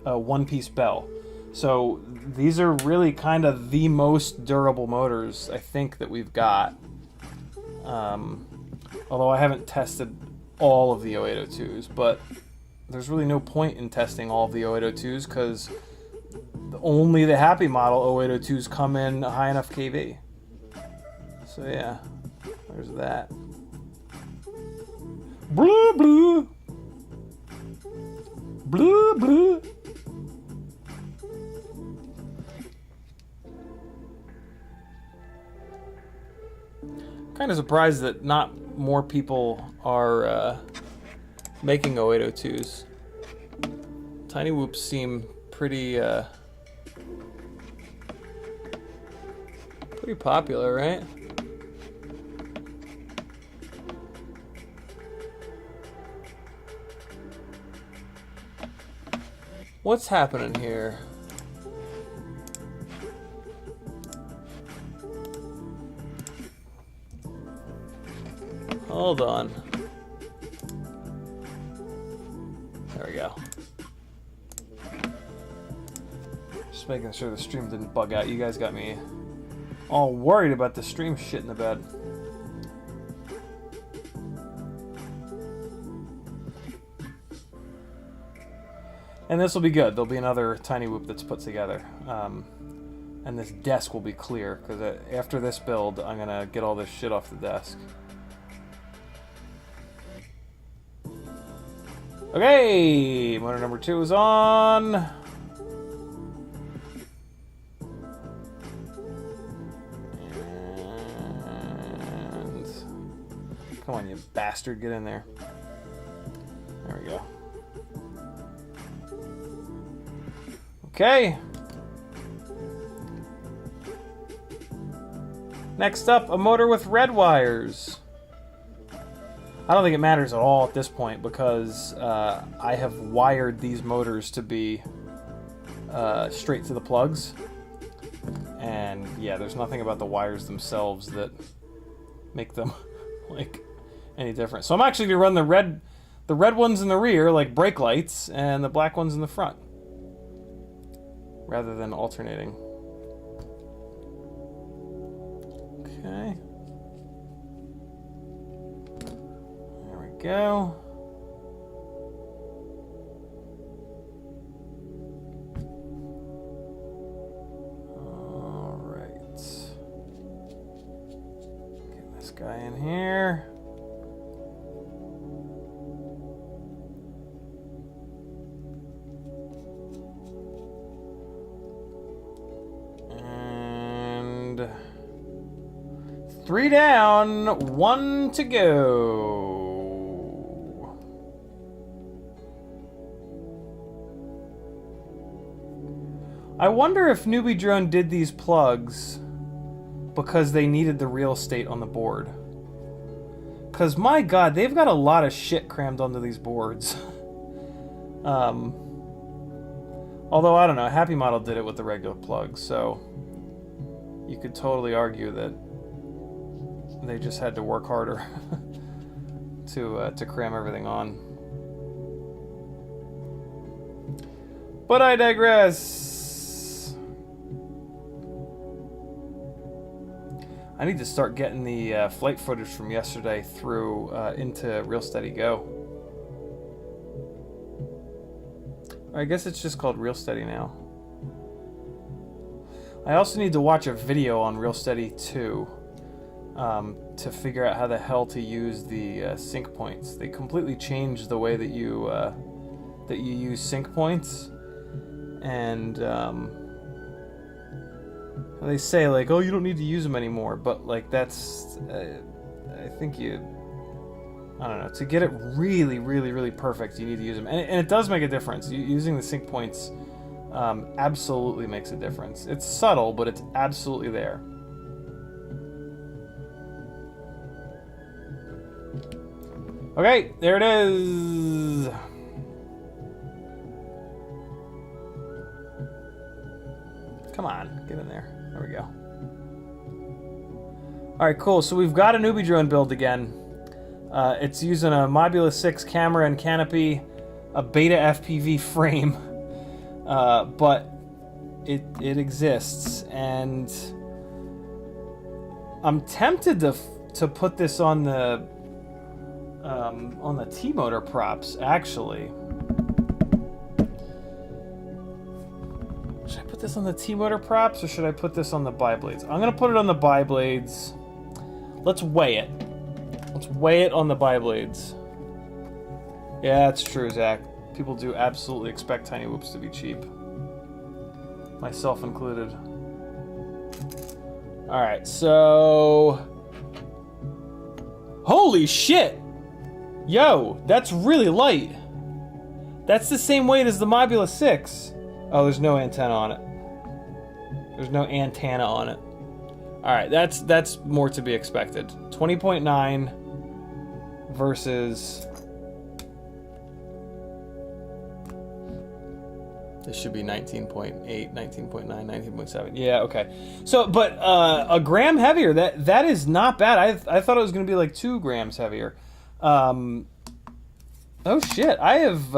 one-piece bell. So these are really kind of the most durable motors, I think, that we've got. Although I haven't tested all of the 0802s, but there's really no point in testing all of the 0802s because only the Happy Model 0802s come in high enough kV. So yeah, there's that. Blue, blue. Blue, blue. Kind of surprised that not more people are making 0802s. Tiny whoops seem pretty pretty popular, right? What's happening here? Hold on. There we go. Just making sure the stream didn't bug out. You guys got me all worried about the stream shit in the bed. And this will be good. There'll be another tiny whoop that's put together. And this desk will be clear, because after this build, I'm going to get all this shit off the desk. Okay, motor number 2 is on. And come on, you bastard, get in there. There we go. Okay. Next up, a motor with red wires. I don't think it matters at all at this point because I have wired these motors to be straight to the plugs. And yeah, there's nothing about the wires themselves that make them like any different. So I'm actually gonna run the red ones in the rear, like brake lights, and the black ones in the front, rather than alternating. Okay. There we go. All right. Get this guy in here. And 3 down, 1 to go. I wonder if Newbie Drone did these plugs because they needed the real estate on the board. Because, my God, they've got a lot of shit crammed onto these boards. Although, I don't know, Happy Model did it with the regular plugs, so you could totally argue that they just had to work harder to cram everything on. But I digress. I need to start getting the flight footage from yesterday through into Real Steady Go. I guess it's just called Real Steady now. I also need to watch a video on Real Steady 2 to figure out how the hell to use the sync points. They completely changed the way that you use sync points, and they say like, oh, you don't need to use them anymore, but like that's I think I don't know, to get it really, really, really perfect, you need to use them, and it does make a difference. Using the sync points absolutely makes a difference. It's subtle, but it's absolutely there. Okay, there it is. Come on, get in there. There we go. Alright, cool. So we've got a Newbie Drone build again. It's using a Mobula 6 camera and canopy, a Beta FPV frame, but it exists, and I'm tempted to put this on the T-motor props, actually. Should I put this on the T-motor props, or should I put this on the bi-blades? I'm gonna put it on the bi-blades. Let's weigh it. Let's weigh it on the bi-blades. Yeah, that's true, Zach. People do absolutely expect tiny whoops to be cheap. Myself included. Alright, so Holy shit! Yo, that's really light. That's the same weight as the Mobula 6. Oh, there's no antenna on it. There's no antenna on it. Alright, that's more to be expected. 20.9 versus... This should be 19.8, 19.9, 19.7. Yeah, okay. So, but a gram heavier, that is not bad. I thought it was going to be like 2 grams heavier. Oh shit, I have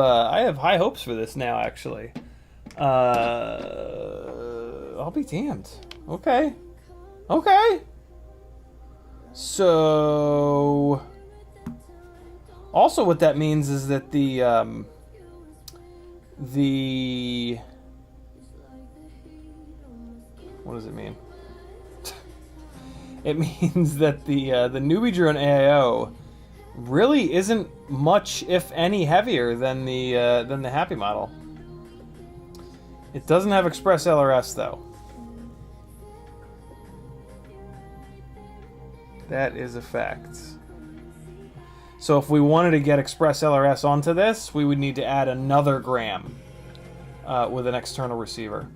high hopes for this now, actually. I'll be damned. Okay. Okay. So, also what that means is that the what does it mean? It means that the newbie drone AIO really isn't much, if any, heavier than the Happy model. It doesn't have Express LRS though. That is a fact. So if we wanted to get Express LRS onto this, we would need to add another gram with an external receiver.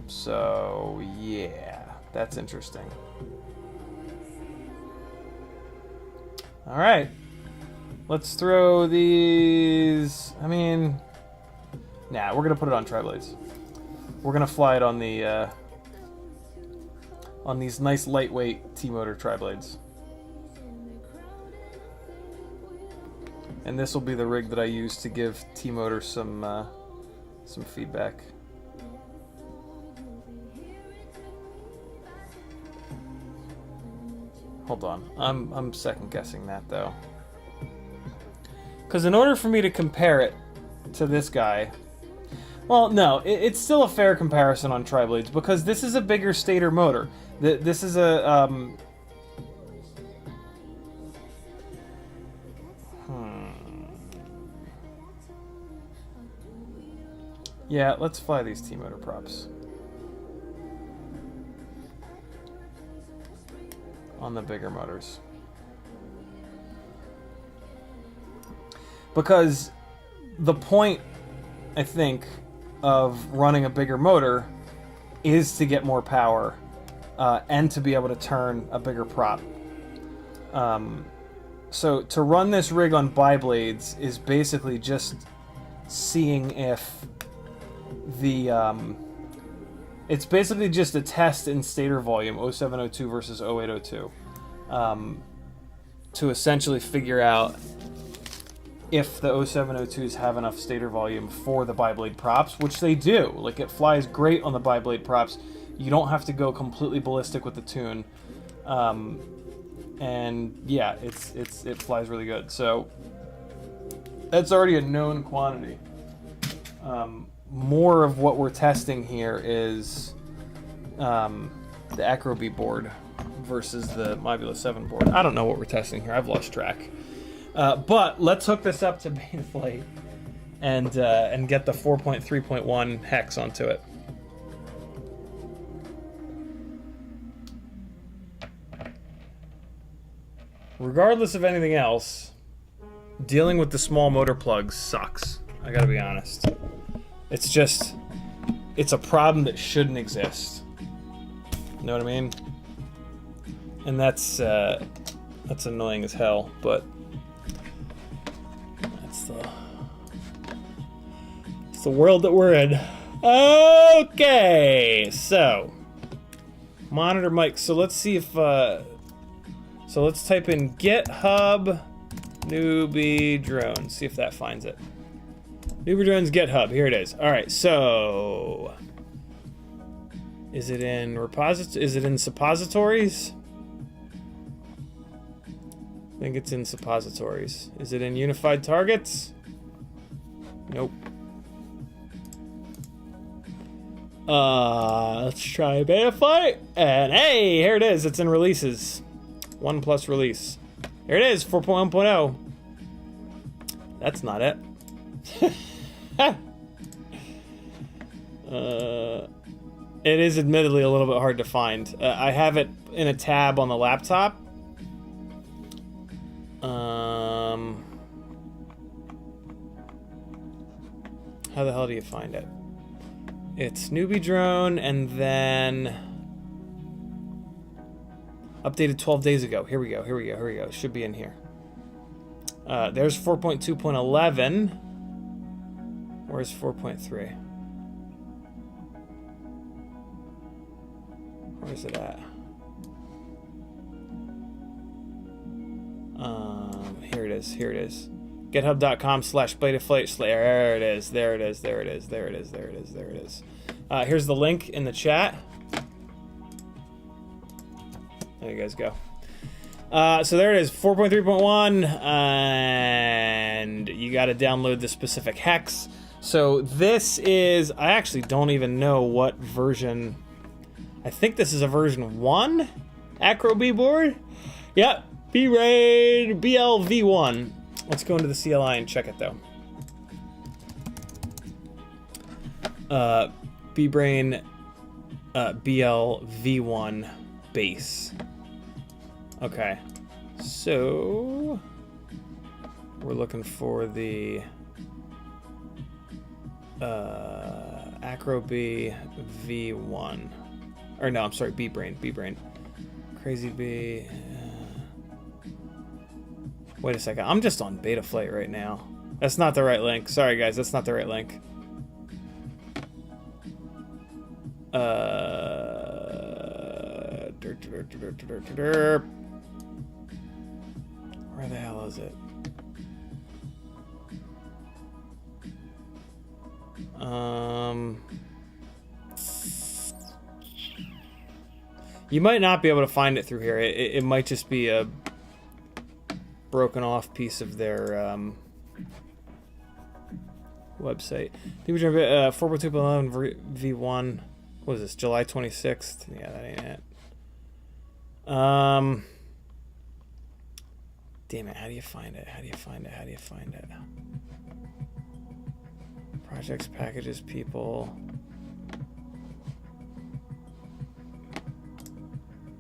So yeah, that's interesting. All right, let's throw these. I mean, nah, we're gonna put it on tri-blades. We're gonna fly it on the on these nice lightweight T-motor tri-blades. And this will be the rig that I use to give T-motor some feedback. Hold on, I'm second guessing that though. Because in order for me to compare it to this guy, well, no, it's still a fair comparison on tri-blades because this is a bigger stator motor. This is a yeah, let's fly these T-motor props on the bigger motors. Because the point, I think, of running a bigger motor is to get more power and to be able to turn a bigger prop. So to run this rig on bi-blades is basically just seeing if the it's basically just a test in stator volume 0702 versus 0802 to essentially figure out if the 0702s have enough stator volume for the bi-blade props, which they do. Like, it flies great on the bi-blade props. You don't have to go completely ballistic with the tune, and yeah, it flies really good. So that's already a known quantity. More of what we're testing here is the Acrobeat board versus the Mobula 7 board. I don't know what we're testing here. I've lost track. But let's hook this up to Betaflight and get the 4.3.1 hex onto it. Regardless of anything else, dealing with the small motor plugs sucks. I gotta be honest. It's just, it's a problem that shouldn't exist. You know what I mean? And that's annoying as hell, but it's the world that we're in. Okay, so monitor mic. So let's see if so let's type in GitHub newbie drone. See if that finds it. Newbie drones GitHub. Here it is. All right. So is it in Is it in suppositories? I think it's in suppositories. Is it in unified targets? Nope. Let's try Betaflight. And hey, here it is. It's in releases. 1+ release. Here it is, 4.1.0. That's not it. It is admittedly a little bit hard to find. I have it in a tab on the laptop, How the hell do you find it? It's newbie drone and then updated 12 days ago. Here we go. It should be in here. There's 4.2.11. Where's 4.3? Where's it at? Here it is. GitHub.com/BladeOfFlight. There it is. Here's the link in the chat. There you guys go. So there it is, 4.3.1, and you got to download the specific hex. So this is, I actually don't even know what version. I think this is a version 1 Acro B board. Yep, B-Raid BLV1. Let's go into the CLI and check it though. B-Brain BLV1 base. Okay, so we're looking for the Acro B V1. Or no, I'm sorry, B-Brain. Crazy B. Wait a second, I'm just on Betaflight right now. That's not the right link. Sorry guys, that's not the right link. Where the hell is it? You might not be able to find it through here. It might just be a broken off piece of their website. 4.2.11 V1. What is this? July 26th? Yeah, that ain't it. Damn it, how do you find it? Projects, packages, people.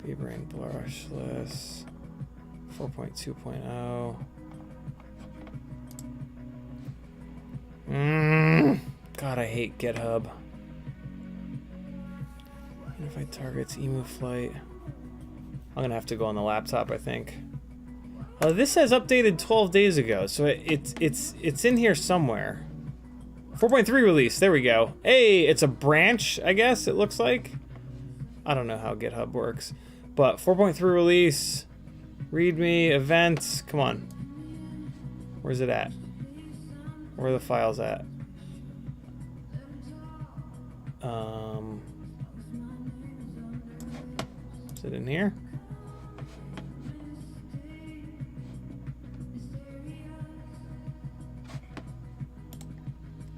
B-Brain brushless. 4.2.0. God, I hate GitHub. Unified targets, emu flight. I'm gonna have to go on the laptop, I think. This says updated 12 days ago, so it's in here somewhere. 4.3 release, there we go. Hey, it's a branch, I guess it looks like. I don't know how GitHub works, but 4.3 release, README, events, come on. Where's it at? Where are the files at? Is it in here?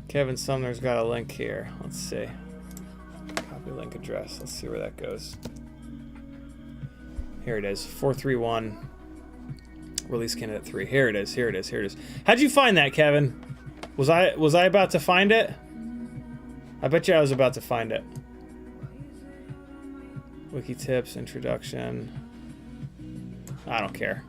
Kevin Sumner's got a link here. Let's see. Copy link address. Let's see where that goes. Here it is. 431. Release candidate 3. Here it is. How'd you find that, Kevin? Was I about to find it? I bet you I was about to find it. Wiki tips, introduction. I don't care.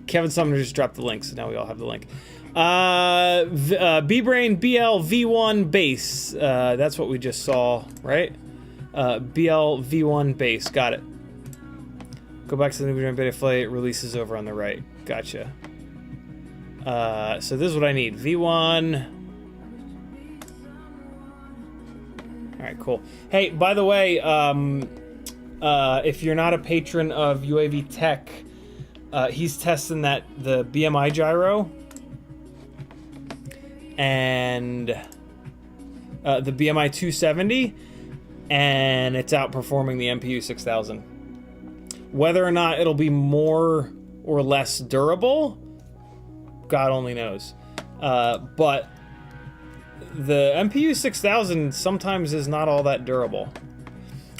Kevin Sumner just dropped the link, so now we all have the link. B-Brain BLV1 base. That's what we just saw, right? BLV1 base. Got it. Go back to the Newbie Beta Flight. Releases over on the right. Gotcha. So this is what I need. V1. Alright, cool. Hey, by the way, if you're not a patron of UAV Tech, he's testing the BMI gyro and the BMI 270, and it's outperforming the MPU 6000. Whether or not it'll be more or less durable, God only knows. But the MPU 6000 sometimes is not all that durable.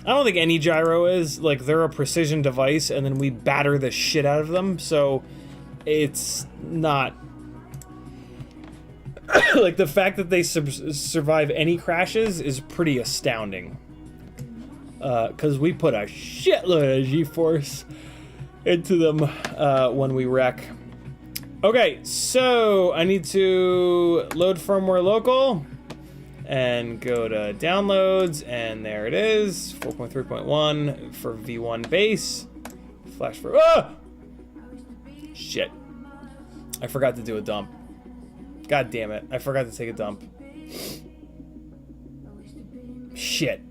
I don't think any gyro is. Like, they're a precision device, and then we batter the shit out of them, so it's not... like, the fact that they survive any crashes is pretty astounding. Because we put a shitload of G-force into them when we wreck. Okay, so I need to load firmware local and go to downloads, and there it is, 4.3.1 for V1 base. Flash for shit. I forgot to do a dump. God damn it. I forgot to take a dump. Shit.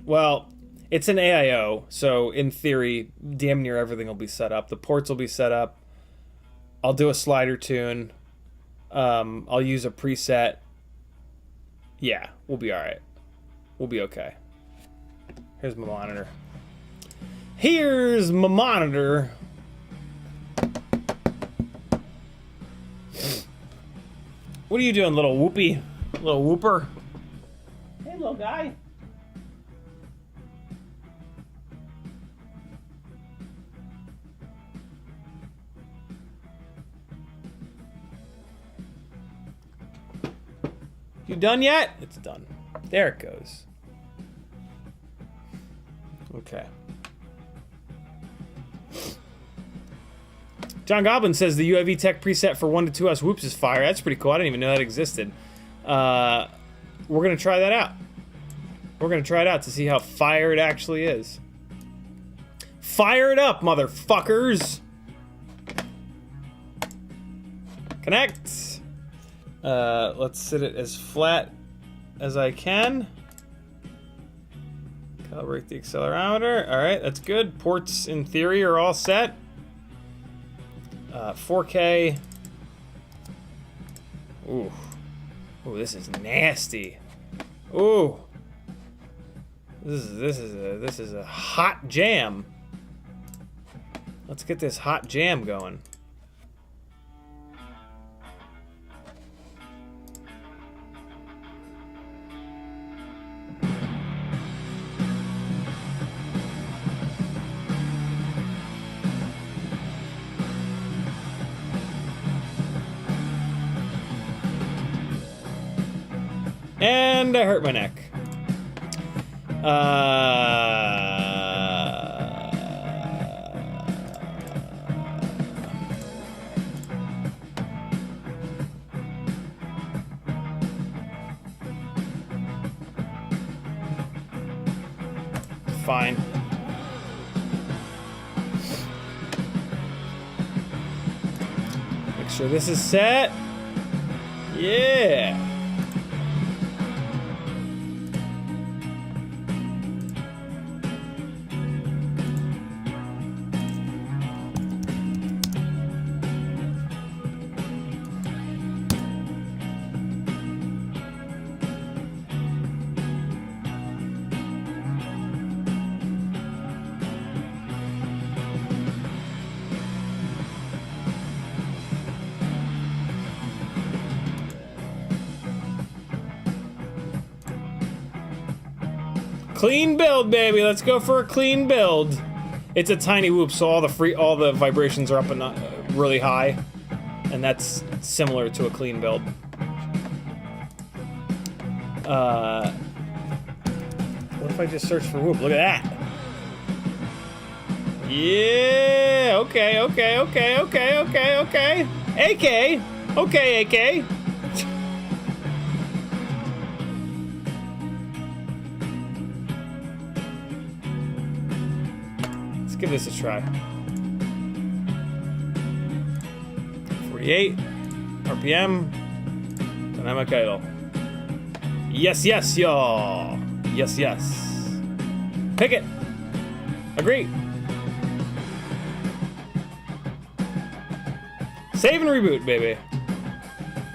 Well, it's an AIO, so in theory, damn near everything will be set up. The ports will be set up. I'll do a slider tune. I'll use a preset. Yeah, we'll be alright. We'll be okay. Here's my monitor. Here's my monitor. What are you doing, little whoopee? Little whooper? Hey, little guy. You done yet? It's done. There it goes. Okay. John Goblin says the UAV tech preset for 1 to 2 hours whoops is fire. That's pretty cool. I didn't even know that existed. We're going to try that out. We're going to try it out to see how fire it actually is. Fire it up, motherfuckers! Connect! Let's sit it as flat as I can. Calibrate the accelerometer. Alright, that's good. Ports, in theory, are all set. 4K. Ooh. Ooh, this is nasty. Ooh. This is a hot jam. Let's get this hot jam going. And I hurt my neck. Fine. Make sure this is set. Yeah. Clean build, baby. Let's go for a clean build. It's a tiny whoop, so all the vibrations are up and really high, and that's similar to a clean build. What if I just search for whoop? Look at that. Yeah. Okay. Okay. Okay. Okay. Okay. Okay. AK. Okay. AK. Give this a try. 48 RPM. Dynamic idle. Yes, yes, y'all. Yes, yes. Pick it. Agree. Save and reboot, baby.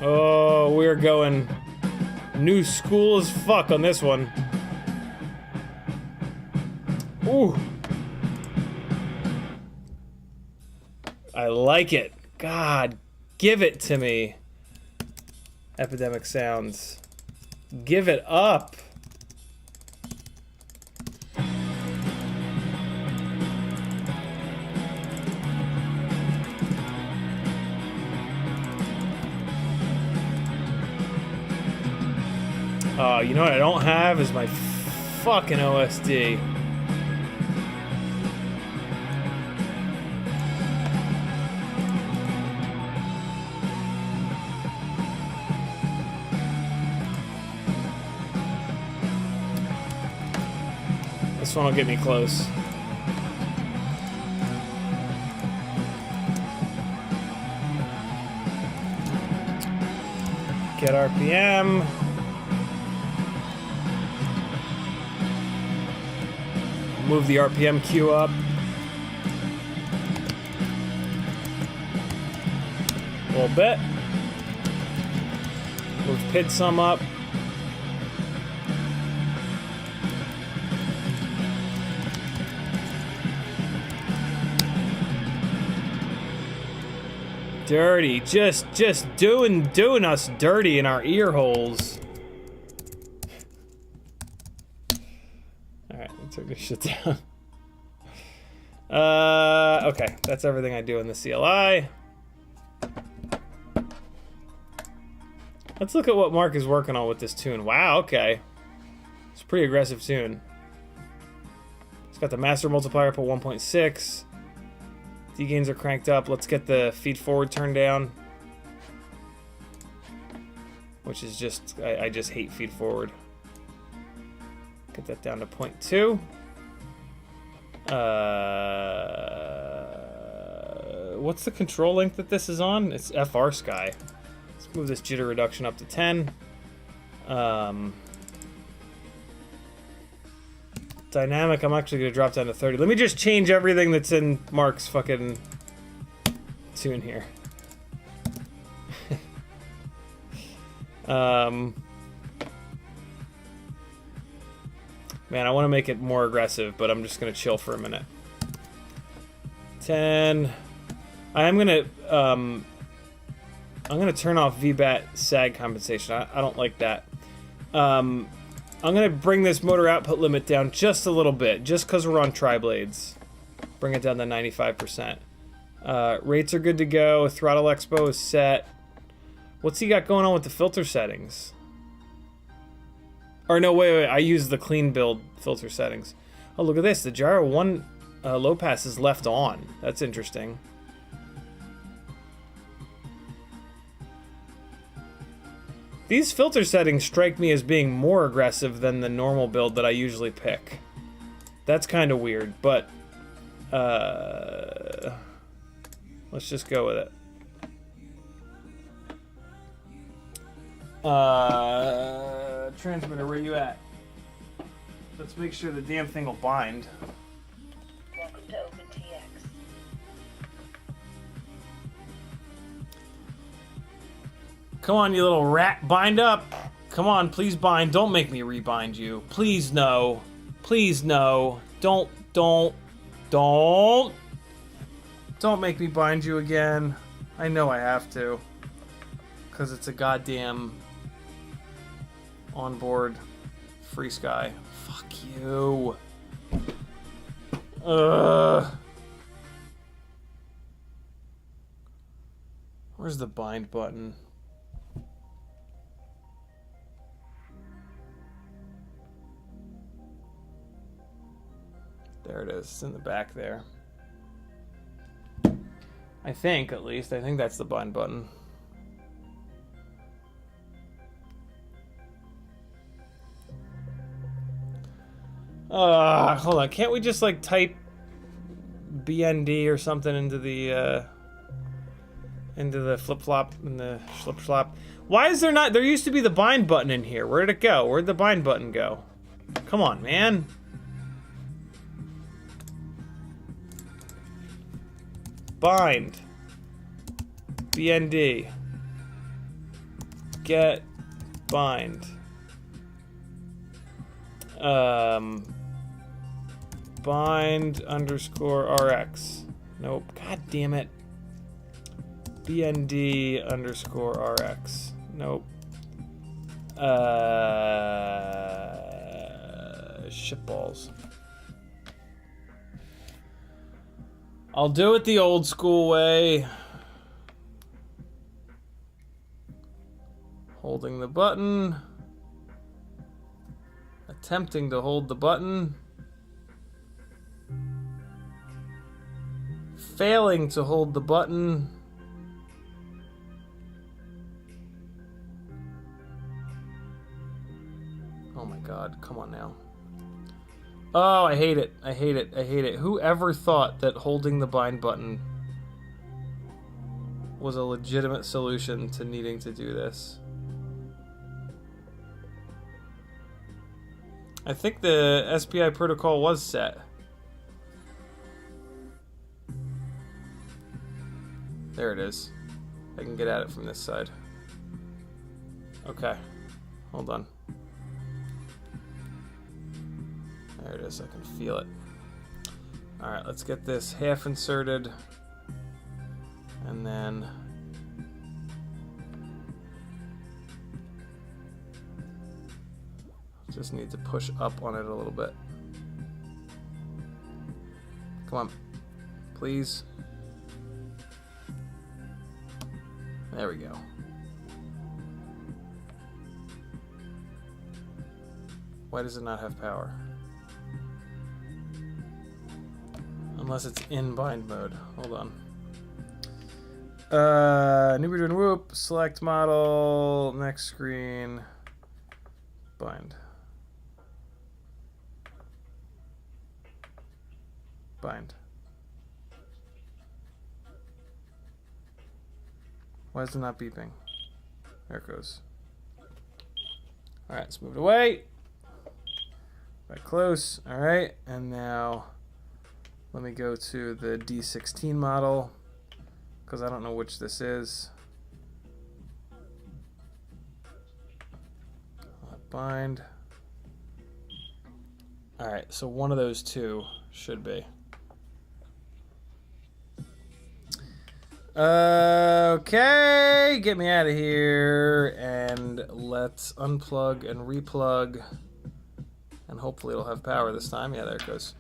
Oh, we're going new school as fuck on this one. Ooh. I like it. God, give it to me. Epidemic Sounds. Give it up. Oh, you know what I don't have is my fucking OSD. This one will get me close. Get RPM. Move the RPM queue up. A little bit. Move PID sum up. Dirty, just doing us dirty in our ear holes. All right, let's turn this shit down. Okay, that's everything I do in the CLI. Let's look at what Mark is working on with this tune. Wow, okay, it's a pretty aggressive tune. It's got the master multiplier up at 1.6. D-gains are cranked up. Let's get the feed forward turned down. Which is just, I just hate feed forward. Get that down to 0.2. What's the control link that this is on? It's FR Sky. Let's move this jitter reduction up to 10. Dynamic, I'm actually going to drop down to 30. Let me just change everything that's in Mark's fucking tune here. Man, I want to make it more aggressive, but I'm just going to chill for a minute. 10. I'm going to turn off VBAT sag compensation. I don't like that. I'm going to bring this motor output limit down just a little bit, just because we're on tri-blades. Bring it down to 95%. Rates are good to go. Throttle expo is set. What's he got going on with the filter settings? Or no, wait, I use the clean build filter settings. Oh, look at this. The gyro 1 low pass is left on. That's interesting. These filter settings strike me as being more aggressive than the normal build that I usually pick. That's kind of weird, but let's just go with it. Transmitter, where you at? Let's make sure the damn thing will bind. Welcome to OpenTX. Come on, you little rat. Bind up. Come on, please bind. Don't make me rebind you. Please, no. Please, no. Don't make me bind you again. I know I have to. Because it's a goddamn onboard free sky. Fuck you. Where's the bind button? There it is. It's in the back there. I think, at least. I think that's the bind button. Hold on. Can't we just, like, type BND or something into the flip-flop, in the slip-slop? Why is there not... There used to be the bind button in here. Where'd it go? Where'd the bind button go? Come on, man. Bind. BND. Get bind. Bind underscore RX. Nope. God damn it. BND underscore RX. Nope. Shitballs. I'll do it the old school way. Holding the button. Attempting to hold the button. Failing to hold the button. Oh my god, come on now. Oh, I hate it. I hate it. I hate it. Whoever thought that holding the bind button was a legitimate solution to needing to do this? I think the SPI protocol was set. There it is. I can get at it from this side. Okay. Hold on. There it is. I can feel it. Alright, let's get this half inserted. And then... just need to push up on it a little bit. Come on. Please. There we go. Why does it not have power? Unless it's in bind mode. Hold on. Newbie doing whoop. Select model. Next screen. Bind. Bind. Why is it not beeping? There it goes. Alright, let's move it away. Back close. Alright, and now let me go to the D16 model because I don't know which this is. Bind. Alright, so one of those two should be. Okay, get me out of here, and let's unplug and replug, and hopefully it'll have power this time. Yeah, there it goes.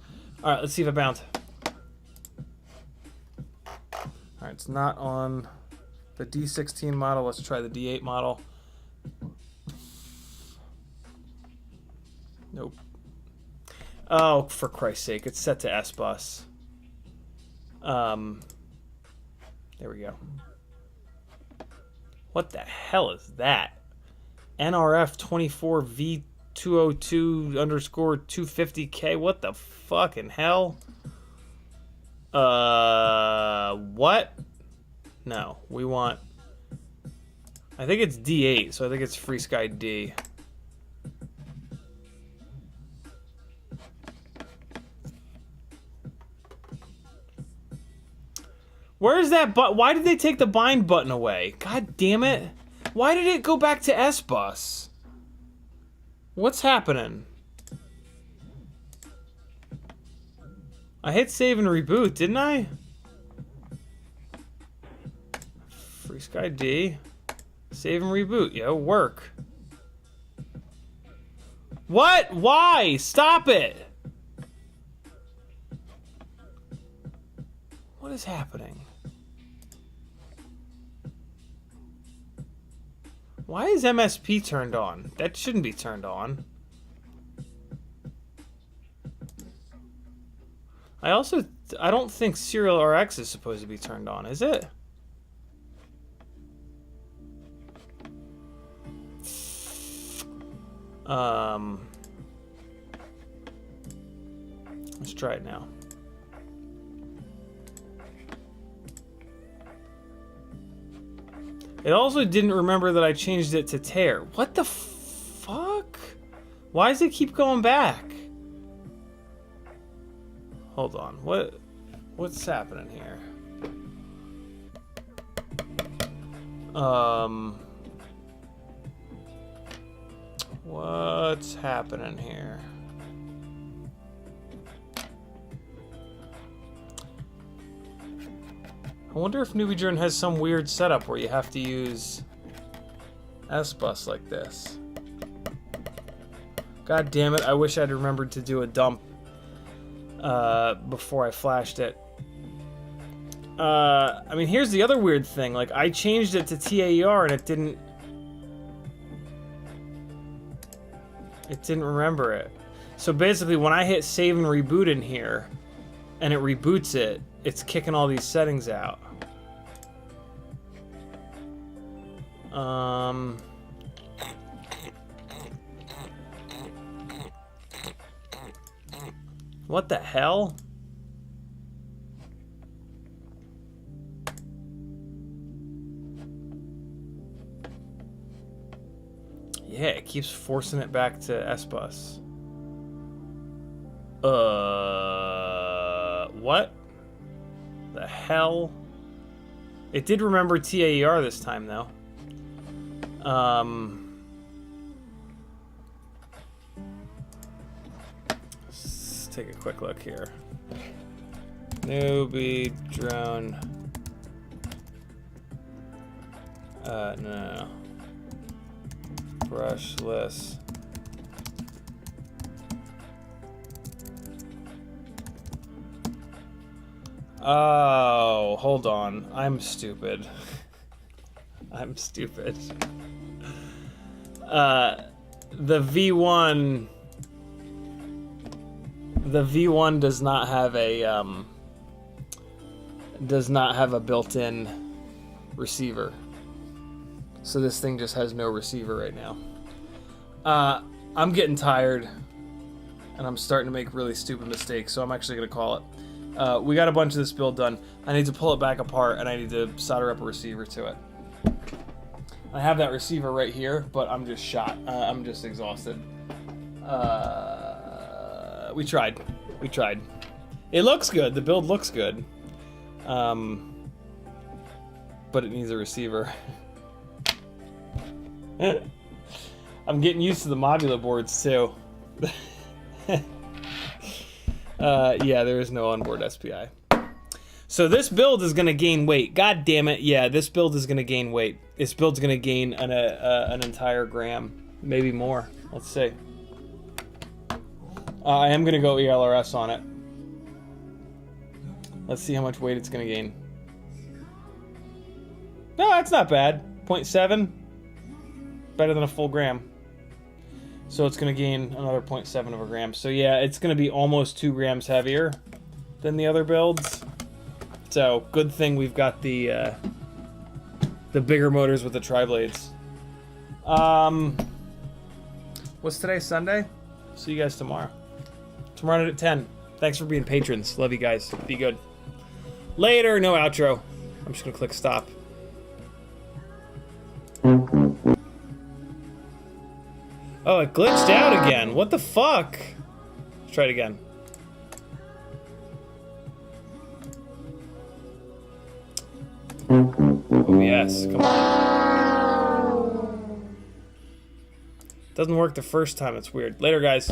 All right, let's see if it bound. All right, it's not on the D16 model. Let's try the D8 model. Nope. Oh, for Christ's sake, it's set to S-Bus. There we go. What the hell is that? NRF 24V202_250K. What the fucking hell? What? No, we want... I think it's D8, so I think it's Free Sky D. Where's that button? Why did they take the bind button away? God damn it. Why did it go back to S-Bus? What's happening? I hit save and reboot, didn't I? Free Sky D. Save and reboot. Yo, work. What? Why? Stop it. What is happening? Why is MSP turned on? That shouldn't be turned on. I don't think Serial RX is supposed to be turned on, is it? Let's try it now. It also didn't remember that I changed it to tear. What the fuck? Why does it keep going back? Hold on. What's happening here? What's happening here? I wonder if NewbieJourn has some weird setup where you have to use S-Bus like this. God damn it, I wish I'd remembered to do a dump before I flashed it. I mean, here's the other weird thing. Like, I changed it to TAER and it didn't remember it. So basically, when I hit save and reboot in here, and it reboots it, it's kicking all these settings out. What the hell? Yeah, it keeps forcing it back to S-Bus. What the hell? It did remember TAER this time, though. Let's take a quick look here. Newbie drone. No. Brushless. Oh, hold on. I'm stupid. I'm stupid. The V1 does not have a built-in receiver. So this thing just has no receiver right now. I'm getting tired and I'm starting to make really stupid mistakes, so I'm actually gonna call it. We got a bunch of this build done. I need to pull it back apart and I need to solder up a receiver to it. I have that receiver right here, but I'm just shot. I'm just exhausted. We tried. It looks good. The build looks good. But it needs a receiver. I'm getting used to the modular boards too. Yeah, there is no onboard SPI. So this build is gonna gain weight. God damn it! Yeah, this build is gonna gain weight. This build's gonna gain an entire gram, maybe more. Let's see. I am gonna go ELRS on it. Let's see how much weight it's gonna gain. No, that's not bad. 0.7. Better than a full gram. So it's going to gain another 0.7 of a gram. So yeah, it's going to be almost 2 grams heavier than the other builds. So good thing we've got the bigger motors with the tri-blades. What's today? Sunday? See you guys tomorrow. Tomorrow at 10. Thanks for being patrons. Love you guys. Be good. Later. No outro. I'm just going to click stop. Oh, it glitched out again. What the fuck? Let's try it again. Oh, yes. Come on. Doesn't work the first time. It's weird. Later, guys.